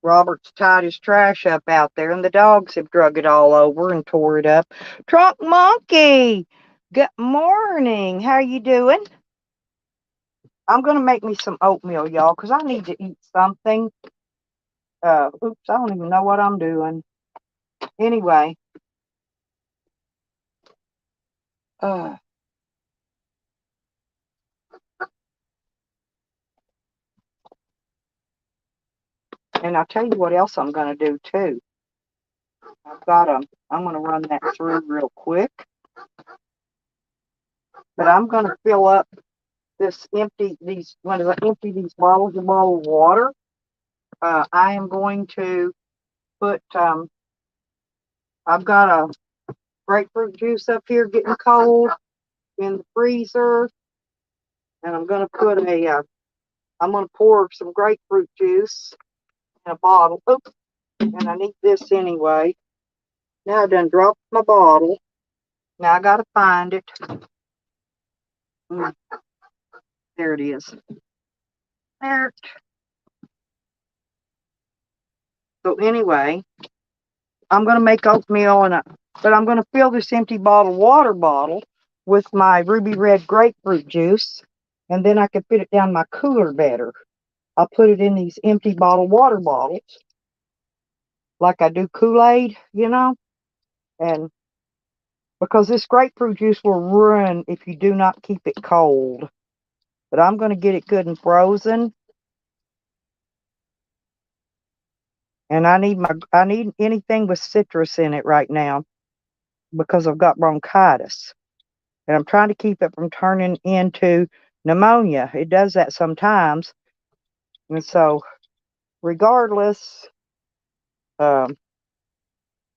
A: Robert's tied his trash up out there, and the dogs have drug it all over and tore it up. Trunk Monkey, good morning. How you doing? I'm gonna make me some oatmeal, y'all, because I need to eat something. Oops, I don't even know what I'm doing. Anyway, uh, and I'll tell you what else I'm gonna do too. I'm gonna run that through real quick, but I'm gonna fill up when I empty these bottles of bottled water. I am going to put. I've got a grapefruit juice up here getting cold in the freezer, and I'm gonna put I'm gonna pour some grapefruit juice in a bottle. Oops, And I need this anyway. Now I done dropped my bottle. Now I gotta find it. Mm, there it is. There. So anyway, I'm gonna make oatmeal but I'm gonna fill this empty water bottle with my ruby red grapefruit juice, and then I can fit it down my cooler better. I'll put it in these empty water bottles, like I do Kool-Aid, and because this grapefruit juice will ruin if you do not keep it cold. But I'm going to get it good and frozen, and I need anything with citrus in it right now because I've got bronchitis, and I'm trying to keep it from turning into pneumonia. It does that sometimes, and so regardless, um,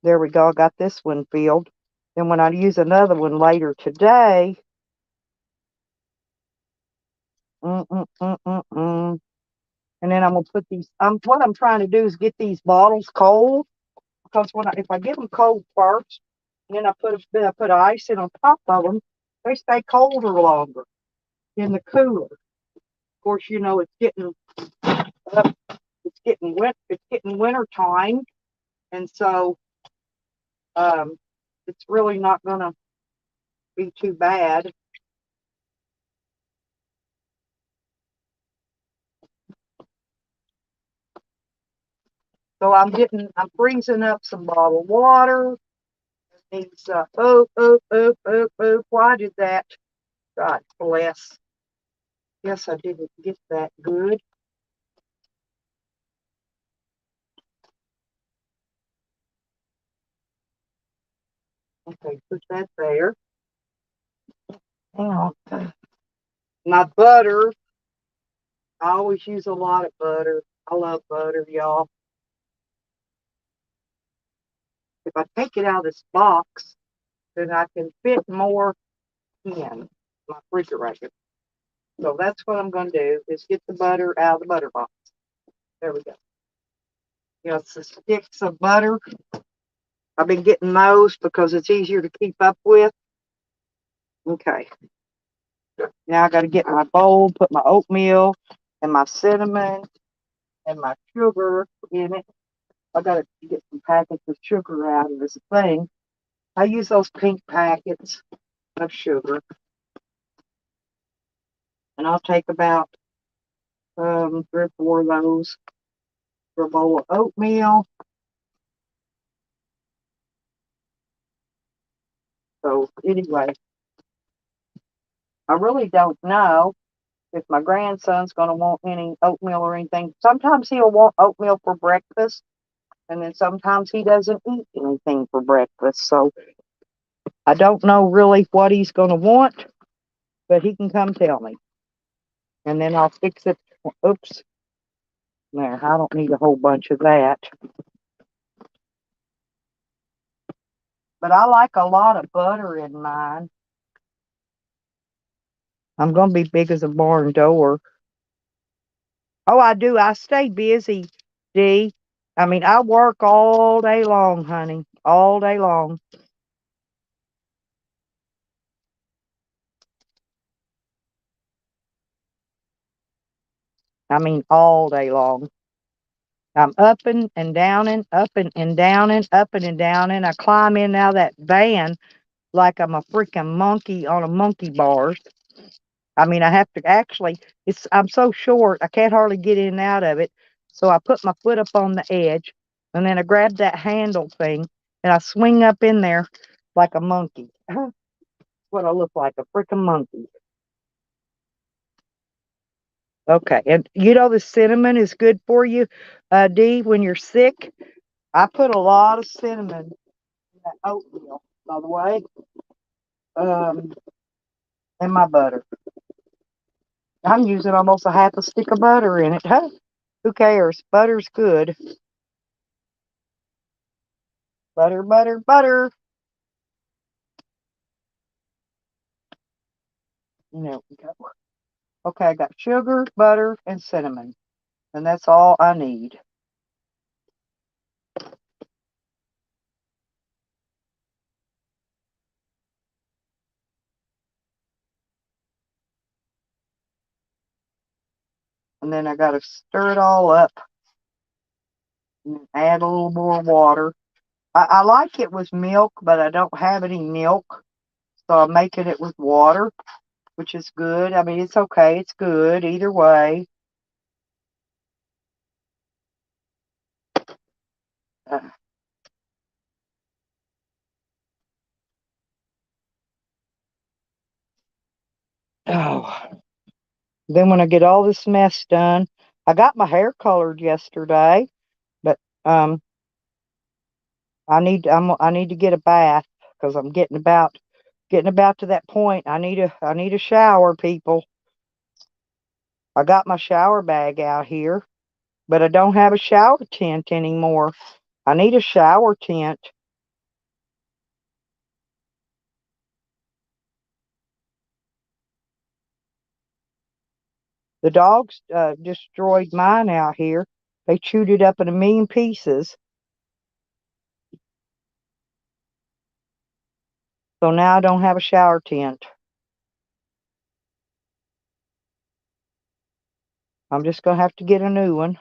A: there we go. I got this one filled. And when I use another one later today, and then I'm gonna put these. What I'm trying to do is get these bottles cold, because if I get them cold first, and then I put ice in on top of them, they stay colder longer in the cooler. Of course, uh, it's getting winter time, and so um, it's really not gonna be too bad. So I'm freezing up some bottled water. These, why did that? God bless. Yes, I didn't get that good. Okay, put that there. Now, my butter, I always use a lot of butter. I love butter, y'all. If I take it out of this box, then I can fit more in my refrigerator. So that's what I'm going to do, is get the butter out of the butter box. There we go. It's the sticks of butter. I've been getting those because it's easier to keep up with. Okay. Now I got to get my bowl, put my oatmeal and my cinnamon and my sugar in it. I got to get some packets of sugar out of this thing. I use those pink packets of sugar, and I'll take about 3 or 4 of those for a bowl of oatmeal. So anyway, I really don't know if my grandson's going to want any oatmeal or anything. Sometimes he'll want oatmeal for breakfast, and then sometimes he doesn't eat anything for breakfast. So I don't know really what he's going to want, but he can come tell me. And then I'll fix it. Oops. There, I don't need a whole bunch of that. But I like a lot of butter in mine. I'm going to be big as a barn door. Oh, I do. I stay busy, Dee. I mean, I work all day long, honey. All day long. I mean, all day long. I'm and downing, and downing, and downing. I climb in and out of that van like I'm a freaking monkey on a monkey bars. I mean, I have to actually, I'm so short, I can't hardly get in and out of it. So I put my foot up on the edge, and then I grab that handle thing, and I swing up in there like a monkey. That's what I look like, a freaking monkey. Okay, and the cinnamon is good for you, Dee, when you're sick. I put a lot of cinnamon in that oatmeal, by the way, um, and my butter. I'm using almost a half a stick of butter in it. Huh? Who cares? Butter's good. Butter, butter, butter. There we go. Okay, I got sugar, butter, and cinnamon. And that's all I need. And then I got to stir it all up and add a little more water. I like it with milk, but I don't have any milk. So I'm making it with water, which is good. I mean, it's okay. It's good either way. Uh, oh. Then when I get all this mess done, I got my hair colored yesterday, but I need to get a bath because I'm getting about to that point. I need a shower, people. I got my shower bag out here, but I don't have a shower tent anymore. I need a shower tent. The dogs destroyed mine out here. They chewed it up in a million pieces. So now I don't have a shower tent. I'm just going to have to get a new one.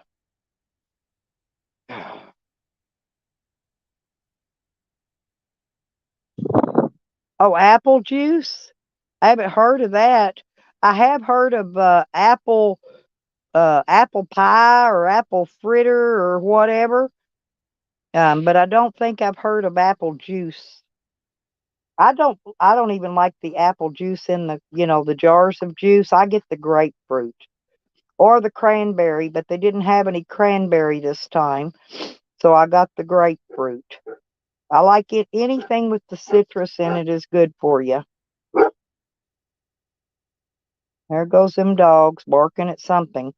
A: Oh, apple juice? I haven't heard of that. I have heard of apple pie or apple fritter or whatever. But I don't think I've heard of apple juice. I don't even like the apple juice in the jars of juice. I get the grapefruit or the cranberry, but they didn't have any cranberry this time. So I got the grapefruit. I like it. Anything with the citrus in it is good for you. There goes them dogs barking at something.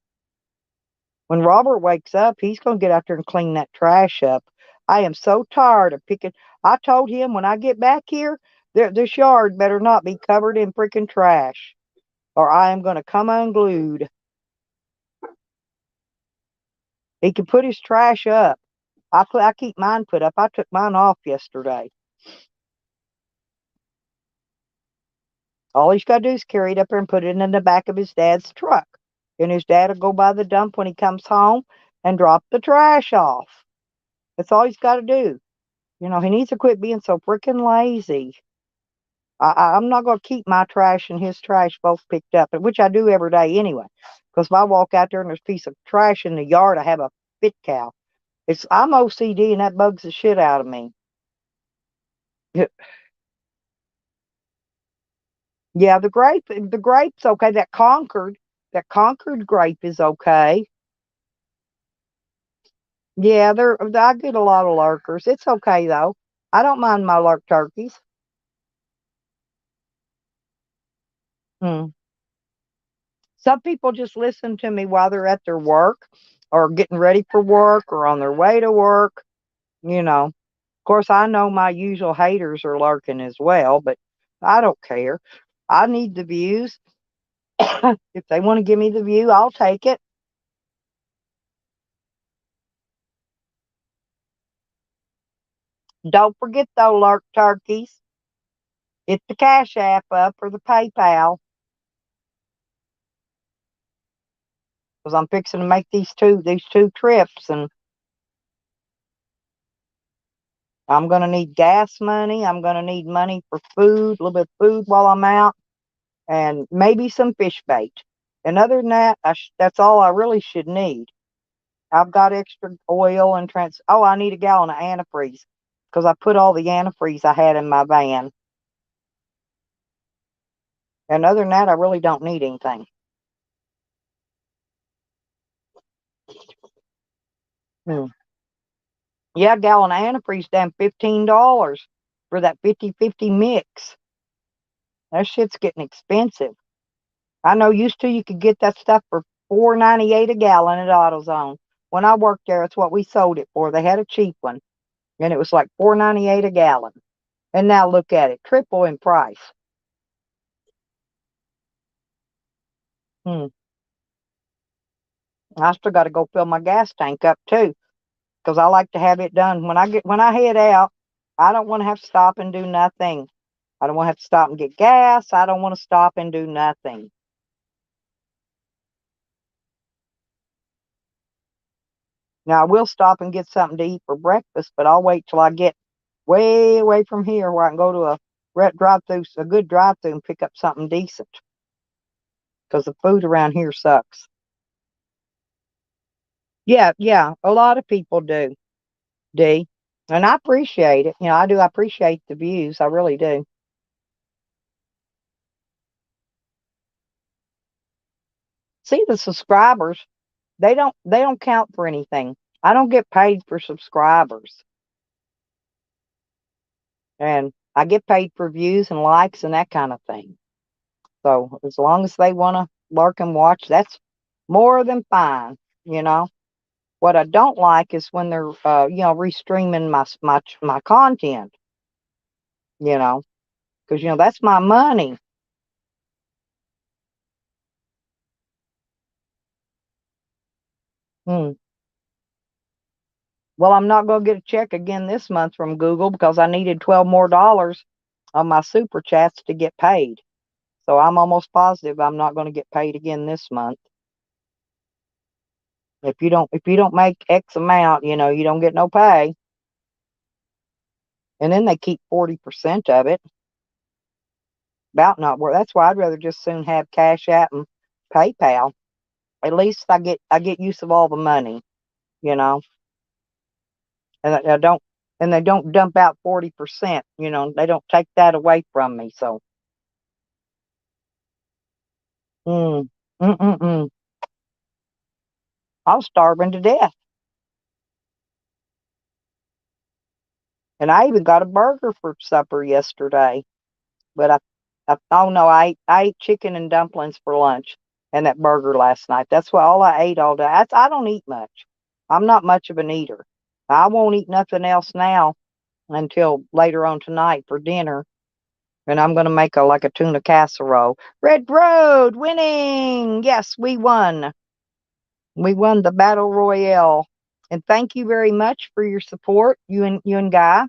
A: When Robert wakes up, he's going to get out there and clean that trash up. I am so tired of picking. I told him when I get back here, this yard better not be covered in freaking trash, or I am going to come unglued. He can put his trash up. I keep mine put up. I took mine off yesterday. All he's got to do is carry it up there and put it in the back of his dad's truck. And his dad will go by the dump when he comes home and drop the trash off. That's all he's got to do. He needs to quit being so freaking lazy. I'm not going to keep my trash and his trash both picked up, which I do every day anyway. Because if I walk out there and there's a piece of trash in the yard, I have a fit cow. I'm OCD and that bugs the shit out of me. Yeah, the grape's okay. That Concord grape is okay. Yeah, I get a lot of lurkers. It's okay though. I don't mind my lurk turkeys. Hmm. Some people just listen to me while they're at their work or getting ready for work or on their way to work. Of course, I know my usual haters are lurking as well, but I don't care. I need the views. If they want to give me the view, I'll take it. Don't forget though, lurk turkeys. Hit the Cash App up or the PayPal because I'm fixing to make these two trips, and I'm gonna need gas money. I'm gonna need money for food, a little bit of food while I'm out, and maybe some fish bait. And other than that, that's all I really should need. I've got extra oil and trans. Oh, I need a gallon of antifreeze because I put all the antifreeze I had in my van. And other than that, I really don't need anything. Hmm. Yeah, a gallon of antifreeze down $15 for that 50-50 mix. That shit's getting expensive. I know used to you could get that stuff for $4.98 a gallon at AutoZone. When I worked there, that's what we sold it for. They had a cheap one, and it was like $4.98 a gallon. And now look at it, triple in price. Hmm. I still got to go fill my gas tank up too, because I like to have it done when I head out. I don't want to have to stop and do nothing. I don't want to have to stop and get gas. I don't want to stop and do nothing. Now, I will stop and get something to eat for breakfast, but I'll wait till I get way away from here where I can go to a good drive-through and pick up something decent. Because the food around here sucks. Yeah, yeah, a lot of people do, D. And I appreciate it. I do. I appreciate the views. I really do. See, the subscribers, they don't count for anything. I don't get paid for subscribers. And I get paid for views and likes and that kind of thing. So as long as they want to lurk and watch, that's more than fine. You know what I don't like is when they're restreaming my content. You know, because that's my money. Hmm. Well, I'm not going to get a check again this month from Google because I needed $12 more on my super chats to get paid. So I'm almost positive I'm not going to get paid again this month. If you don't make X amount, you don't get no pay. And then they keep 40% of it. About not worth. That's why I'd rather just soon have Cash App and PayPal. At least I get use of all the money, you know, and I don't and they don't dump out 40%. They don't take that away from me. So, mm, mm, mm, mm. I was starving to death, and I even got a burger for supper yesterday. But oh no, I ate chicken and dumplings for lunch, and that burger last night. That's what all I ate all day. I don't eat much. I'm not much of an eater. I won't eat nothing else now until later on tonight for dinner. And I'm going to make like a tuna casserole. Red Road winning. Yes, we won. We won the battle royale. And thank you very much for your support, you and Guy.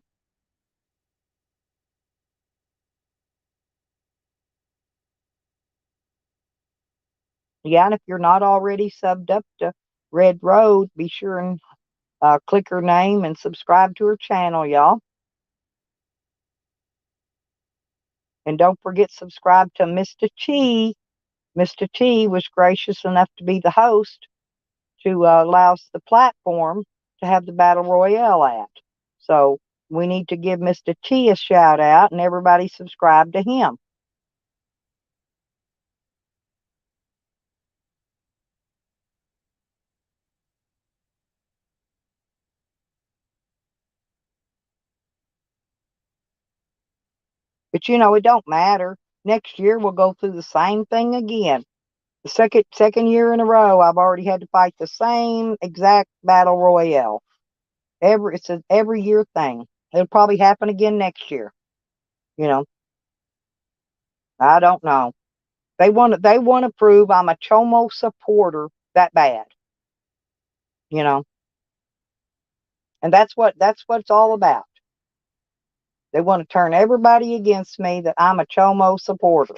A: Yeah, and if you're not already subbed up to Red Road, be sure and click her name and subscribe to her channel, y'all. And don't forget subscribe to Mr. T. Mr. T was gracious enough to be the host to allow us the platform to have the battle royale at. So we need to give Mr. T a shout out and everybody subscribe to him. But it don't matter. Next year we'll go through the same thing again. The second year in a row, I've already had to fight the same exact battle royale. It's an every year thing. It'll probably happen again next year. You know, I don't know. They want to prove I'm a Chomo supporter that bad. You know, and that's what it's all about. They want to turn everybody against me that I'm a Chomo supporter.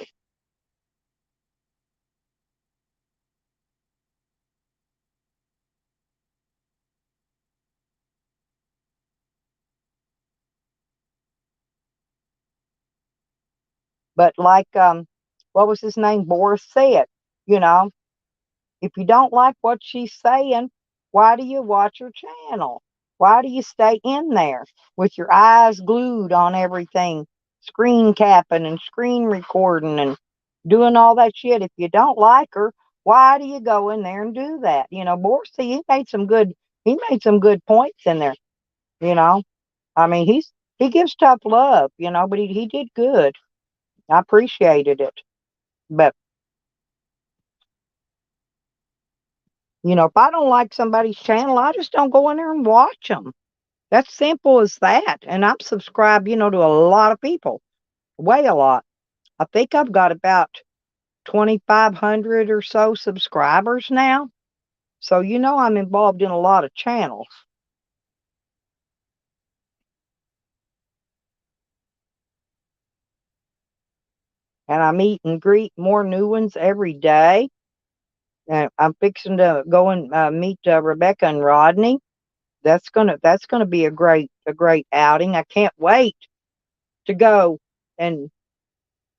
A: But like what was his name? Boris said, you know, if you don't like what she's saying, why do you watch her channel? Why do you stay in there with your eyes glued on everything, screen capping and screen recording and doing all that shit? If you don't like her, why do you go in there and do that? Boris, he made some good points in there, you know. I mean, he gives tough love, but he did good. I appreciated it. But if I don't like somebody's channel, I just don't go in there and watch them. That's simple as that. And I'm subscribed, to a lot of people, way a lot. I think I've got about 2,500 or so subscribers now. So, I'm involved in a lot of channels. And I meet and greet more new ones every day. And I'm fixing to go and meet Rebecca and Rodney. That's gonna be a great outing. I can't wait to go and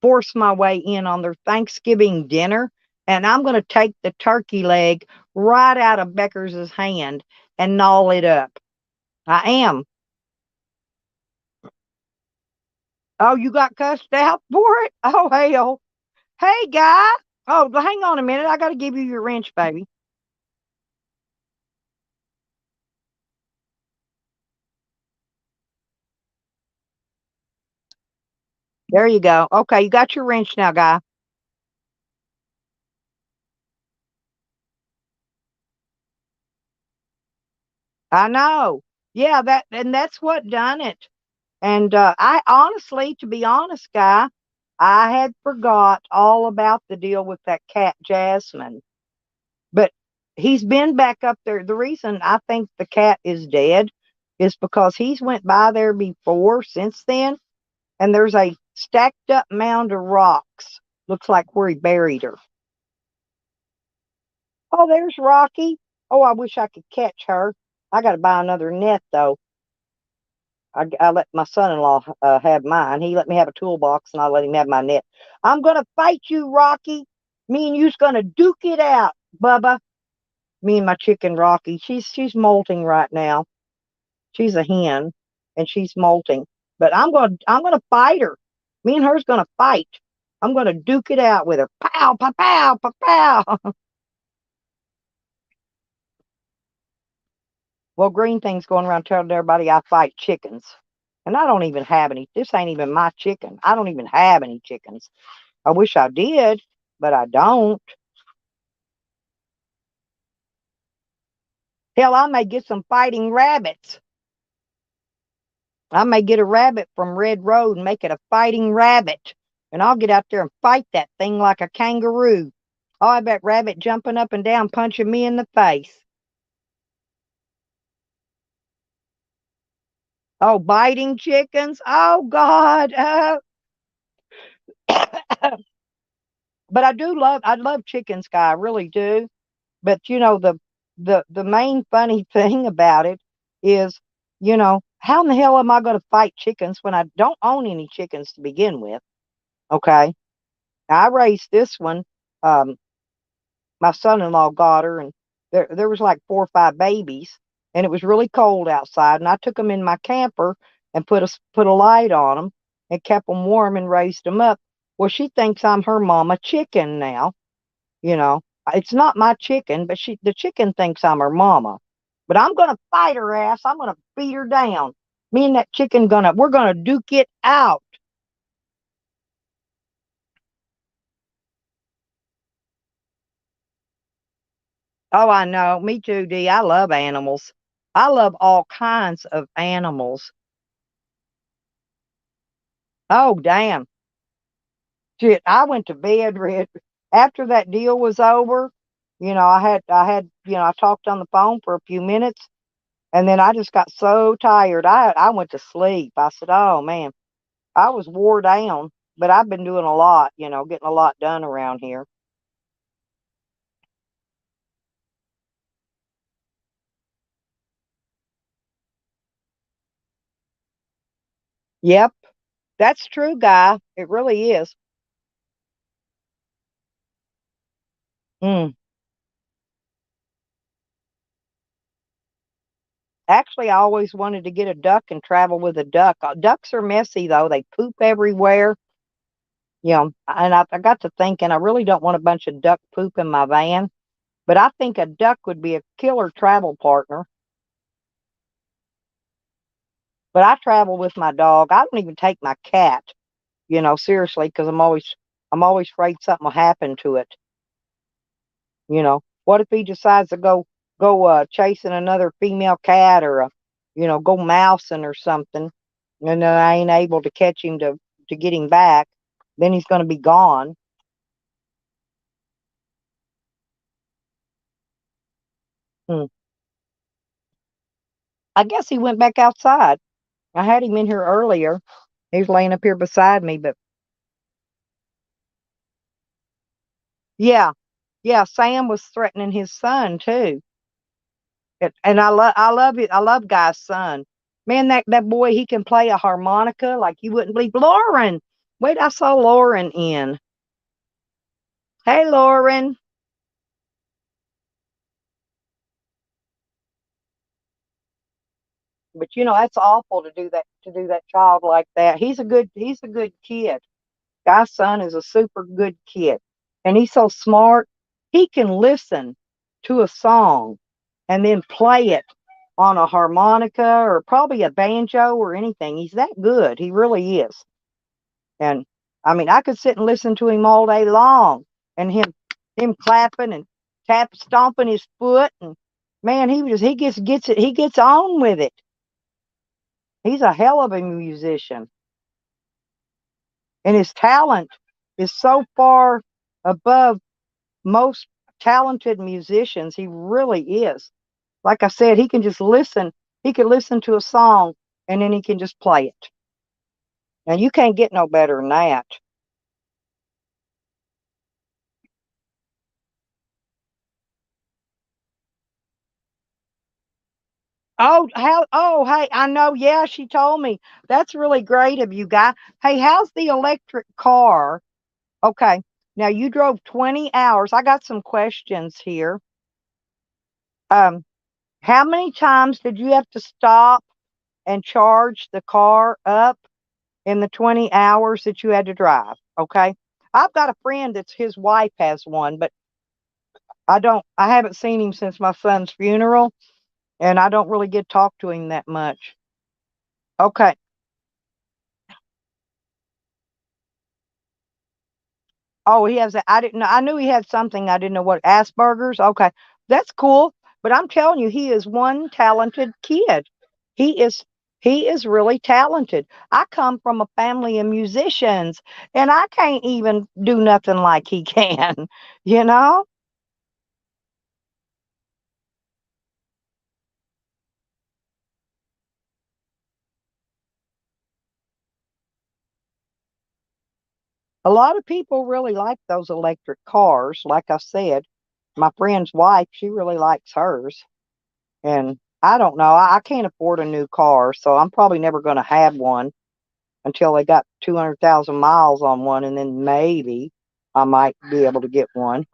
A: force my way in on their Thanksgiving dinner, and I'm gonna take the turkey leg right out of Beckers's hand and gnaw it up. I am. Oh, you got cussed out for it? Oh hell. Hey guy. Oh, hang on a minute. I gotta give you your wrench, baby. There you go. Okay, you got your wrench now, guy. I know. Yeah, that's what done it. And I honestly, to be honest, guy, I had forgot all about the deal with that cat Jasmine. But he's been back up there. The reason I think the cat is dead is because he's went by there before since then, and there's a stacked up mound of rocks. Looks like where he buried her. Oh, there's Rocky. Oh, I wish I could catch her. I got to buy another net though. I let my son-in-law have mine. He let me have a toolbox, and I let him have my net. I'm gonna fight you, Rocky. Me and you's gonna duke it out, Bubba. Me and my chicken, Rocky. She's molting right now. She's a hen, and she's molting. But I'm gonna fight her. Me and her's gonna fight. I'm gonna duke it out with her. Pow, pow, pow, pow, pow. Well, Green Thing's going around telling everybody I fight chickens. And I don't even have any. This ain't even my chicken. I don't even have any chickens. I wish I did, but I don't. Hell, I may get some fighting rabbits. I may get a rabbit from Red Road and make it a fighting rabbit. And I'll get out there and fight that thing like a kangaroo. Oh, I bet rabbit jumping up and down, punching me in the face. Oh, biting chickens. Oh, God. But I love chickens, guy. I really do. But the main funny thing about it is, how in the hell am I going to fight chickens when I don't own any chickens to begin with? Okay, I raised this one. Um, my son-in-law got her, and there was like 4 or 5 babies, and it was really cold outside, and I took them in my camper and put a light on them and kept them warm and raised them up. Well, she thinks I'm her mama chicken now. You know, it's not my chicken, but the chicken thinks I'm her mama. But I'm gonna fight her ass. I'm gonna beat her down. Me and that chicken we're gonna duke it out. Oh, I know. Me too, D. I love animals. I love all kinds of animals. Oh, damn. Shit, I went to bed, Red. After that deal was over, I talked on the phone for a few minutes, and then I just got so tired. I went to sleep. I said, "Oh man." I was wore down, but I've been doing a lot, getting a lot done around here. Yep, that's true, guy. It really is. Mm. Actually, I always wanted to get a duck and travel with a duck. Ducks are messy though; they poop everywhere. And I got to thinking, I really don't want a bunch of duck poop in my van, but I think a duck would be a killer travel partner. But I travel with my dog. I don't even take my cat, seriously, because I'm always afraid something will happen to it. What if he decides to go chasing another female cat, or go mousing or something, and I ain't able to catch him to get him back? Then he's going to be gone. Hmm. I guess he went back outside. I had him in here earlier. He's laying up here beside me, but yeah, yeah. Sam was threatening his son too. And I love it. I love Guy's son. Man, that boy, he can play a harmonica like you wouldn't believe. Lauren, wait, I saw Lauren in. Hey, Lauren. But that's awful to do that child like that. He's a good kid. Guy's son is a super good kid. And he's so smart. He can listen to a song and then play it on a harmonica or probably a banjo or anything. He's that good. He really is. And I mean, I could sit and listen to him all day long and him clapping and stomping his foot and man, he gets on with it. He's a hell of a musician. And his talent is so far above most talented musicians. He really is. Like I said, he can just listen. He can listen to a song and then he can just play it. And you can't get no better than that. Hey, I know. Yeah, she told me. That's really great of you, guy. Hey, how's the electric car? Okay. Now you drove 20 hours. I got some questions here. Um, how many times did you have to stop and charge the car up in the 20 hours that you had to drive? Okay. I've got a friend that's his wife has one, but I haven't seen him since my son's funeral, and I don't really get to talk to him that much. Okay. Oh, he has. I didn't know. I knew he had something. I didn't know what Asperger's. Okay, that's cool. But I'm telling you, he is one talented kid. He is. He is really talented. I come from a family of musicians, and I can't even do nothing like he can. You know, a lot of people really like those electric cars. Like I said, my friend's wife, she really likes hers. And I don't know. I can't afford a new car, so I'm probably never going to have one until they got 200,000 miles on one, and then maybe I might be able to get one.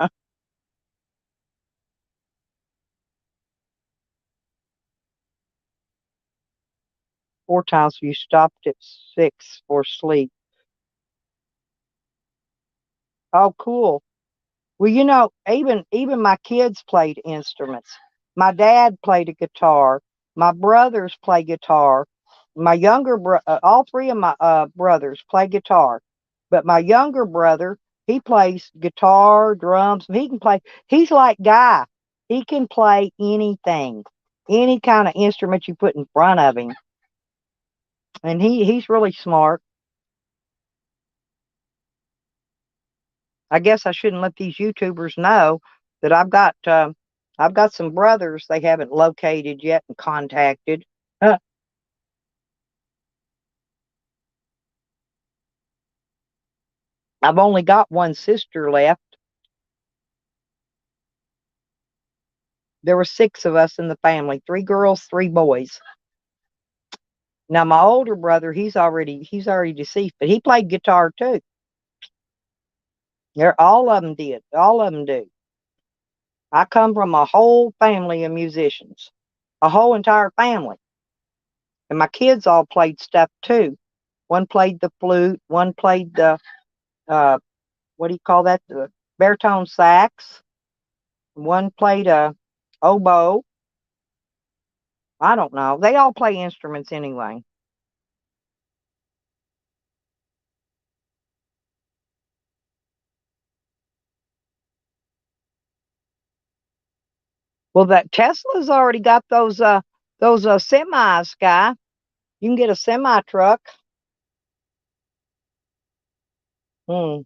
A: 4 times you stopped at 6 for sleep. Oh, cool. Well, even my kids played instruments. My dad played a guitar. My brothers play guitar. All three of my brothers play guitar, but my younger brother, he plays guitar, drums. He can play. He's like Guy. He can play anything, any kind of instrument you put in front of him, and he's really smart. I guess I shouldn't let these YouTubers know that I've got some brothers they haven't located yet and contacted. Uh, I've only got one sister left. There were six of us in the family, three girls, three boys. Now my older brother, he's already deceased, but he played guitar too. All of them did. All of them do. I come from a whole family of musicians, a whole entire family, and my kids all played stuff too. One played the flute, one played the uh, what do you call that? The baritone sax. One played a oboe. I don't know. They all play instruments anyway. Well, that Tesla's already got those semis, guy. You can get a semi truck. Hmm.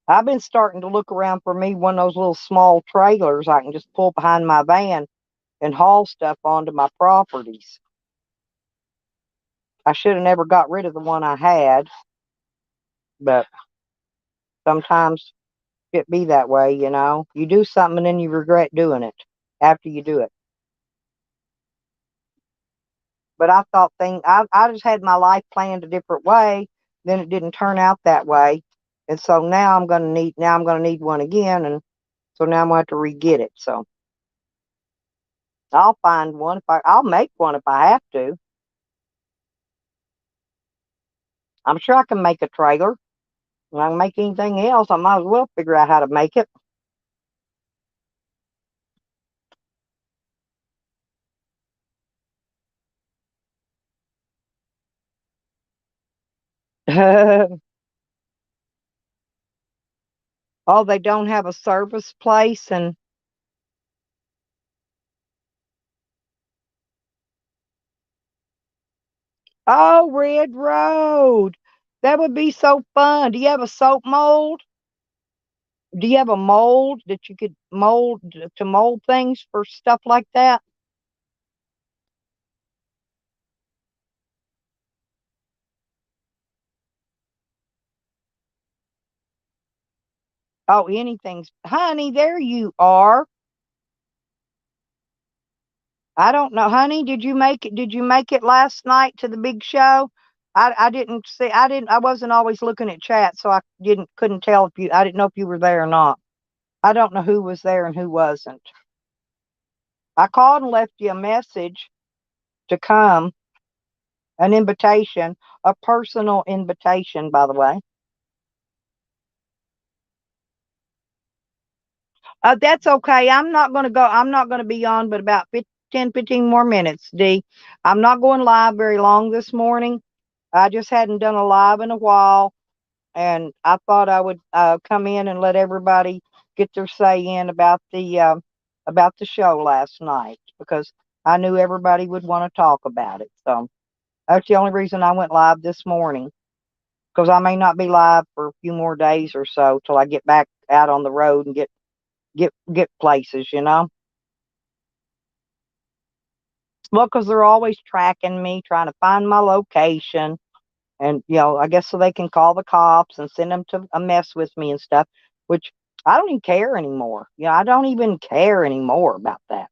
A: I've been starting to look around for me one of those little small trailers I can just pull behind my van and haul stuff onto my properties. I should have never got rid of the one I had, but sometimes. it be that way, you know. You do something and then you regret doing it after you do it. But I thought I just had my life planned a different way. Then it didn't turn out that way. And so now I'm gonna need one again, and so now I'm gonna have to re-get it. So I'll find one I'll make one if I have to. I'm sure I can make a trailer. When I can make anything else, I might as well figure out how to make it. Oh, they don't have a service place and oh, Red Road. That would be so fun. Do you have a soap mold? Do you have a mold that you could mold things for stuff like that? Oh, anything's honey, there you are. I don't know, honey, did you make it last night to the big show? I didn't see I wasn't always looking at chat, so I couldn't tell if you I didn't know if you were there or not. I don't know who was there and who wasn't. I called and left you a message to come, an invitation, a personal invitation, by the way. That's okay. I'm not going to be on but about 15 more minutes, D. I'm not going live very long this morning. I just hadn't done a live in a while, and I thought I would come in and let everybody get their say in about the show last night because I knew everybody would want to talk about it. So that's the only reason I went live this morning because I may not be live for a few more days or so till I get back out on the road and get places, you know. Well, because they're always tracking me, trying to find my location, and I guess so they can call the cops and send them to a mess with me and stuff. Which I don't even care anymore. I don't even care anymore about that.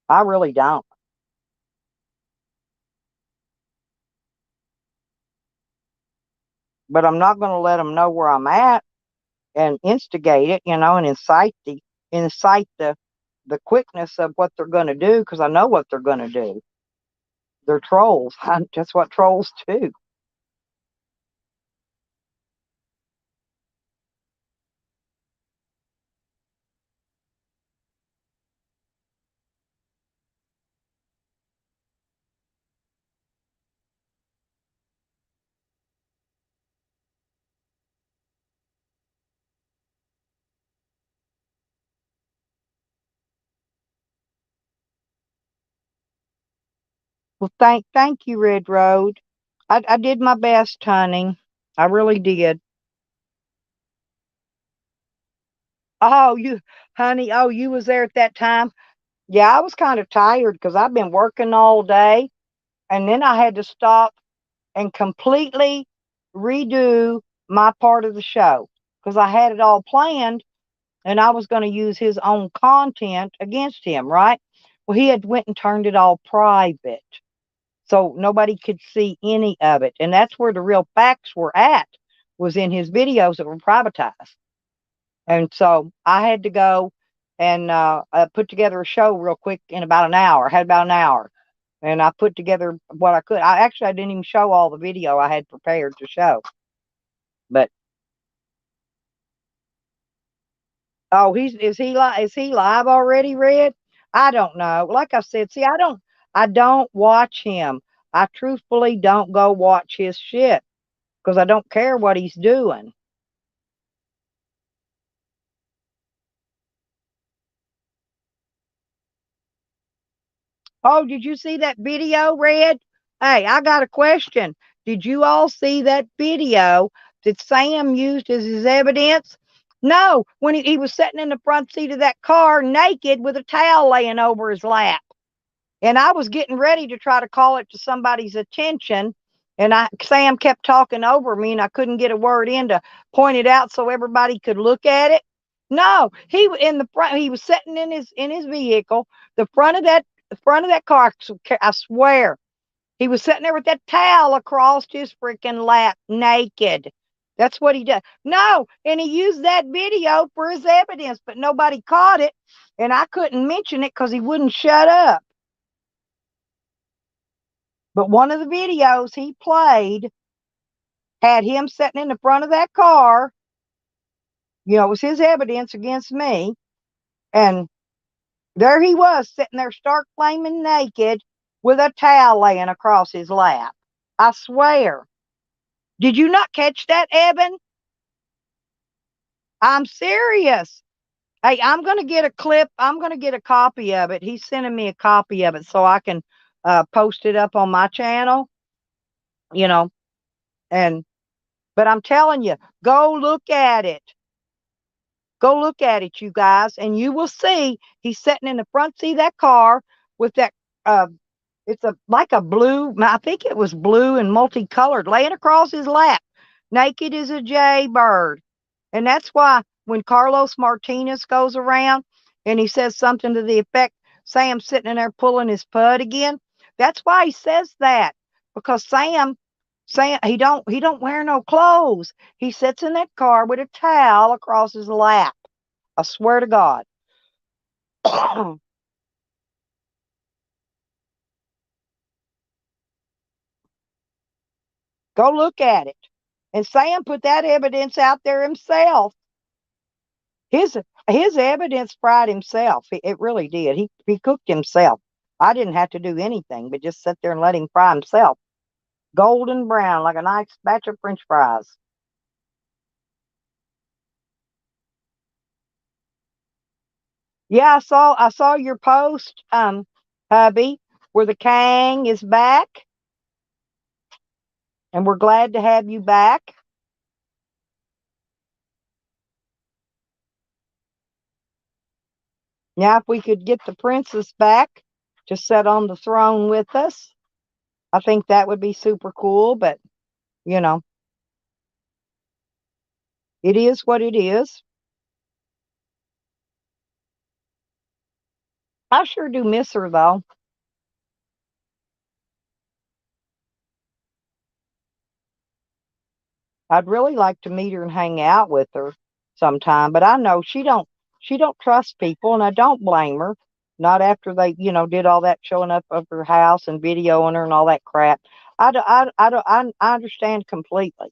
A: I really don't. But I'm not going to let them know where I'm at and instigate it, and incite the quickness of what they're going to do because I know what they're going to do. They're trolls. That's what trolls do. Well, thank you, Red Road. I did my best, honey. I really did. Oh, honey, oh, you was there at that time. Yeah, I was kind of tired because I've been working all day, and then I had to stop and completely redo my part of the show because I had it all planned, and I was going to use his own content against him, right? Well, he had went and turned it all private. So nobody could see any of it. And that's where the real facts were at, was in his videos that were privatized. And so I had to go and put together a show real quick in about an hour. I had about an hour. And I put together what I could. I didn't even show all the video I had prepared to show. But oh, is he live already, Red? I don't know. Like I said, see, I don't watch him. I truthfully don't go watch his shit because I don't care what he's doing. Oh, did you see that video, Red? Hey, I got a question. Did you all see that video that Sam used as his evidence? No, when he was sitting in the front seat of that car naked with a towel laying over his lap. And I was getting ready to try to call it to somebody's attention. And Sam kept talking over me and I couldn't get a word in to point it out so everybody could look at it. No, he in the front. He was sitting in his vehicle, the front of that car. I swear, he was sitting there with that towel across his freaking lap, naked. That's what he did. No, and he used that video for his evidence, but nobody caught it, and I couldn't mention it because he wouldn't shut up. But one of the videos he played had him sitting in the front of that car. It was his evidence against me, and there he was sitting there stark flaming naked with a towel laying across his lap. I swear. Did you not catch that, Evan? I'm serious. Hey, I'm going to get a clip. I'm going to get a copy of it. He's sending me a copy of it so I can post it up on my channel, you know. And but I'm telling you, go look at it. Go look at it, you guys, and you will see he's sitting in the front seat of that car with that uh it's a like a blue, I think it was blue and multicolored, laying across his lap, naked as a jaybird. And that's why when Carlos Martinez goes around and he says something to the effect, Sam's sitting in there pulling his pud again, that's why he says that. Because Sam, he don't wear no clothes. He sits in that car with a towel across his lap. I swear to God. Go look at it. And Sam put that evidence out there himself. His evidence fried himself. It really did. He cooked himself. I didn't have to do anything but just sit there and let him fry himself. Golden brown like a nice batch of French fries. Yeah, I saw your post, hubby, where the Kang is back, and we're glad to have you back. Now, if we could get the princess back to sit on the throne with us, I think that would be super cool. But you know, it is what it is. I sure do miss her though. I'd really like to meet her and hang out with her sometime, but I know she don't trust people, and I don't blame her. Not after they did all that showing up of her house and videoing her and all that crap. I understand completely.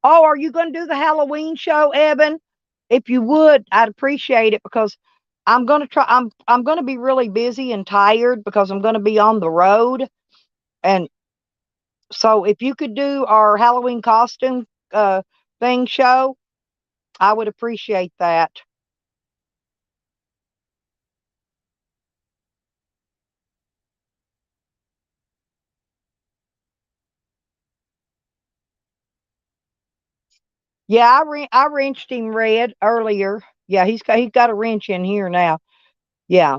A: Oh, are you going to do the Halloween show, Evan? If you would, I'd appreciate it because I'm going to try. I'm going to be really busy and tired because I'm going to be on the road. And so, if you could do our Halloween costume uh, thing show, I would appreciate that. Yeah, I wrenched him red earlier. Yeah, he's got a wrench in here now. Yeah,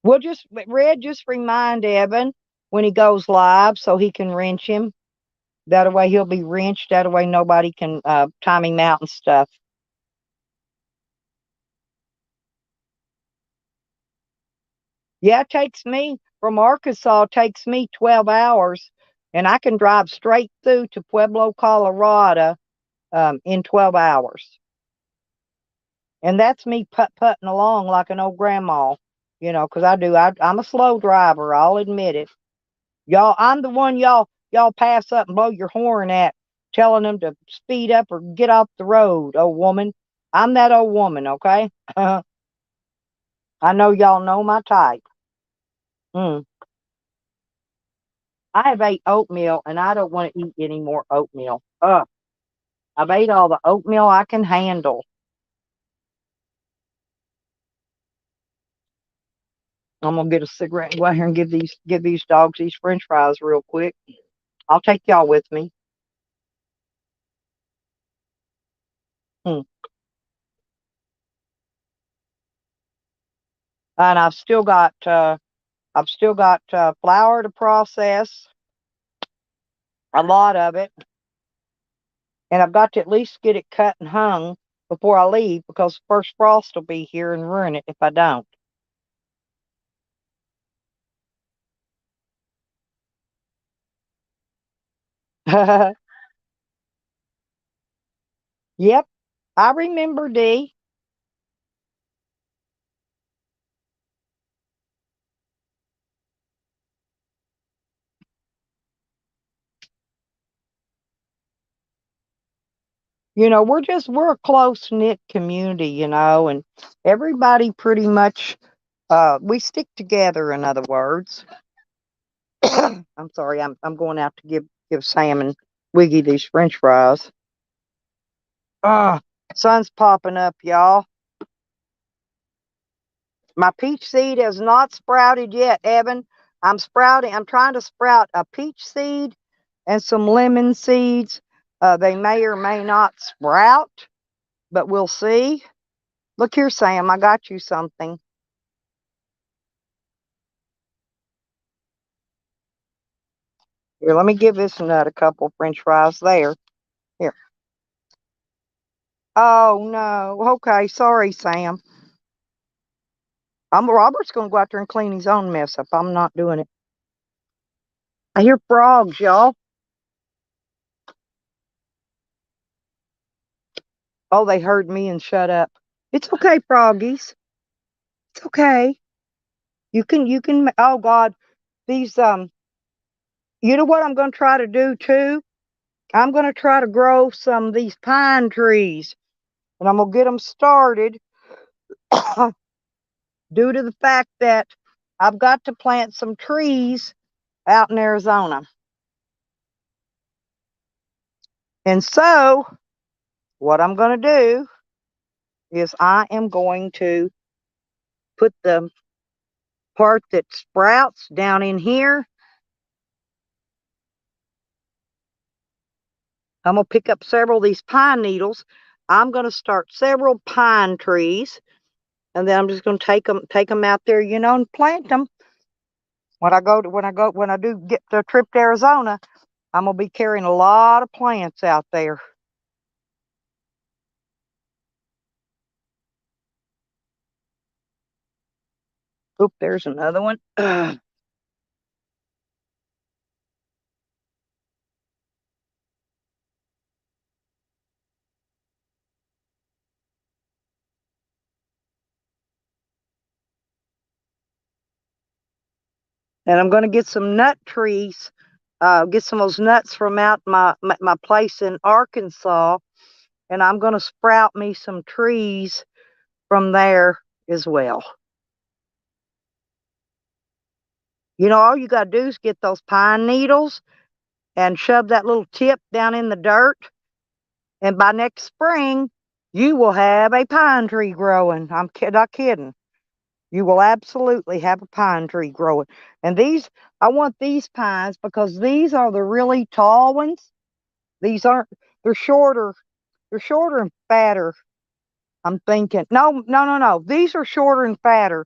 A: we'll just red. Just remind Evan when he goes live so he can wrench him. That way he'll be wrenched. That way nobody can time him out and stuff. Yeah, it takes me from Arkansas. It takes me 12 hours, and I can drive straight through to Pueblo, Colorado, in 12 hours. And that's me putting along like an old grandma, because I'm a slow driver. I'll admit it. Y'all, I'm the one y'all pass up and blow your horn at, telling them to speed up or get off the road, old woman. I'm that old woman, okay? I know y'all know my type. Mm. I have ate oatmeal and I don't want to eat any more oatmeal. I've ate all the oatmeal I can handle. I'm gonna get a cigarette and go out here and give these dogs these French fries real quick. I'll take y'all with me. Hmm. And I've still got flour to process, a lot of it, and I've got to at least get it cut and hung before I leave because first frost will be here and ruin it if I don't. Yep, I remember Dee. We're a close knit community, and everybody pretty much we stick together. In other words, I'm sorry, I'm going out to give Sam and Wiggy these French fries. Ah, sun's popping up, y'all. My peach seed has not sprouted yet, Evan. I'm trying to sprout a peach seed and some lemon seeds. They may or may not sprout, but we'll see. Look here, Sam. I got you something. Here, let me give this nut a couple French fries there. Here. Oh no. Okay, sorry, Sam. Robert's gonna go out there and clean his own mess up. I'm not doing it. I hear frogs, y'all. Oh, they heard me and shut up. It's okay, froggies. It's okay. You can oh God, these you know what I'm gonna try to do too? I'm gonna try to grow some of these pine trees and I'm gonna get them started due to the fact that I've got to plant some trees out in Arizona. And so what I'm gonna do is I am going to put the part that sprouts down in here. I'm going to pick up several of these pine needles. I'm going to start several pine trees, and then I'm just going to take them out there, and plant them. When I do get the trip to Arizona, I'm going to be carrying a lot of plants out there. Oop, there's another one. And I'm going to get some nut trees, get some of those nuts from out my place in Arkansas, and I'm going to sprout me some trees from there as well. All you got to do is get those pine needles and shove that little tip down in the dirt. And by next spring, you will have a pine tree growing. I'm not kidding. You will absolutely have a pine tree growing. And I want these pines because these are the really tall ones. These aren't, they're shorter. They're shorter and fatter. I'm thinking, no, no, no, no. These are shorter and fatter.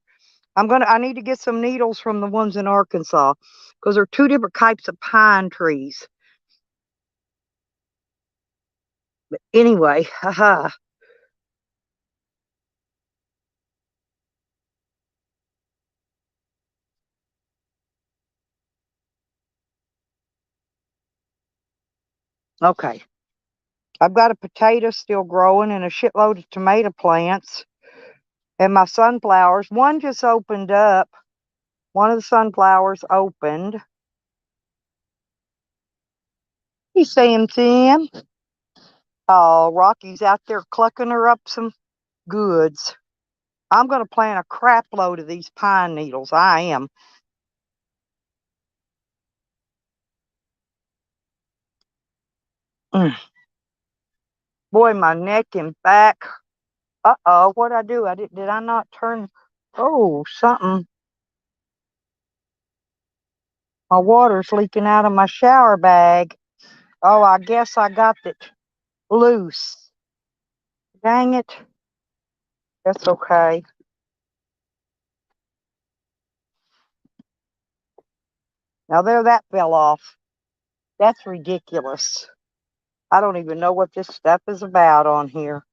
A: I need to get some needles from the ones in Arkansas because they're two different types of pine trees. But anyway, haha. Okay. I've got a potato still growing and a shitload of tomato plants and my sunflowers. One just opened up. One of the sunflowers opened. He's saying, Tim. Oh, Rocky's out there clucking her up some goods. I'm going to plant a crap load of these pine needles. I am. Mm. Boy, my neck and back. Uh-oh, what'd I do? Did I not turn? Oh, something. My water's leaking out of my shower bag. Oh, I guess I got it loose. Dang it. That's okay. Now there, that fell off. That's ridiculous. I don't even know what this stuff is about on here.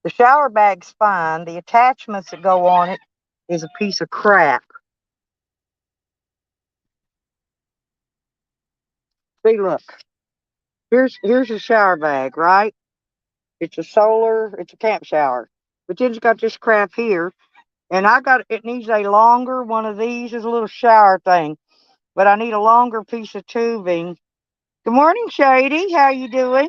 A: The shower bag's fine. The attachments that go on it is a piece of crap. See, look. Here's a shower bag, right? It's a camp shower. But then it's got this crap here. And it needs a longer one of these. Is a little shower thing. But I need a longer piece of tubing. Good morning, Shady. How you doing?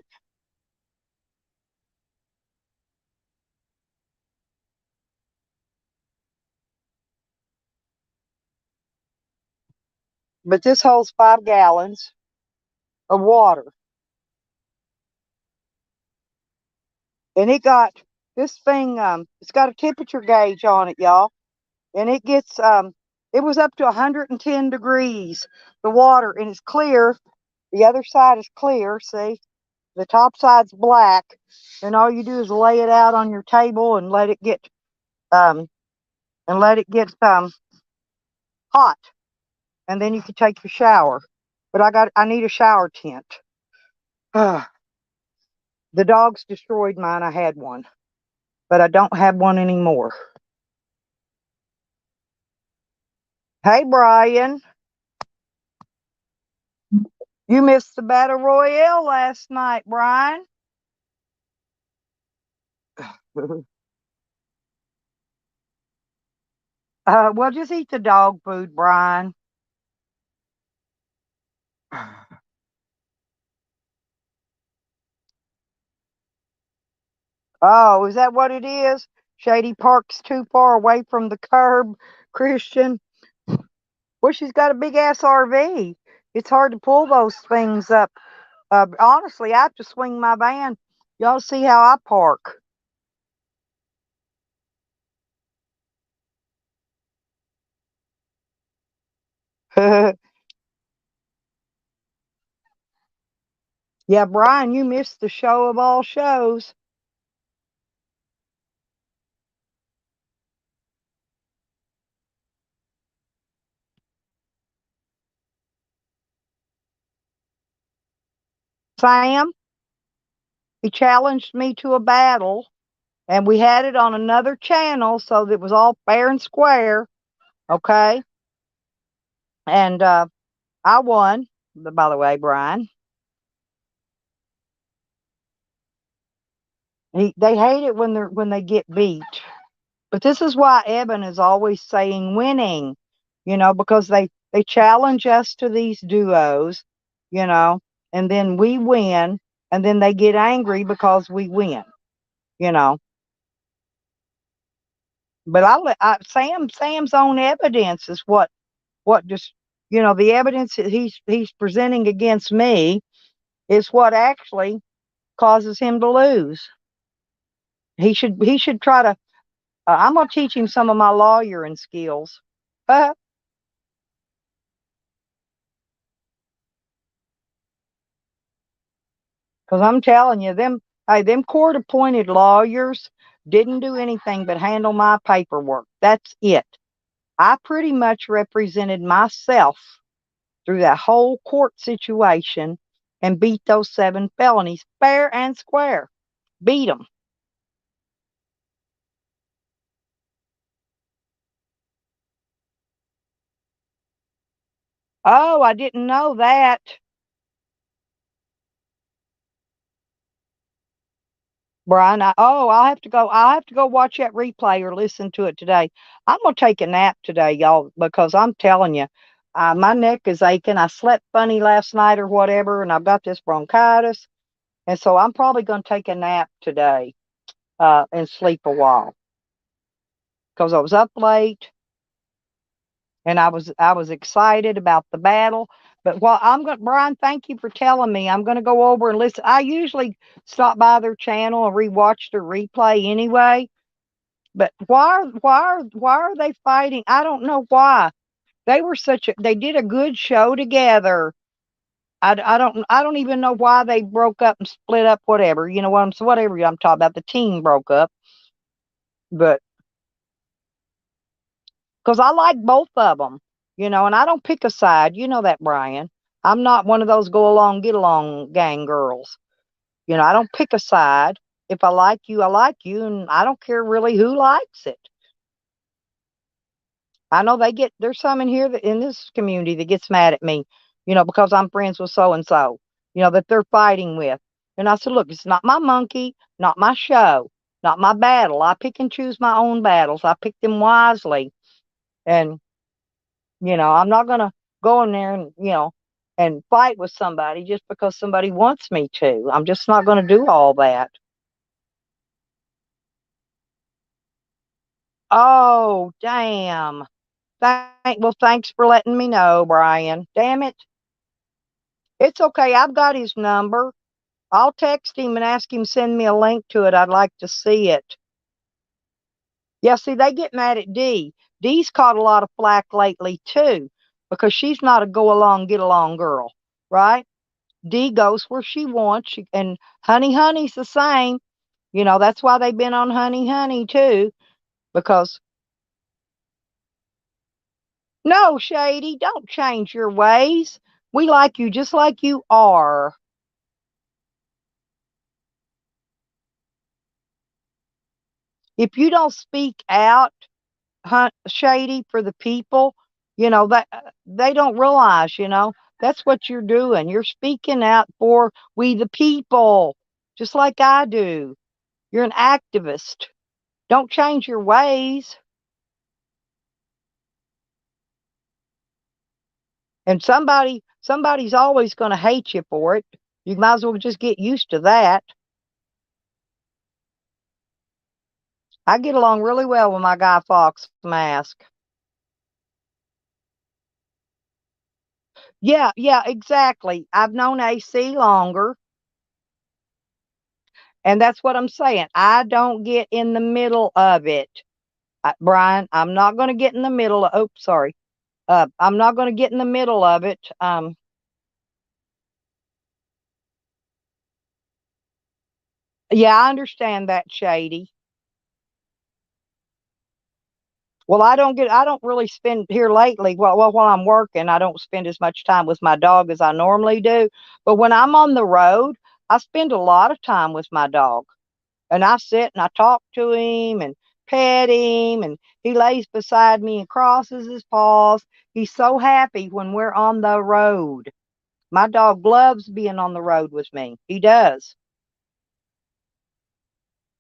A: But this holds 5 gallons of water. And this thing, it's got a temperature gauge on it, y'all. And it was up to 110 degrees, the water, and it's clear. The other side is clear, see? The top side's black, and all you do is lay it out on your table and um, let it get hot, and then you can take your shower. But I need a shower tent. The dogs destroyed mine. I had one, but I don't have one anymore. Hey, Brian, you missed the battle royale last night, Brian. Well, just eat the dog food, Brian. Oh, is that what it is? Shady Park's too far away from the curb, Christian. Well, she's got a big ass RV. It's hard to pull those things up. Honestly, I have to swing my van. Y'all see how I park. Yeah, Brian, you missed the show of all shows. Sam, he challenged me to a battle, and we had it on another channel, so that it was all fair and square. Okay, and I won. By the way, Brian, they hate it when they get beat. But this is why Eben is always saying winning, because they challenge us to these duos, you know, and then we win, and then they get angry because we win, you know. But Sam's own evidence is what just the evidence that he's presenting against me is what actually causes him to lose. He should try to. I'm gonna teach him some of my lawyering skills. Because I'm telling you, them court appointed lawyers didn't do anything but handle my paperwork. That's it. I pretty much represented myself through that whole court situation and beat those 7 felonies fair and square. Beat them. Oh, I didn't know that. Brian, I'll have to go watch that replay or listen to it today. I'm gonna take a nap today, y'all, because I'm telling you, my neck is aching. I slept funny last night or whatever, and I've got this bronchitis, and so I'm probably gonna take a nap today, and sleep a while because I was up late and I was excited about the battle. But while Brian, thank you for telling me. I'm gonna go over and listen. I usually stop by their channel and rewatch the replay anyway. But why are they fighting? I don't know why. They did a good show together. I don't even know why they broke up and split up. Whatever, whatever I'm talking about. The team broke up, but because I like both of them. And I don't pick a side. You know that, Brian. I'm not one of those go along, get along gang girls. I don't pick a side. If I like you, I like you, and I don't care really who likes it. I know there's some in here that in this community that gets mad at me, because I'm friends with so and so, that they're fighting with. And I said, look, it's not my monkey, not my show, not my battle. I pick and choose my own battles. I pick them wisely. And, I'm not going to go in there and fight with somebody just because somebody wants me to. I'm just not going to do all that. Oh, damn. Well, thanks for letting me know, Brian. Damn it. It's okay. I've got his number. I'll text him and ask him to send me a link to it. I'd like to see it. Yeah, see, they get mad at Dee. Dee's caught a lot of flack lately too, because she's not a go along, get along girl, right? Dee goes where she wants, and Honey's the same. That's why they've been on Honey too, because no, Shady, don't change your ways. We like you just like you are. If you don't speak out, Shady, for the people, that they don't realize, that's what you're doing. You're speaking out for we the people, just like I do. You're an activist. Don't change your ways. And somebody's always going to hate you for it. You might as well just get used to that. I get along really well with my Guy Fawkes mask. Yeah, yeah, exactly. I've known AC longer. And that's what I'm saying. I don't get in the middle of it. Brian, I'm not going to get in the middle of, oops, sorry. I'm not going to get in the middle of it. Yeah, I understand that, Shady. Well, I don't really spend here lately. Well, while I'm working, I don't spend as much time with my dog as I normally do. But when I'm on the road, I spend a lot of time with my dog. And I sit and I talk to him and pet him, and he lays beside me and crosses his paws. He's so happy when we're on the road. My dog loves being on the road with me. He does.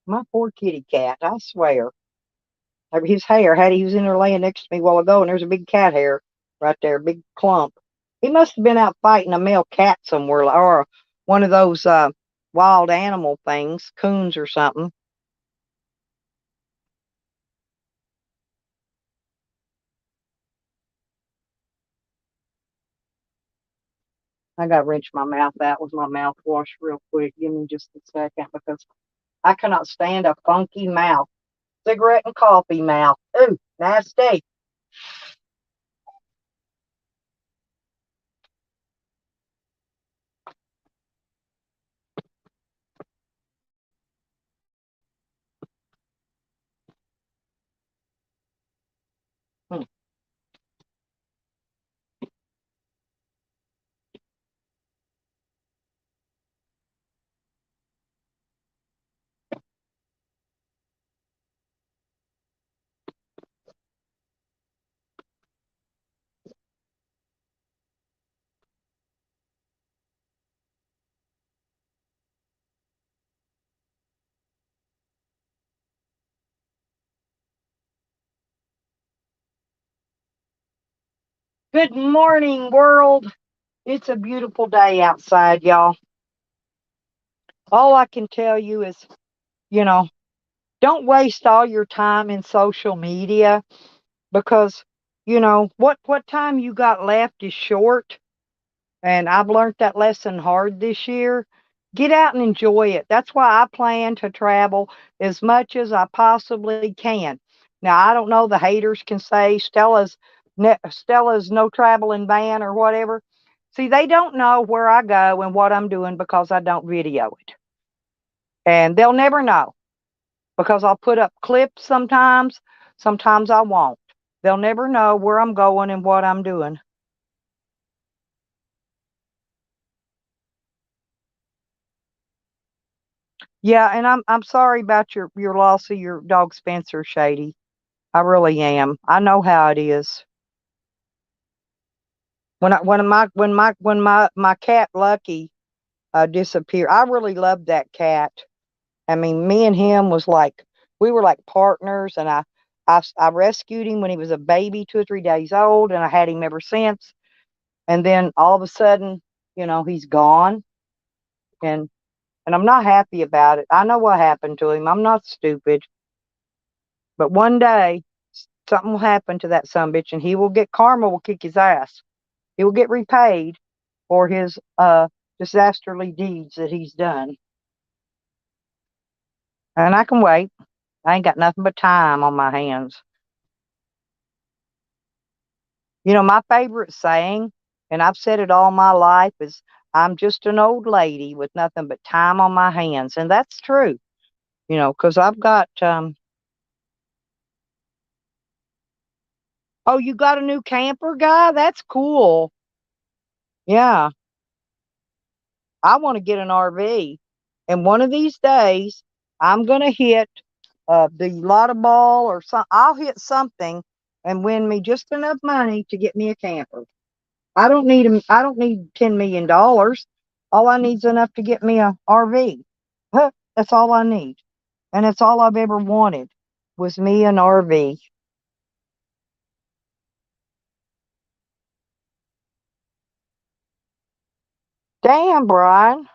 A: My poor kitty cat, I swear. His hair, he was in there laying next to me a while ago, and there's a big cat hair right there, a big clump. He must have been out fighting a male cat somewhere, or one of those wild animal things, coons or something. I got to rinse my mouth out with my mouthwash real quick. Give me just a second, because I cannot stand a funky mouth. Cigarette and coffee mouth. Ooh, nasty. Hmm. Good morning, world. It's a beautiful day outside, y'all. All I can tell you is, you know, don't waste all your time in social media, because, what time you got left is short. And I've learned that lesson hard this year. Get out and enjoy it. That's why I plan to travel as much as I possibly can. Now, I don't know, the haters can say Stella's no traveling ban or whatever. See, they don't know where I go and what I'm doing because I don't video it. And they'll never know, because I'll put up clips sometimes, sometimes I won't. They'll never know where I'm going and what I'm doing. Yeah, and I'm sorry about your loss of your dog Spencer, Shady. I really am. I know how it is. When my cat Lucky disappeared, I really loved that cat. I mean, me and him was like we were like partners, and I rescued him when he was a baby, 2 or 3 days old, and I had him ever since. And then all of a sudden, he's gone, and and I'm not happy about it. I know what happened to him. I'm not stupid, but one day something will happen to that son bitch, and he will get karma. Will kick his ass. He will get repaid for his disasterly deeds that he's done. And I can wait. I ain't got nothing but time on my hands. My favorite saying, and I've said it all my life, is I'm just an old lady with nothing but time on my hands. And that's true, because I've got, oh, you got a new camper guy? That's cool. Yeah, I want to get an RV. And one of these days, I'm going to hit the lotto ball or some. I'll hit something and win me just enough money to get me a camper. I don't need $10 million. All I need is enough to get me a RV. Huh, that's all I need, and that's all I've ever wanted was me an RV. Damn, Brian,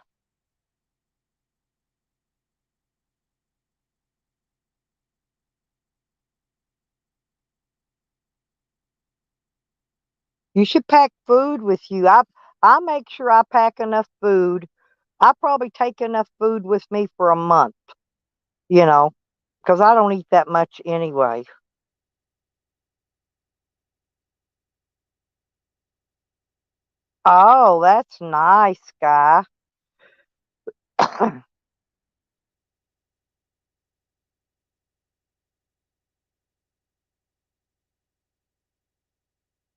A: you should pack food with you. I make sure I pack enough food. I probably take enough food with me for a month. You know, because I don't eat that much anyway. Oh, that's nice, guy.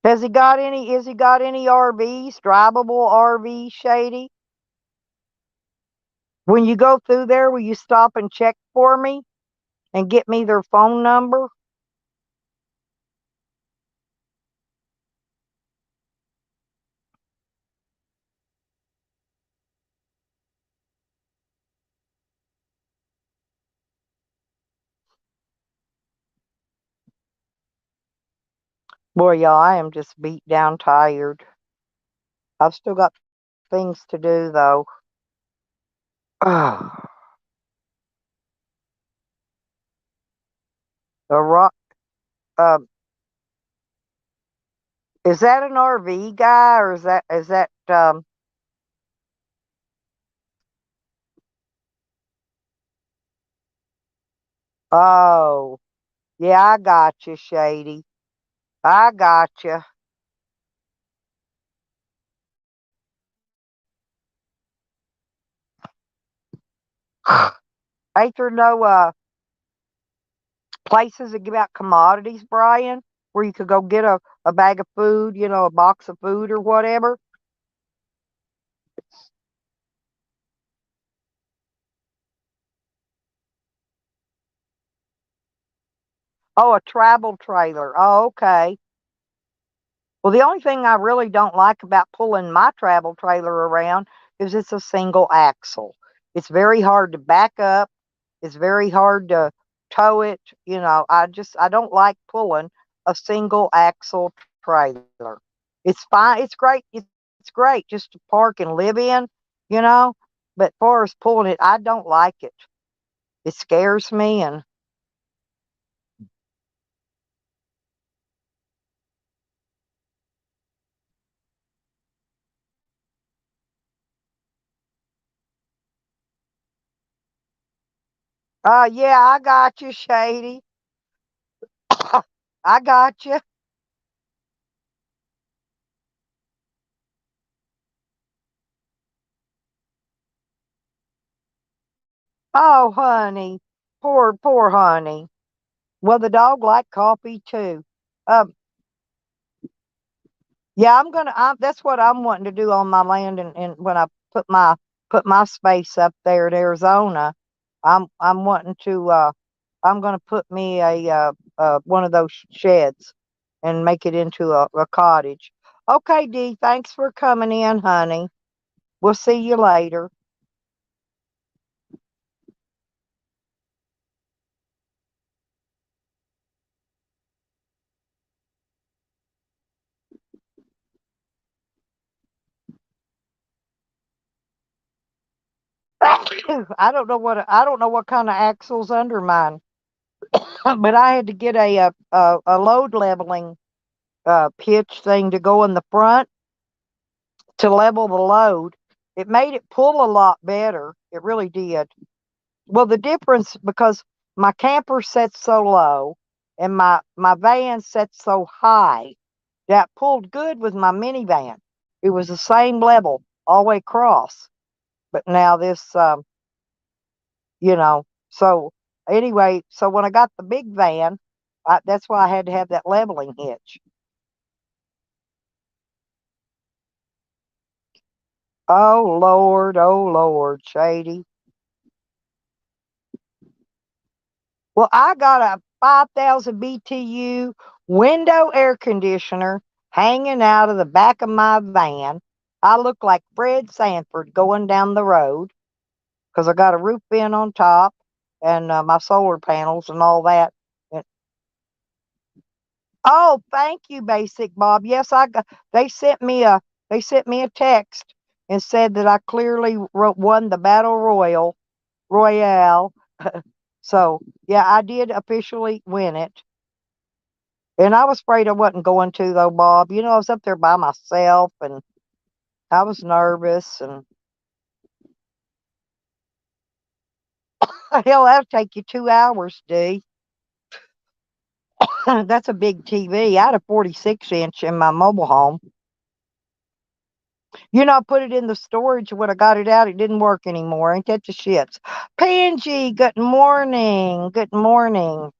A: Has he got any? Has he got any RVs? Drivable RVs, Shady? When you go through there, will you stop and check for me and get me their phone number? Boy, y'all, I am just beat down tired. I've still got things to do, though. The rock. Uh, is that an RV guy, or is that? Oh, yeah, I got you, Shady. I got you. Ain't there no places that give out commodities, Brian, where you could go get a bag of food, a box of food or whatever? Oh, a travel trailer. Oh, okay. Well, the only thing I really don't like about pulling my travel trailer around is it's a single axle. It's very hard to back up. It's very hard to tow it. I don't like pulling a single axle trailer. It's fine. It's great just to park and live in, you know. But far as pulling it, I don't like it. It scares me. And yeah, I got you, Shady. I got you. Oh, honey. Poor honey. Well, the dog liked coffee too. Um, yeah, that's what I'm wanting to do on my land, and when I put my space up there in Arizona, I'm wanting to. I'm going to put me a one of those sheds and make it into a cottage. Okay, Dee, thanks for coming in, honey. We'll see you later. I don't know what kind of axles under mine, but I had to get a load leveling pitch thing to go in the front to level the load. It made it pull a lot better. It really did. Well, the difference because my camper sets so low and my van sets so high that pulled good with my minivan. It was the same level all the way across. But now this, you know, so anyway, so when I got the big van, that's why I had to have that leveling hitch. Oh Lord, Shady. Well, I got a 5,000 BTU window air conditioner hanging out of the back of my van. I look like Fred Sanford going down the road because I got a roof vent on top and my solar panels and all that. And, oh, thank you, Basic Bob. Yes, I got. They sent me a text and said that I clearly won the battle royale. So yeah, I did officially win it. And I was afraid I wasn't going to though, Bob. You know, I was up there by myself and I was nervous and hell, that'll take you 2 hours, D. That's a big TV. I had a 46-inch in my mobile home. You know, I put it in the storage when I got it out. It didn't work anymore. Ain't that the shits? Pangy, good morning. Good morning.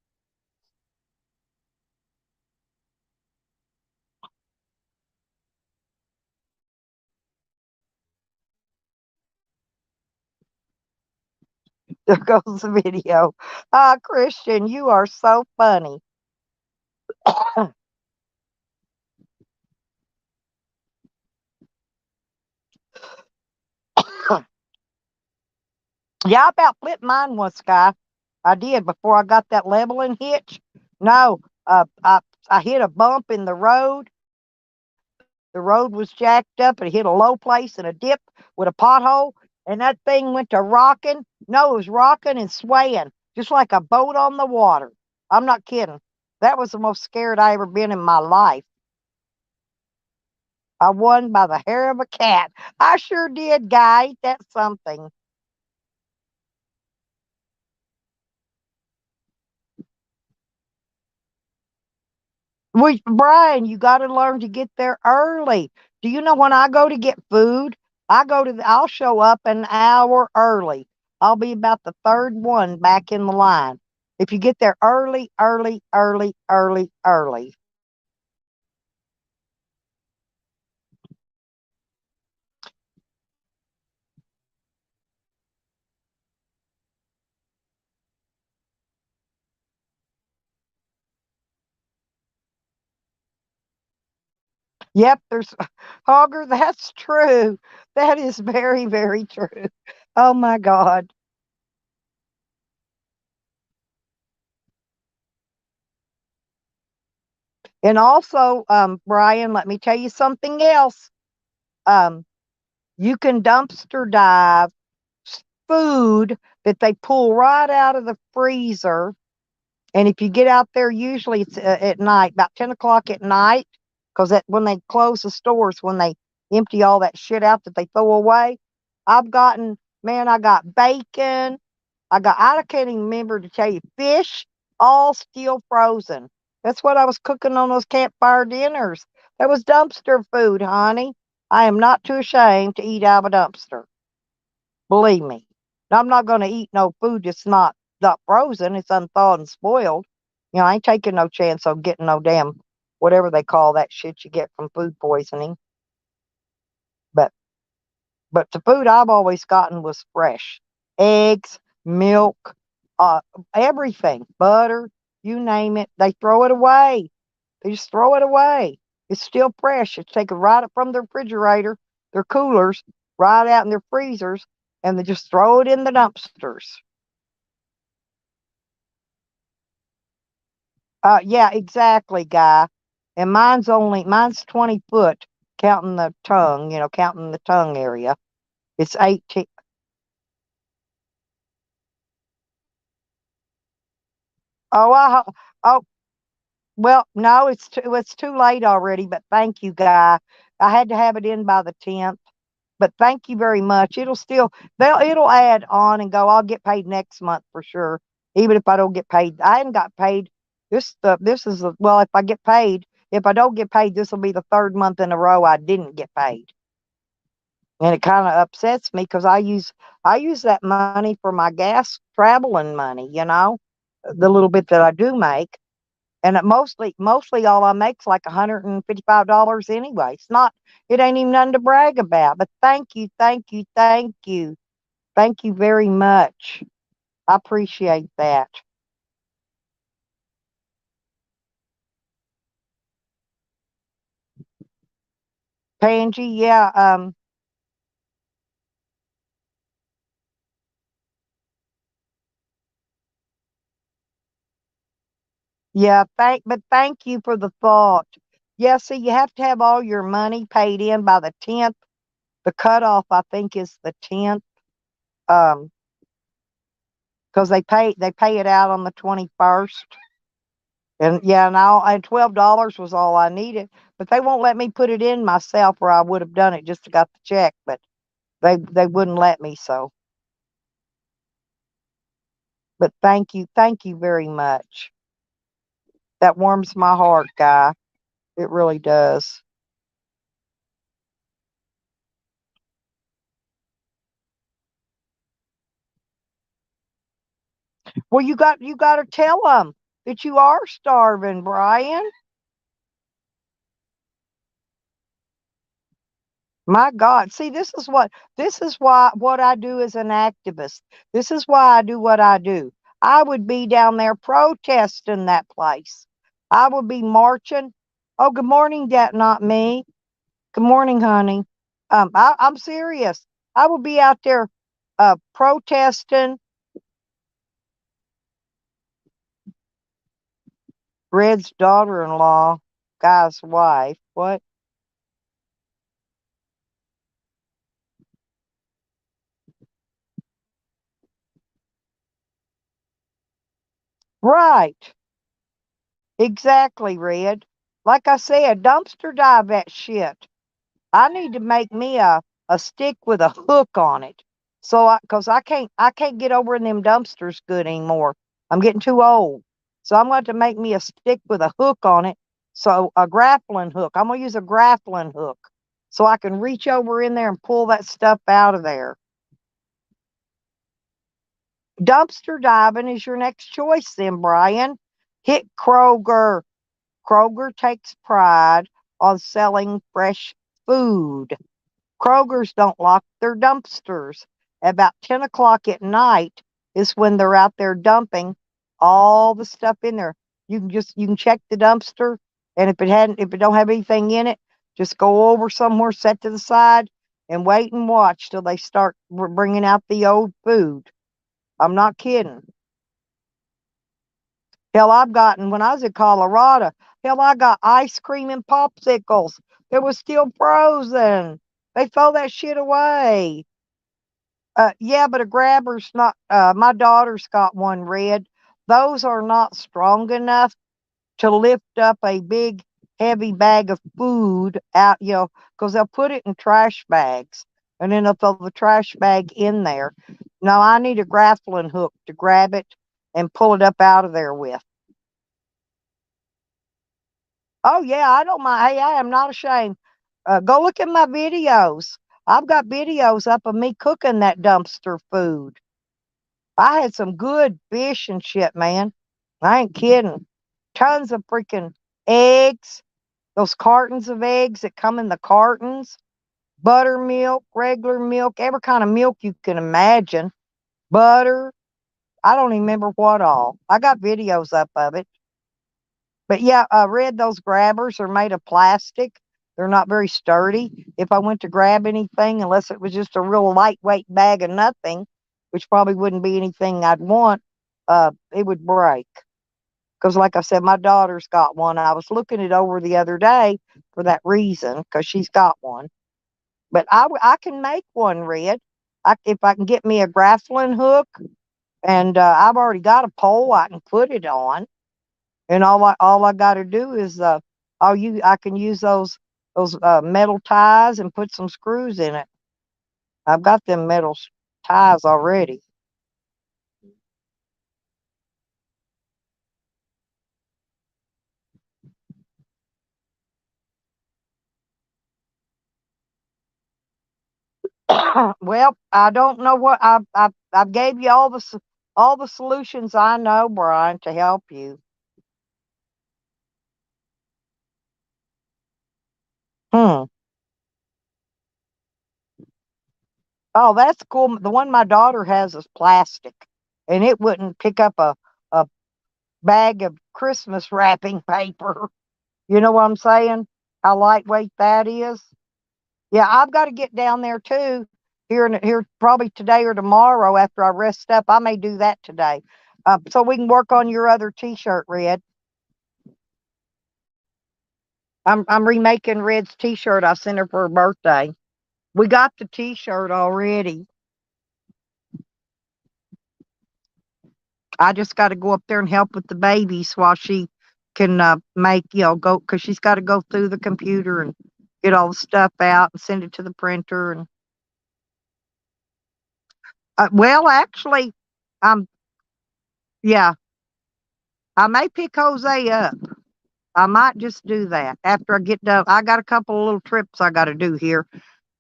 A: There goes the video. Ah, Christian, you are so funny. Yeah, I about flipped mine once, guy. I did before I got that leveling hitch. No, I hit a bump in the road. The road was jacked up and it hit a low place and a dip with a pothole, and that thing went to rocking. No, it was rocking and swaying, just like a boat on the water. I'm not kidding. That was the most scared I ever been in my life. I won by the hair of a cat. I sure did, guy. Ain't that something? Well, Brian, you got to learn to get there early. Do you know when I go to get food, I'll show up an hour early. I'll be about the third one back in the line. If you get there early, early, early, early, early. Yep, there's Hogger, that's true. That is very, very true. Oh my God. And also, Brian, let me tell you something else. Um, you can dumpster dive food that they pull right out of the freezer. And if you get out there, usually it's at night, about 10 o'clock at night, because that when they close the stores, when they empty all that shit out that they throw away. I've gotten, man, I got bacon. I can't even remember to tell you, fish, all still frozen. That's what I was cooking on those campfire dinners. That was dumpster food, honey. I am not too ashamed to eat out of a dumpster. Believe me. Now, I'm not going to eat no food that's not frozen. It's unthawed and spoiled. You know, I ain't taking no chance on getting no damn whatever they call that shit you get from food poisoning. But the food I've always gotten was fresh. Eggs, milk, uh, everything, butter, you name it. They throw it away. They just throw it away. It's still fresh. It's taken right up from the refrigerator, their coolers, right out in their freezers, and they just throw it in the dumpsters. Yeah, exactly, guy. And mine's 20 foot, counting the tongue, counting the tongue area. It's 18. Oh, oh, well, no, it's too late already, but thank you, guy. I had to have it in by the 10th. But thank you very much. It'll add on and go. I'll get paid next month for sure. Even if I don't get paid, I hadn't got paid. This is well. If I get paid, if I don't get paid, this will be the third month in a row I didn't get paid, and it kind of upsets me because I use that money for my gas traveling money. The little bit that I do make, and mostly all I make's like $155 anyway. It ain't even nothing to brag about. But thank you, thank you, thank you. Thank you very much. I appreciate that. Pangie, yeah, yeah, but thank you for the thought. Yeah, see, you have to have all your money paid in by the 10th. The cutoff, I think, is the 10th. Um, because they pay it out on the 21st. And yeah, and $12 was all I needed. But they won't let me put it in myself, or I would have done it just to got the check. But they wouldn't let me. So, but thank you very much. That warms my heart, guy. It really does. Well, you got to tell them that you are starving, Brian. My God. See, this is why what I do as an activist. This is why I do what I do. I would be down there protesting that place. I would be marching. Oh, good morning, Dad, not me. Good morning, honey. I'm serious. I would be out there protesting Red's daughter-in-law, guy's wife. What? Right. Exactly, Red. Like I said, dumpster dive that shit. I need to make me a stick with a hook on it. Cause I can't get over in them dumpsters good anymore. I'm getting too old. So I'm going to make me a stick with a hook on it. So a grappling hook. I'm gonna use a grappling hook so I can reach over in there and pull that stuff out of there. Dumpster diving is your next choice then, Brian. Hit Kroger. Kroger takes pride on selling fresh food. Kroger's don't lock their dumpsters. About 10 o'clock at night is when they're out there dumping all the stuff in there. You can check the dumpster, and if it don't have anything in it, just go over somewhere, set to the side, and wait and watch till they start bringing out the old food. I'm not kidding. Hell, I've gotten when I was in Colorado. Hell, I got ice cream and popsicles. It was still frozen. They throw that shit away. Yeah, but a grabber's not. My daughter's got one, Red. Those are not strong enough to lift up a big, heavy bag of food out, because they'll put it in trash bags and then they'll throw the trash bag in there. No, I need a grappling hook to grab it and pull it up out of there with. Oh yeah, I don't mind. Hey, I am not ashamed. Go look at my videos. I've got videos up of me cooking that dumpster food. I had some good fish and shit, man. I ain't kidding. Tons of freaking eggs, those cartons of eggs that come in the cartons, buttermilk, regular milk, every kind of milk you can imagine, butter. I don't even remember what all. I got videos up of it. But yeah, I read those grabbers are made of plastic. They're not very sturdy. If I went to grab anything, unless it was just a real lightweight bag of nothing, which probably wouldn't be anything I'd want, it would break. Because, like I said, my daughter's got one. I was looking it over the other day for that reason, because she's got one. But I can make one, Red. If I can get me a grappling hook, and I've already got a pole I can put it on, and all I got to do is I can use those metal ties and put some screws in it. I've got them metal ties already. Well, I don't know what I gave you all the solutions I know, Brian, to help you. Hmm. Oh, that's cool. The one my daughter has is plastic, and it wouldn't pick up a bag of Christmas wrapping paper. You know what I'm saying? How lightweight that is. Yeah, I've got to get down there too. Here probably today or tomorrow after I rest up. I may do that today, so we can work on your other T-shirt, Red. I'm remaking Red's T-shirt. I sent her for her birthday. We got the T-shirt already. I just got to go up there and help with the babies while she can make, go, because she's got to go through the computer and get all the stuff out and send it to the printer. And well, actually, um, yeah, I may pick Jose up. I might just do that after I get done. I got a couple of little trips I got to do here,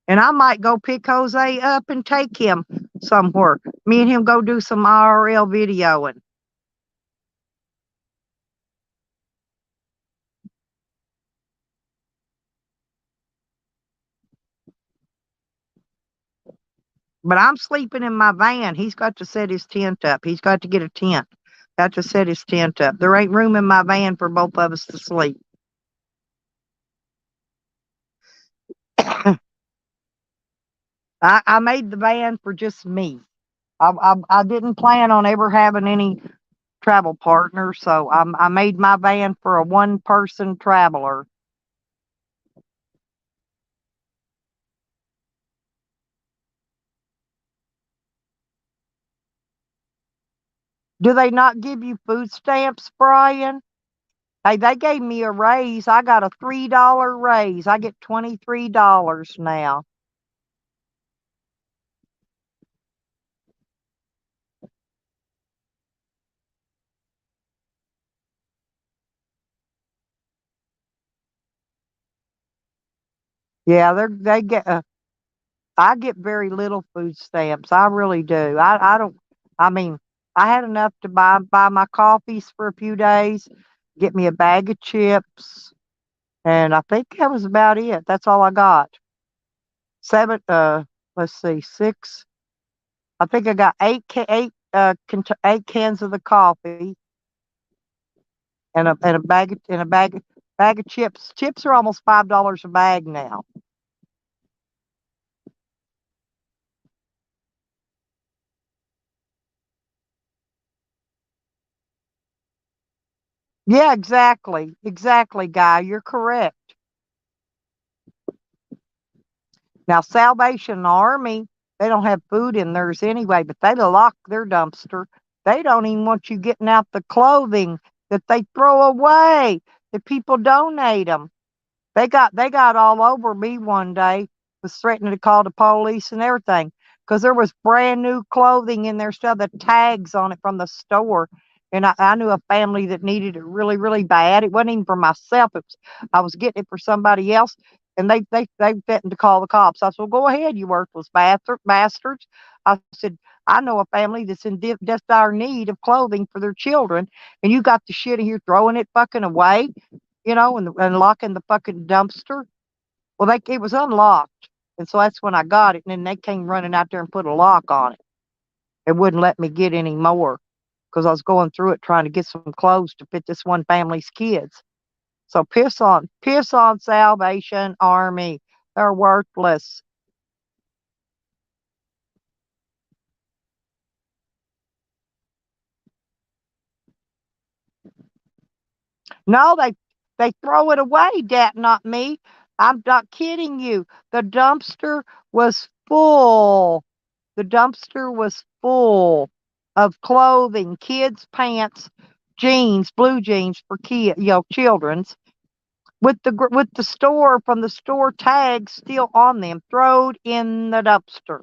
A: and I might go pick Jose up and take him somewhere. Me and him go do some IRL videoing. But I'm sleeping in my van. He's got to set his tent up. He's got to get a tent. Got to set his tent up. There ain't room in my van for both of us to sleep. I made the van for just me. I didn't plan on ever having any travel partner, so I made my van for a one person traveler. Do they not give you food stamps, Brian? Hey, they gave me a raise. I got a $3 raise. I get $23 now. Yeah, they get. I get very little food stamps. I really do. I don't. I mean, I had enough to buy my coffees for a few days, get me a bag of chips, and I think that was about it. That's all I got. Seven. Let's see, six. I think I got eight cans of the coffee and a bag of chips. Chips are almost $5 a bag now. Yeah, exactly, Guy. You're correct. Now, Salvation Army, they don't have food in theirs anyway, but they lock their dumpster. They don't even want you getting out the clothing that they throw away. The people donate them. They got all over me one day, was threatening to call the police and everything because there was brand new clothing in there, still the tags on it from the store. And I knew a family that needed it really, really bad. It wasn't even for myself. I was getting it for somebody else. And they threatened to call the cops. I said, well, go ahead, you worthless bastards. I said, I know a family that's in death dire need of clothing for their children, and you got the shit in here throwing it fucking away. and locking the fucking dumpster. Well, it was unlocked, and so that's when I got it. And then they came running out there and put a lock on it. It wouldn't let me get any more because I was going through it trying to get some clothes to fit this one family's kids. So piss on Salvation Army. They're worthless. No, they throw it away, Dat, not me. I'm not kidding you. The dumpster was full. The dumpster was full of clothing, kids' pants, jeans, blue jeans for children's, with the store from the store tags still on them, throwed in the dumpster.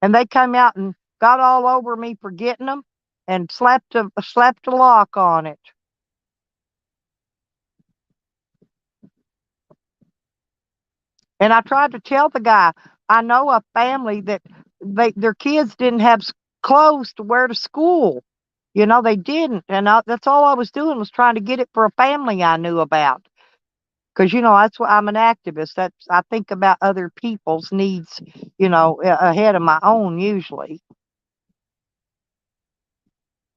A: And they come out and got all over me for getting them, and slapped a lock on it. And I tried to tell the guy, I know a family that their kids didn't have clothes to wear to school. They didn't. And that's all I was doing, was trying to get it for a family I knew about. Because, that's what I'm an activist. I think about other people's needs, ahead of my own usually.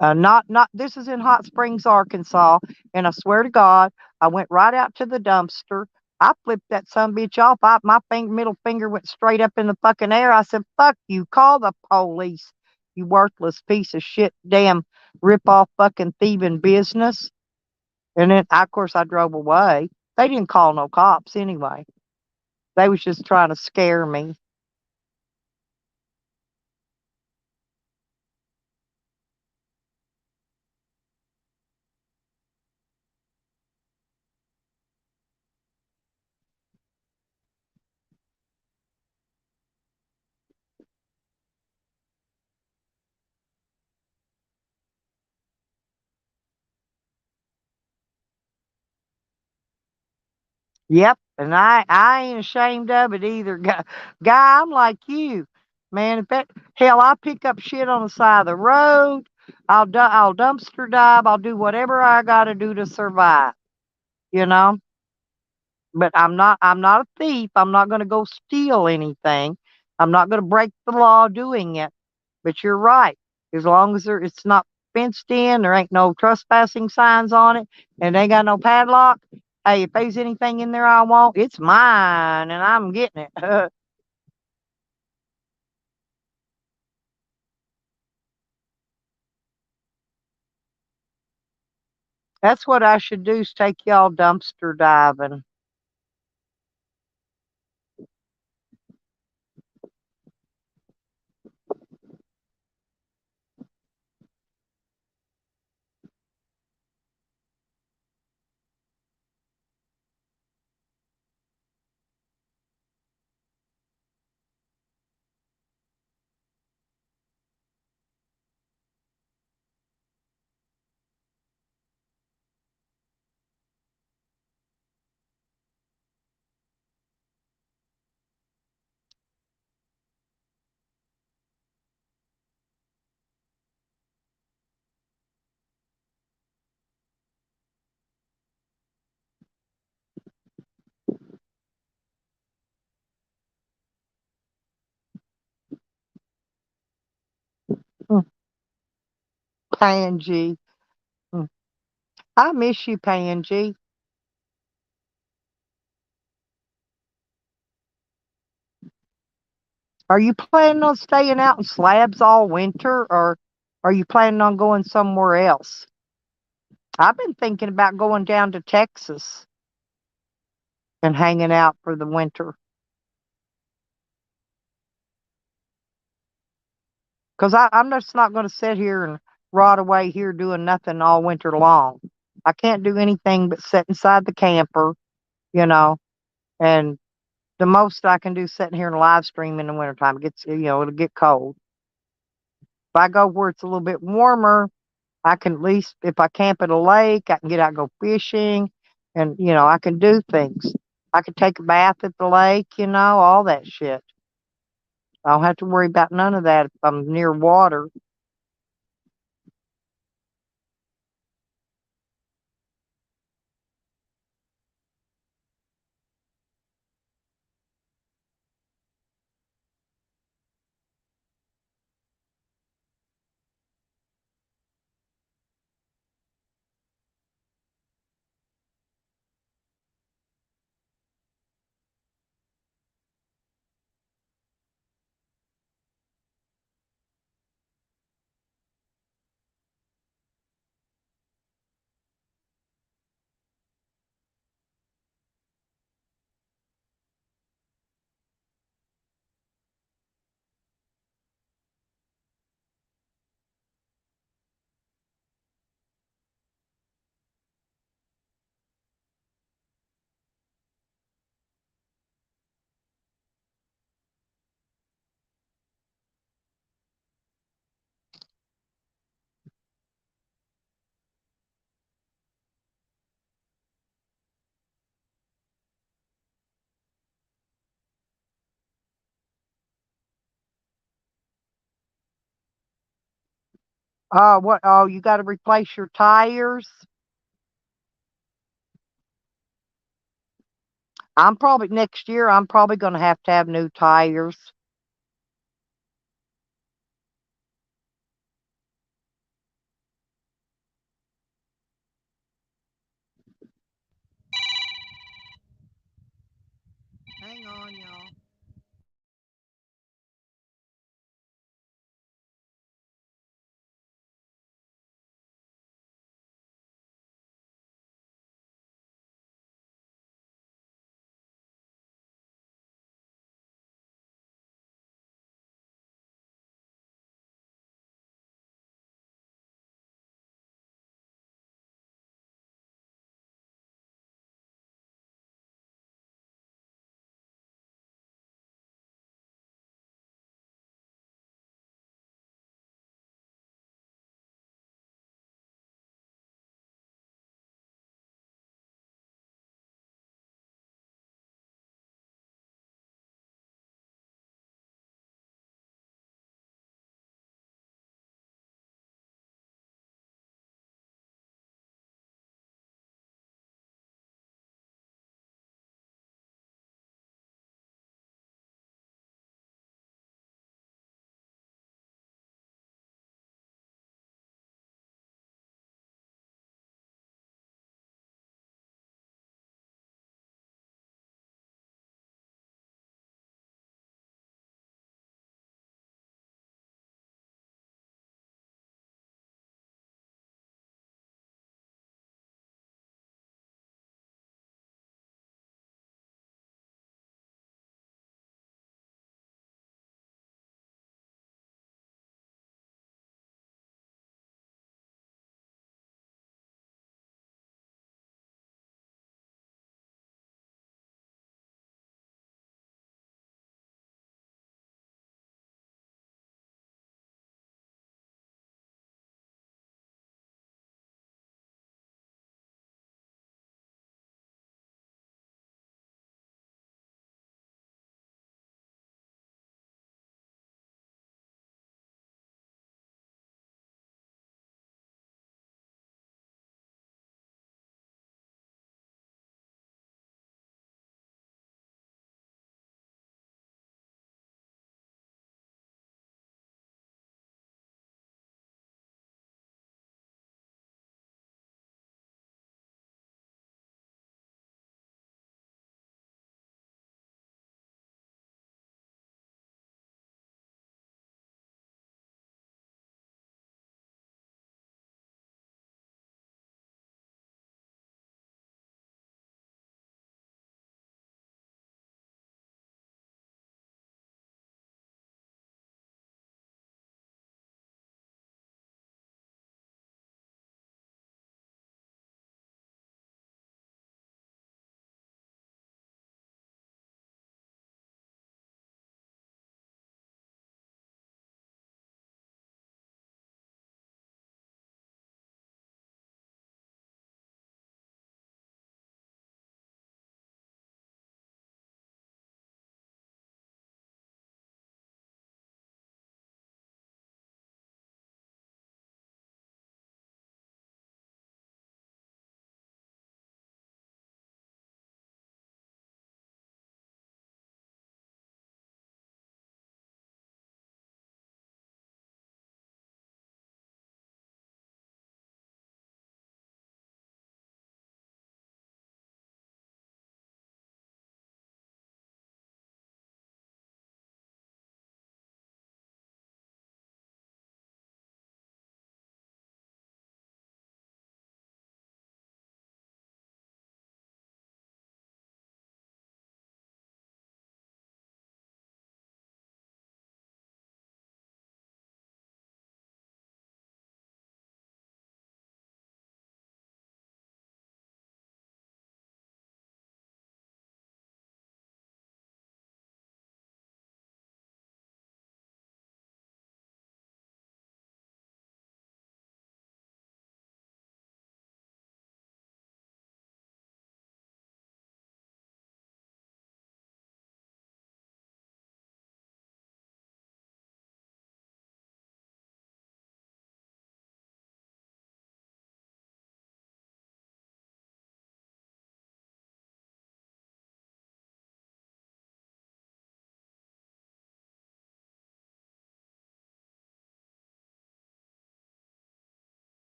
A: Not this is in Hot Springs, Arkansas, and I swear to God, I went right out to the dumpster. I flipped that son bitch off. My middle finger went straight up in the fucking air. I said, "Fuck you! Call the police, you worthless piece of shit, damn rip off fucking thieving business." And then, of course, I drove away. They didn't call no cops anyway. They was just trying to scare me. Yep, and I ain't ashamed of it either. Guy, I'm like you, man. If that hell, I pick up shit on the side of the road. I'll dumpster dive. I'll do whatever I got to do to survive. You know. But I'm not a thief. I'm not going to go steal anything. I'm not going to break the law doing it. But you're right. As long as it's not fenced in, there ain't no trespassing signs on it, and they ain't got no padlock. Hey, if there's anything in there I want, it's mine, and I'm getting it. That's what I should do, is take y'all dumpster diving. Hmm. Pansy. Hmm. I miss you, Pansy. Are you planning on staying out in slabs all winter, or are you planning on going somewhere else? I've been thinking about going down to Texas and hanging out for the winter. Because I'm just not going to sit here and rot away here doing nothing all winter long. I can't do anything but sit inside the camper, you know, and the most I can do is sitting here and live stream in the wintertime. It gets, it'll get cold. If I go where it's a little bit warmer, I can at least, if I camp at a lake, I can get out and go fishing, and, I can do things. I can take a bath at the lake, all that shit. I don't have to worry about none of that if I'm near water. What? Oh, you got to replace your tires. I'm probably next year. I'm probably going to have new tires. Hang on, y'all.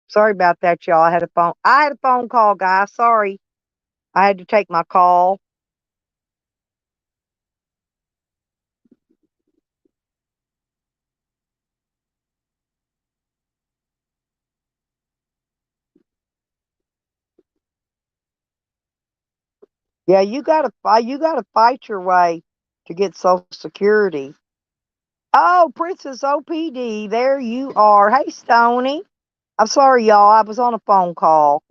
A: Sorry about that, y'all. I had a phone call, guys. Sorry. I had to take my call. Yeah, you gotta fight your way to get Social Security. Oh, Princess OPD, there you are. Hey, Stony. I'm sorry, y'all. I was on a phone call.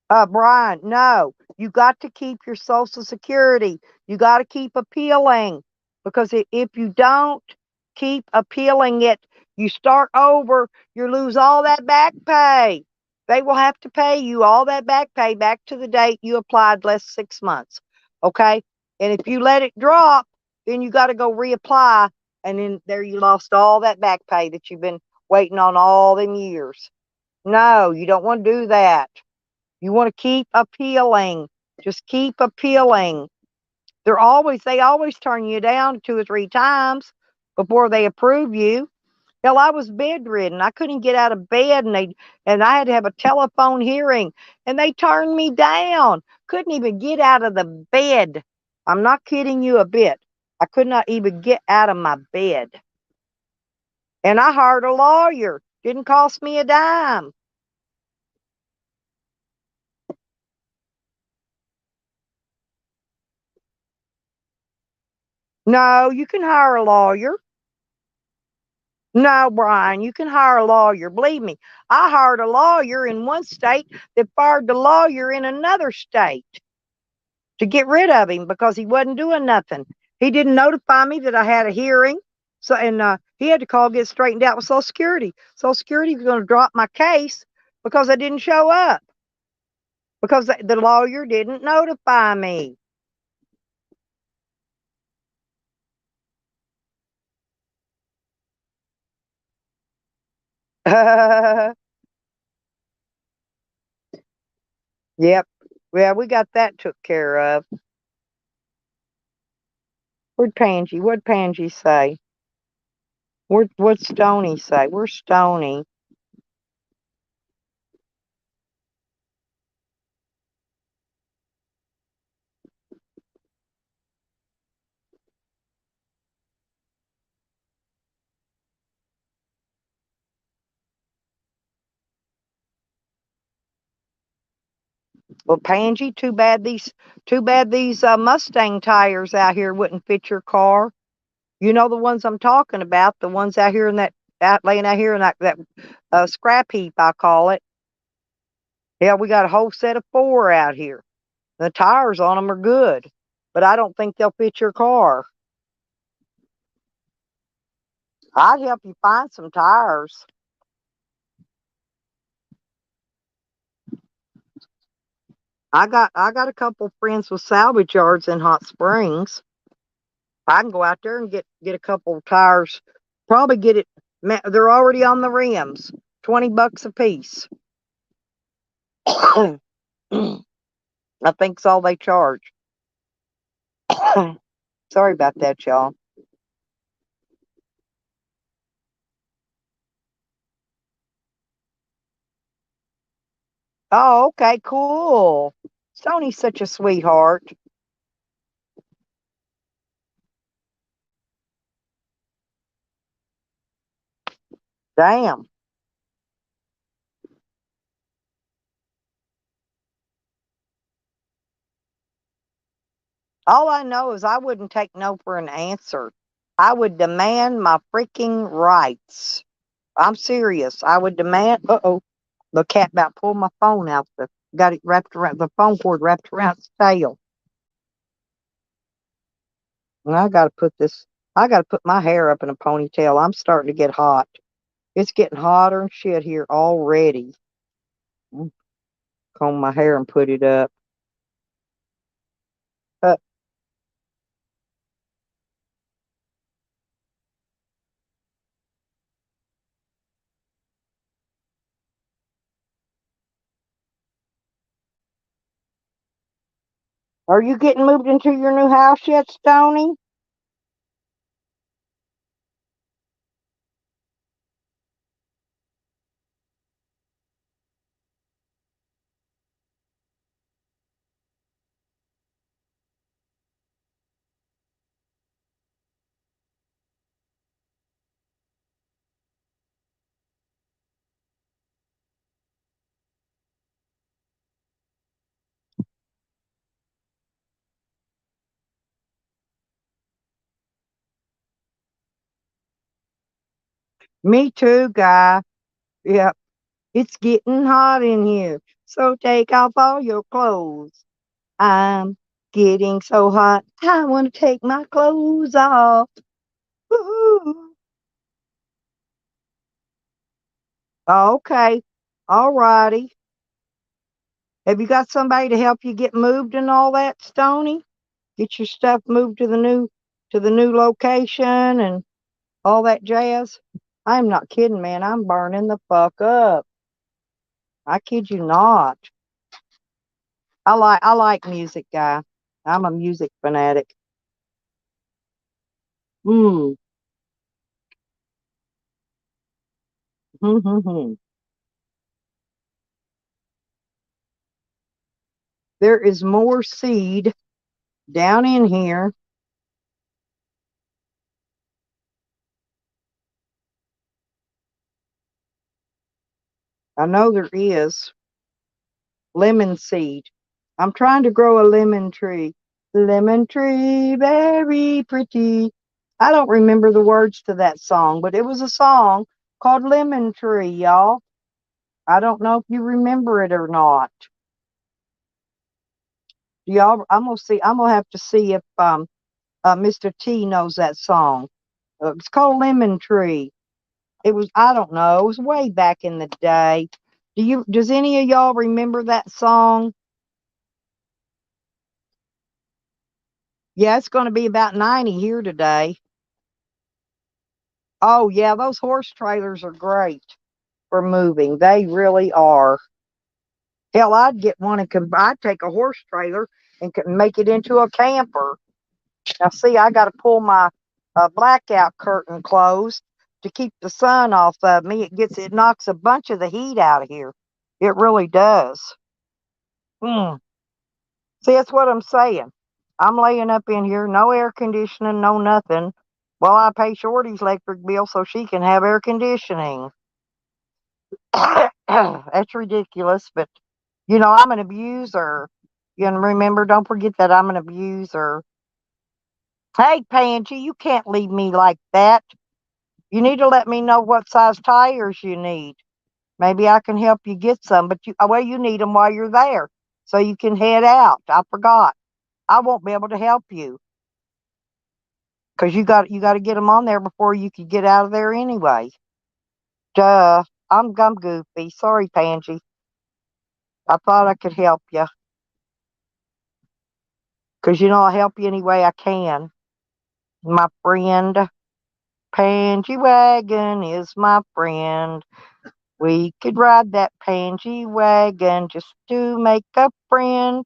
A: Brian, no, you got to keep your Social Security. You got to keep appealing because if you don't keep appealing it, you start over, you lose all that back pay. They will have to pay you all that back pay back to the date you applied last 6 months. Okay. And if you let it drop, then you got to go reapply. And then there you lost all that back pay that you've been waiting on all them years. No, you don't want to do that. You want to keep appealing. Just keep appealing. They always turn you down 2 or 3 times before they approve you. Hell, I was bedridden. I couldn't get out of bed and I had to have a telephone hearing and they turned me down. Couldn't even get out of the bed. I'm not kidding you a bit. I could not even get out of my bed. And I hired a lawyer. Didn't cost me a dime. No, you can hire a lawyer. No, Brian, you can hire a lawyer. Believe me, I hired a lawyer in one state that fired the lawyer in another state to get rid of him because he wasn't doing nothing. He didn't notify me that I had a hearing. So, and he had to call get straightened out with Social Security. Social Security was going to drop my case because I didn't show up because the lawyer didn't notify me. Yep. Well, we got that took care of. What'd Pansy say? What'd Stony say? Where's Stony? Well, Pansy, too bad these Mustang tires out here wouldn't fit your car. You know the ones I'm talking about, the ones out here in laying out here in that scrap heap, I call it. Yeah, we got a whole set of 4 out here. The tires on them are good, but I don't think they'll fit your car. I'd help you find some tires. I got a couple friends with salvage yards in Hot Springs. I can go out there and get a couple of tires. Probably get it. They're already on the rims. $20 a piece. I think it's all they charge. Sorry about that, y'all. Oh, okay, cool. Sony's such a sweetheart. Damn. All I know is I wouldn't take no for an answer. I would demand my freaking rights. I'm serious. I would demand. Uh oh. The cat about pulled my phone out. Got it wrapped around the phone cord wrapped around its tail. And I gotta put my hair up in a ponytail. I'm starting to get hot. It's getting hotter and shit here already. Mm, Comb my hair and put it up. Uh, are you getting moved into your new house yet, Stony? Me too, guy. Yep. It's getting hot in here. So take off all your clothes. I'm getting so hot. I want to take my clothes off. Woo-hoo. Okay. All righty. Have you got somebody to help you get moved and all that, Stony? Get your stuff moved to the new location and all that jazz? I'm not kidding, man. I'm burning the fuck up. I kid you not. I like music, guy. I'm a music fanatic. Hmm. There is more seed down in here. I know there is lemon seed. I'm trying to grow a lemon tree. Lemon tree, very pretty. I don't remember the words to that song, but it was a song called Lemon Tree, y'all. I don't know if you remember it or not. Y'all, I'm gonna see. I'm gonna have to see if Mr. T knows that song. It's called Lemon Tree. It was, I don't know, it was way back in the day. Does any of y'all remember that song? Yeah, it's going to be about 90 here today. Oh, yeah, those horse trailers are great for moving. They really are. Hell, I'd get one and I'd take a horse trailer and make it into a camper. Now, see, I got to pull my blackout curtain closed to keep the sun off of me. It knocks a bunch of the heat out of here. It really does. Hmm. See, that's what I'm saying. I'm laying up in here, no air conditioning, no nothing, while I pay Shorty's electric bill so she can have air conditioning. That's ridiculous, but I'm an abuser. You know, remember, don't forget that I'm an abuser. Hey, Pansy, you can't leave me like that. You need to let me know what size tires you need. Maybe I can help you get some, but you need them while you're there so you can head out. I forgot. I won't be able to help you because you got to get them on there before you can get out of there anyway. Duh. I'm goofy. Sorry, Pansy. I thought I could help you because I'll help you any way I can. My friend, Pansy Wagon is my friend. We could ride that Pansy Wagon just to make a friend.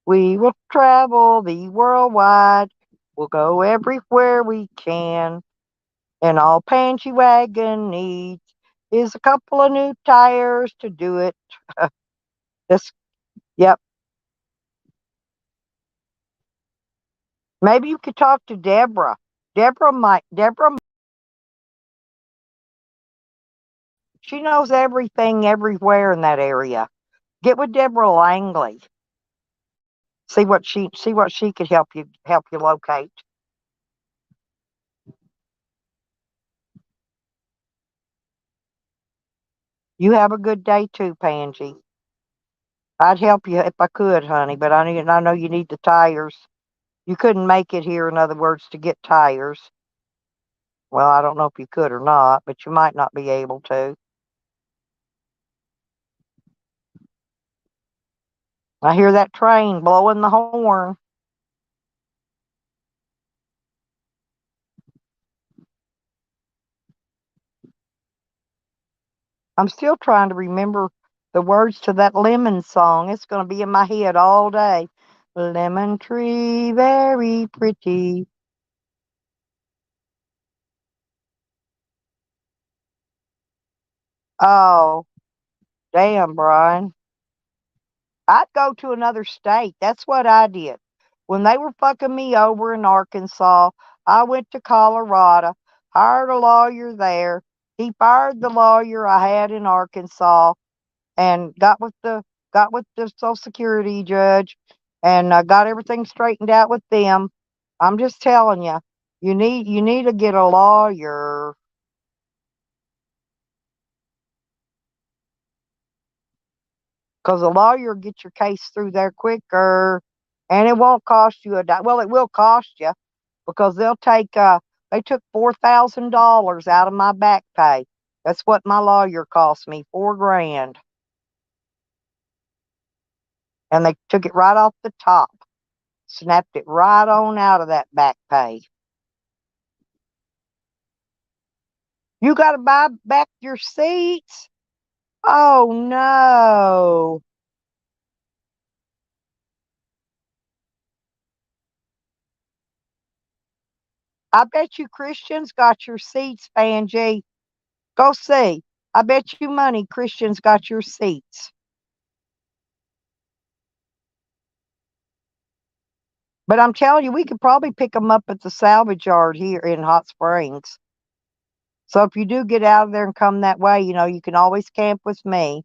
A: We will travel the world wide. We'll go everywhere we can. And all Pansy Wagon needs is a couple of new tires to do it. This, yep. Maybe you could talk to Deborah. Deborah, she knows everything everywhere in that area. Get with Deborah Langley. See what she could help you locate. You have a good day too, Pansy. I'd help you if I could, honey, but I know you need the tires. You couldn't make it here, in other words, to get tires. Well, I don't know if you could or not, but you might not be able to. I hear that train blowing the horn. I'm still trying to remember the words to that lemon song. It's going to be in my head all day. Lemon tree, very pretty. Oh, damn, Brian. I'd go to another state. That's what I did. When they were fucking me over in Arkansas, I went to Colorado, hired a lawyer there. He fired the lawyer I had in Arkansas and got with the Social Security judge and got everything straightened out with them. I'm just telling you, you need to get a lawyer. because a lawyer will get your case through there quicker, and it won't cost you a dime. Well, it will cost you because they took $4,000 out of my back pay. That's what my lawyer cost me, 4 grand, and they took it right off the top, snapped it right on out of that back pay. You got to buy back your seats. Oh no. I bet you Christians got your seats, Angie. Go see. I bet you money Christians got your seats. But I'm telling you, we could probably pick them up at the salvage yard here in Hot Springs. So if you do get out of there and come that way, you can always camp with me.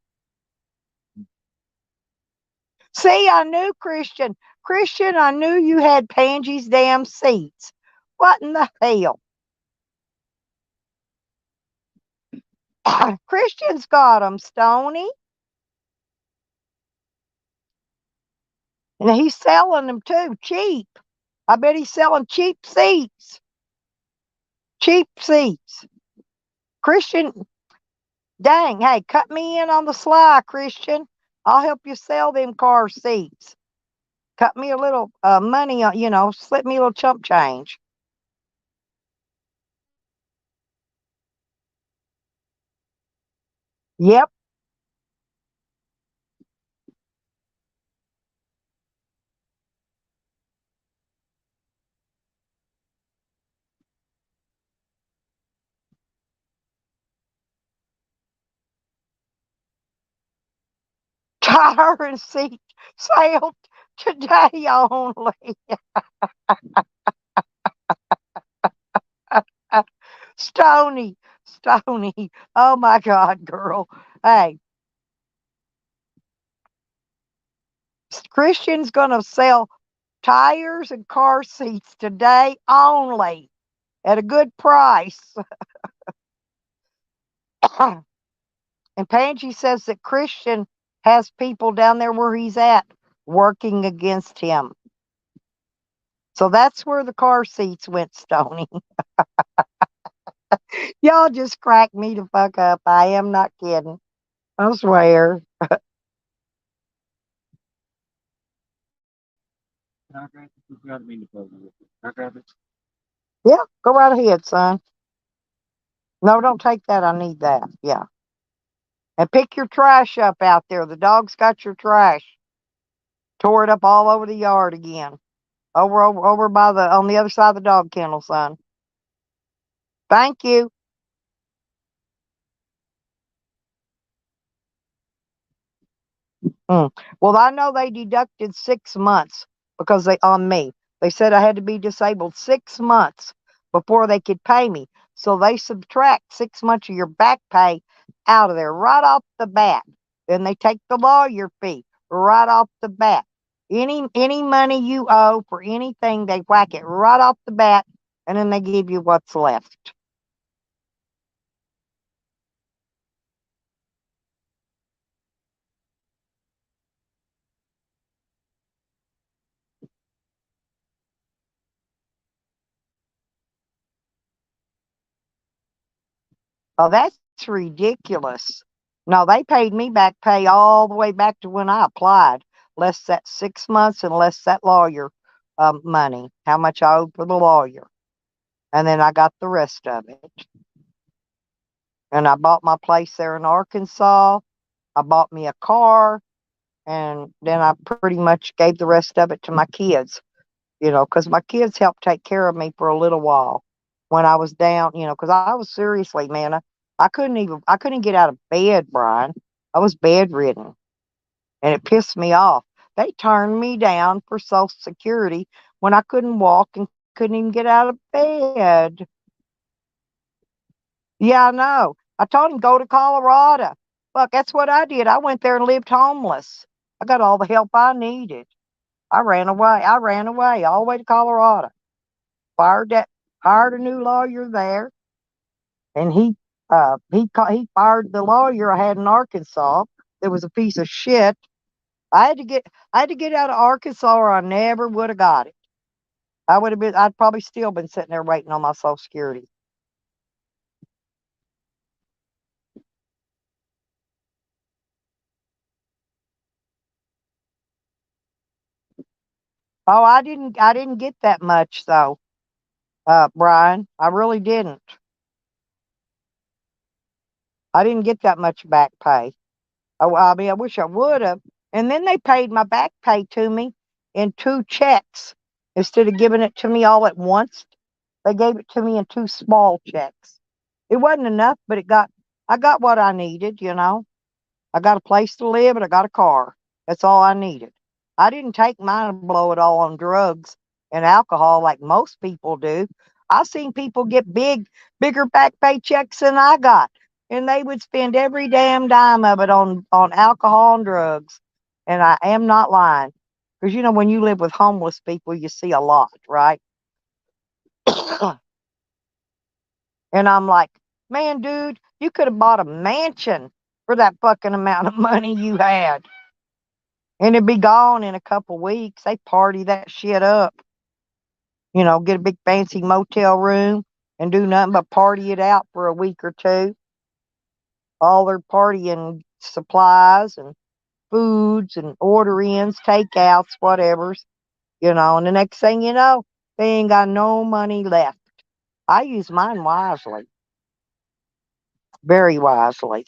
A: See, I knew Christian. Christian, I knew you had Pangy's damn seats. What in the hell? Christian's got them, Stony. And he's selling them too, cheap. I bet he's selling cheap seats. Cheap seats. Christian, dang, hey, cut me in on the sly, Christian. I'll help you sell them car seats. Cut me a little money, slip me a little chump change. Yep. Tire and seat sale today only. Stony, Stony. Oh my God, girl. Hey, Christian's gonna sell tires and car seats today only at a good price. And Pangy says that Christian has people down there where he's at working against him. So that's where the car seats went, Stony. Y'all just crack me the fuck up. I am not kidding. I swear. Yeah, go right ahead, son. No, don't take that. I need that. Yeah. And pick your trash up out there. The dog's got your trash. Tore it up all over the yard again. Over by on the other side of the dog kennel, son. Thank you. Mm. Well, I know they deducted 6 months because they on me. They said I had to be disabled 6 months before they could pay me. So they subtract 6 months of your back pay out of there right off the bat. Then they take the lawyer fee right off the bat. Any money you owe for anything, they whack it right off the bat, and then they give you what's left. Oh, that's ridiculous. No, they paid me back pay all the way back to when I applied, less that 6 months and less that lawyer money, how much I owed for the lawyer. And then I got the rest of it. And I bought my place there in Arkansas. I bought me a car. And then I pretty much gave the rest of it to my kids, because my kids helped take care of me for a little while when I was down, because I was seriously, man, I couldn't get out of bed, Brian. I was bedridden, and it pissed me off. They turned me down for Social Security when I couldn't walk and couldn't even get out of bed. Yeah, I know. I told him go to Colorado. Look, that's what I did. I went there and lived homeless. I got all the help I needed. I ran away. I ran away all the way to Colorado. Fired that, hired a new lawyer there, and he fired the lawyer I had in Arkansas. It was a piece of shit. I had to get I had to get out of Arkansas or I never would have got it. I'd probably still been sitting there waiting on my Social Security. Oh, I didn't get that much though, Brian. I really didn't. I didn't get that much back pay. I mean, I wish I would have. And then they paid my back pay to me in two checks instead of giving it to me all at once. They gave it to me in two small checks. It wasn't enough, but I got what I needed. I got a place to live and I got a car. That's all I needed. I didn't take mine and blow it all on drugs and alcohol like most people do. I've seen people get bigger back pay checks than I got, and they would spend every damn dime of it on alcohol and drugs. And I am not lying, because when you live with homeless people, you see a lot, right? And I'm like, man, dude, you could have bought a mansion for that fucking amount of money you had. And it'd be gone in a couple weeks. They party that shit up. Get a big fancy motel room and do nothing but party it out for a week or two. All their partying supplies and foods and order ins, takeouts, whatever's. And the next thing you know, they ain't got no money left. I use mine wisely, very wisely.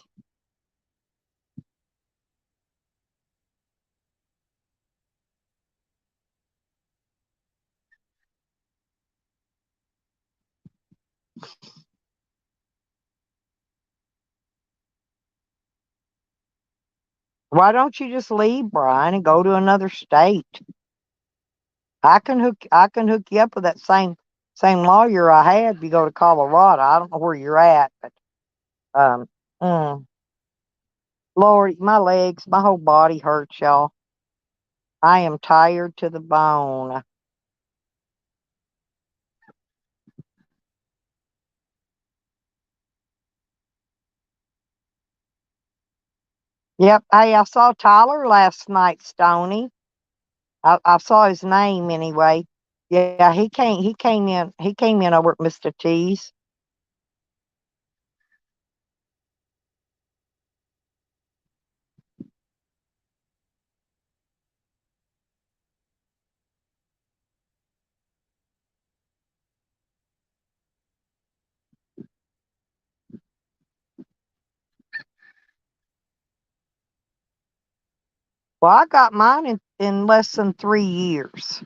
A: Why don't you just leave, Brian, and go to another state? I can hook you up with that same lawyer I had if you go to Colorado. I don't know where you're at, but um, mm, Lord, my legs, my whole body hurts, y'all. I am tired to the bone. Yep. Hey, I saw Tyler last night, Stony. I saw his name anyway. Yeah, he came in over at Mr. T's. Well, I got mine in less than 3 years.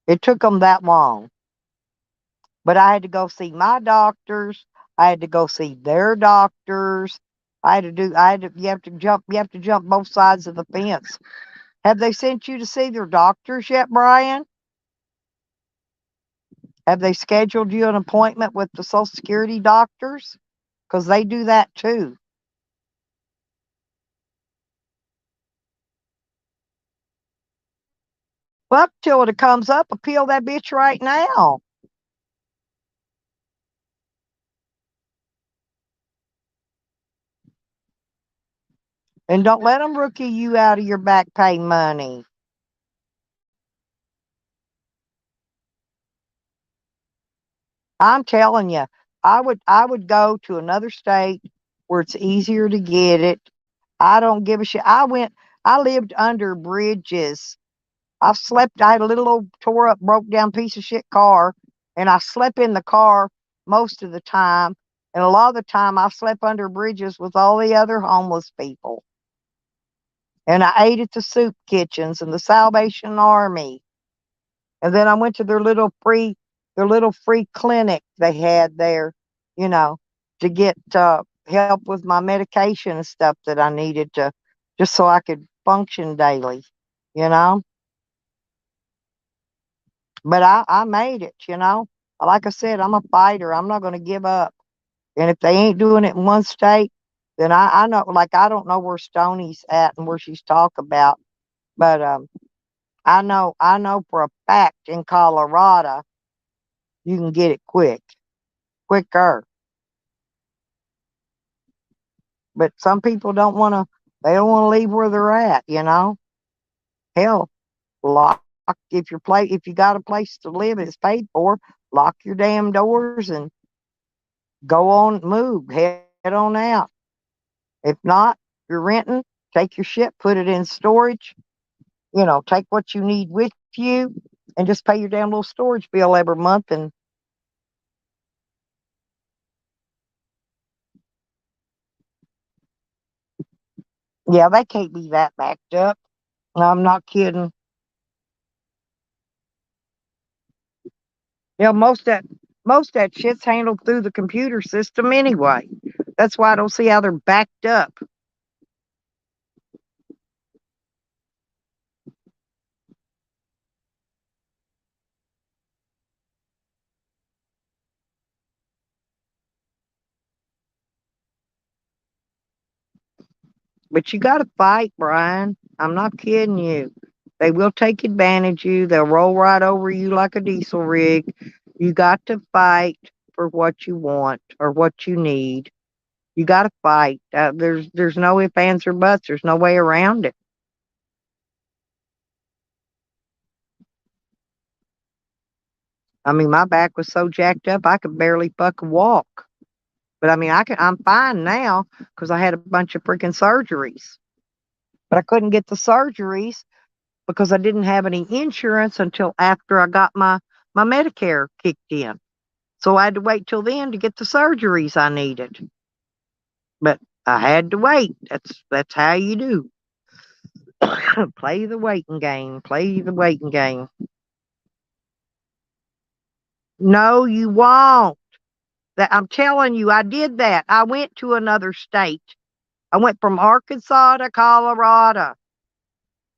A: It took them that long. But I had to go see my doctors. I had to go see their doctors. You have to jump both sides of the fence. Have they sent you to see their doctors yet, Brian? Have they scheduled you an appointment with the Social Security doctors? Because they do that too. Well, till it comes up, appeal that bitch right now. And don't let them rookie you out of your back pay money. I'm telling you, I would go to another state where it's easier to get it. I don't give a shit. I lived under bridges. I had a little old tore up, broke down piece of shit car, and I slept in the car most of the time. And a lot of the time, I slept under bridges with all the other homeless people. And I ate at the soup kitchens and the Salvation Army. And then I went to their little free clinic they had there, you know, to get help with my medication and stuff that I needed to, just so I could function daily, you know. But I made it. Like I said, I'm a fighter. I'm not going to give up. And if they ain't doing it in one state, then I know, like, I don't know where Stoney's at and where she's talking about, but I know for a fact in Colorado you can get it quicker. But some people don't want to. They don't want to leave where they're at. Hell, lock if you got a place to live and it's paid for, lock your damn doors and go on, move, head on out. If not, you're renting, take your shit, put it in storage, take what you need with you and just pay your damn little storage bill every month. And yeah, they can't be that backed up. No, I'm not kidding. Most of that shit's handled through the computer system anyway. That's why I don't see how they're backed up. But you got to fight, Brian. I'm not kidding you. They will take advantage of you. They'll roll right over you like a diesel rig. You got to fight for what you want or what you need. You got to fight. There's no ifs, ands, or buts. There's no way around it. I mean, my back was so jacked up I could barely fucking walk. But I mean, I'm fine now because I had a bunch of freaking surgeries. But I couldn't get the surgeries because I didn't have any insurance until after I got my Medicare kicked in. So I had to wait till then to get the surgeries I needed. But I had to wait. That's how you do. Play the waiting game. Play the waiting game. No, you won't. That I'm telling you, I did that. I went to another state. I went from Arkansas to Colorado.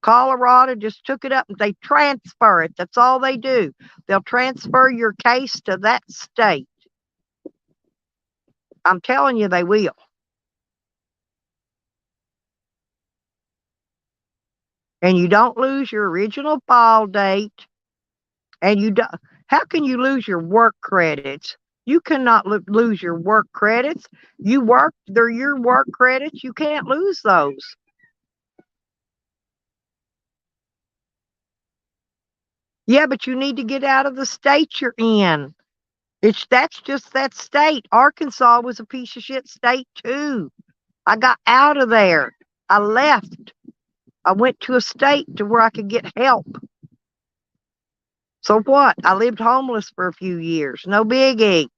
A: Colorado just took it up and they transfer it. That's all they do. They'll transfer your case to that state. I'm telling you, they will. And you don't lose your original file date. And you don't. How can you lose your work credits? You cannot lose your work credits. You work, they're your work credits. You can't lose those. Yeah, but you need to get out of the state you're in. That's just that state. Arkansas was a piece of shit state too. I got out of there. I left. I went to a state to where I could get help. So what? I lived homeless for a few years. No biggie.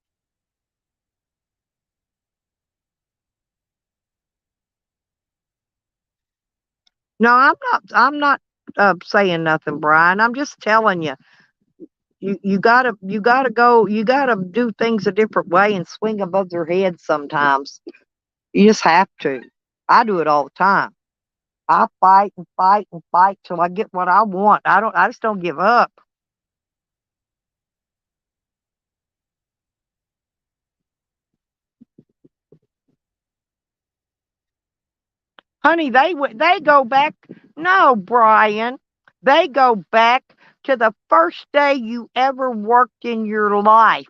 A: No, I'm not saying nothing, Brian. I'm just telling you. You gotta do things a different way and swing above their heads sometimes. You just have to. I do it all the time. I fight and fight and fight till I get what I want. I just don't give up. Honey, they go back. No, Brian. They go back to the first day you ever worked in your life.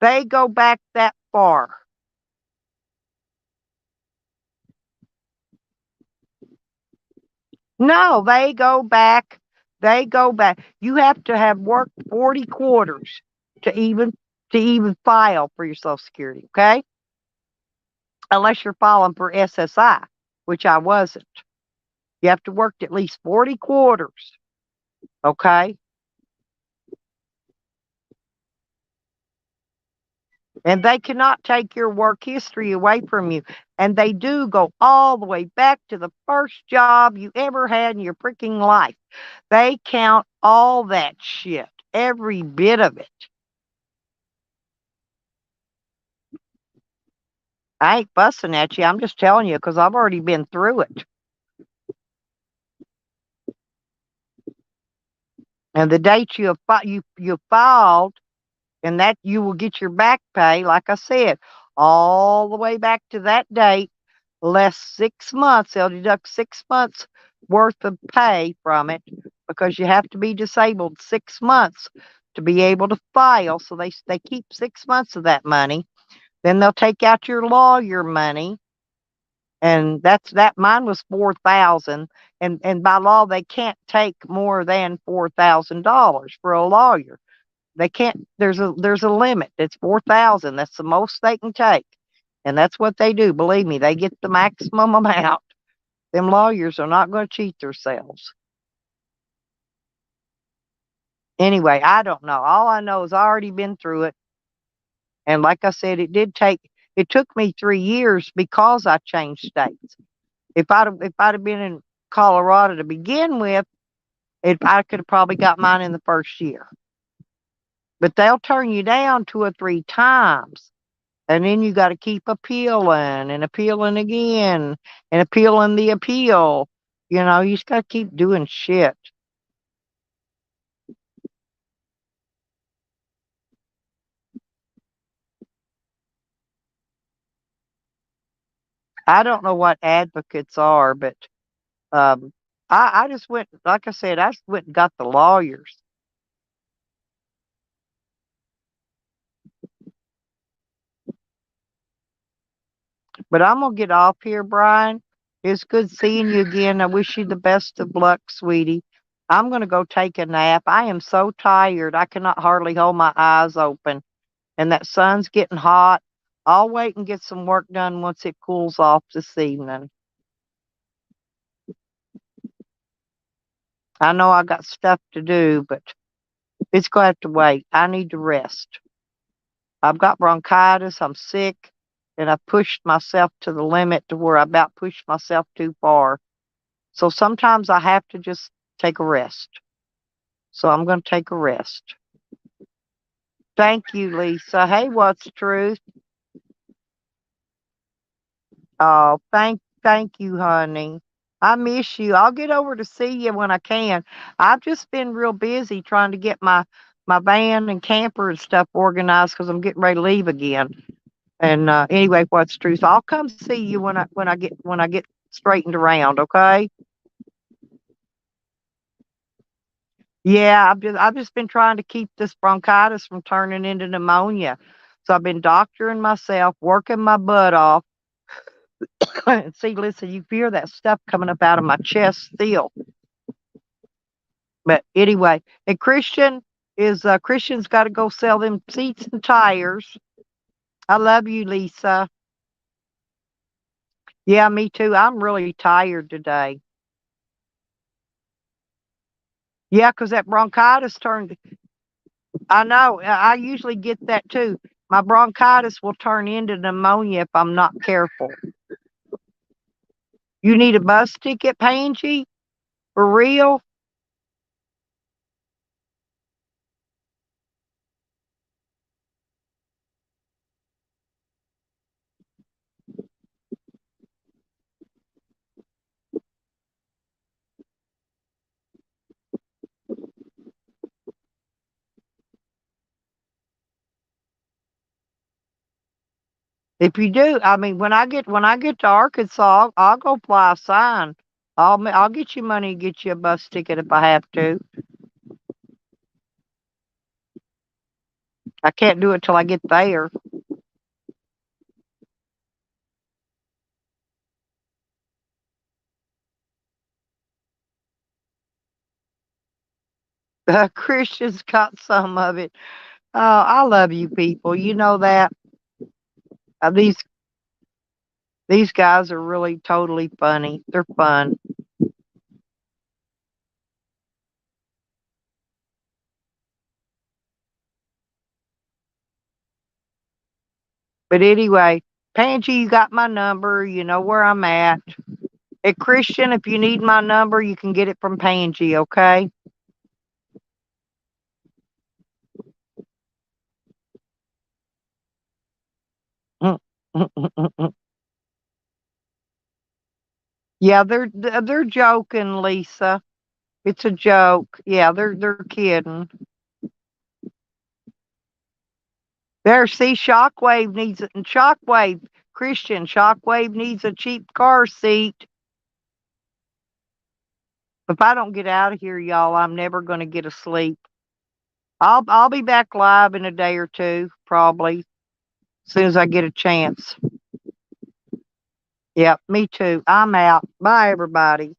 A: They go back that far. No, they go back. You have to have worked 40 quarters to even file for your Social Security, okay? Unless you're filing for SSI, which I wasn't. You have to work at least 40 quarters, okay? And they cannot take your work history away from you. And they do go all the way back to the first job you ever had in your freaking life. They count all that shit, every bit of it. I ain't fussing at you. I'm just telling you because I've already been through it. And the date you filed, and that you will get your back pay, like I said, all the way back to that date, less 6 months. They'll deduct 6 months worth of pay from it because you have to be disabled 6 months to be able to file. So they keep 6 months of that money. Then they'll take out your lawyer money. And that mine was 4,000, and by law they can't take more than $4,000 for a lawyer. They can't. There's a limit. It's 4,000. That's the most they can take, and that's what they do. Believe me, they get the maximum amount. Them lawyers are not going to cheat themselves. Anyway, I don't know. All I know is I already been through it, and like I said, it took me 3 years because I changed states. If I'd have been in Colorado to begin with, I could have probably got mine in the first year. But they'll turn you down 2 or 3 times. And then you got to keep appealing and appealing again and appealing the appeal. You just got to keep doing shit. I don't know what advocates are, but um, I just went, like I said, I just went and got the lawyers. But I'm going to get off here, Brian. It's good seeing you again. I wish you the best of luck, sweetie. I'm going to go take a nap. I am so tired. I cannot hardly hold my eyes open. And that sun's getting hot. I'll wait and get some work done once it cools off this evening. I know I got stuff to do, but it's going to have to wait. I need to rest. I've got bronchitis. I'm sick. And I pushed myself to the limit to where I about pushed myself too far. So sometimes I have to just take a rest. So I'm going to take a rest. Thank you, Lisa. Hey, what's truth? Oh, thank you, honey. I miss you. I'll get over to see you when I can. I've just been real busy trying to get my van and camper and stuff organized because I'm getting ready to leave again. And anyway, what's truth? I'll come see you when I get straightened around. Okay? Yeah, I've just been trying to keep this bronchitis from turning into pneumonia. So I've been doctoring myself, working my butt off. See, listen, you hear that stuff coming up out of my chest still. But anyway, and Christian's got to go sell them seats and tires. I love you, Lisa. Yeah, me too. I'm really tired today. Yeah, 'cause that bronchitis turned. I know. I usually get that too. My bronchitis will turn into pneumonia if I'm not careful. You need a bus ticket, Pangy? For real? If you do, I mean, when I get to Arkansas, I'll go fly a sign. I'll get you money to get you a bus ticket if I have to. I can't do it till I get there. Christian's got some of it. Oh, I love you people. You know that. Uh, these these guys are really totally funny. They're fun. But anyway, Pangy, you got my number. You know where I'm at. Hey, Christian, if you need my number, you can get it from Pangy, okay? Yeah, they're joking, Lisa. It's a joke. Yeah, they're kidding. There, see, Shockwave, Christian, Shockwave needs a cheap car seat. If I don't get out of here, y'all, I'm never gonna get asleep. I'll be back live in a day or two, probably, as soon as I get a chance. Yep, me too. I'm out. Bye, everybody.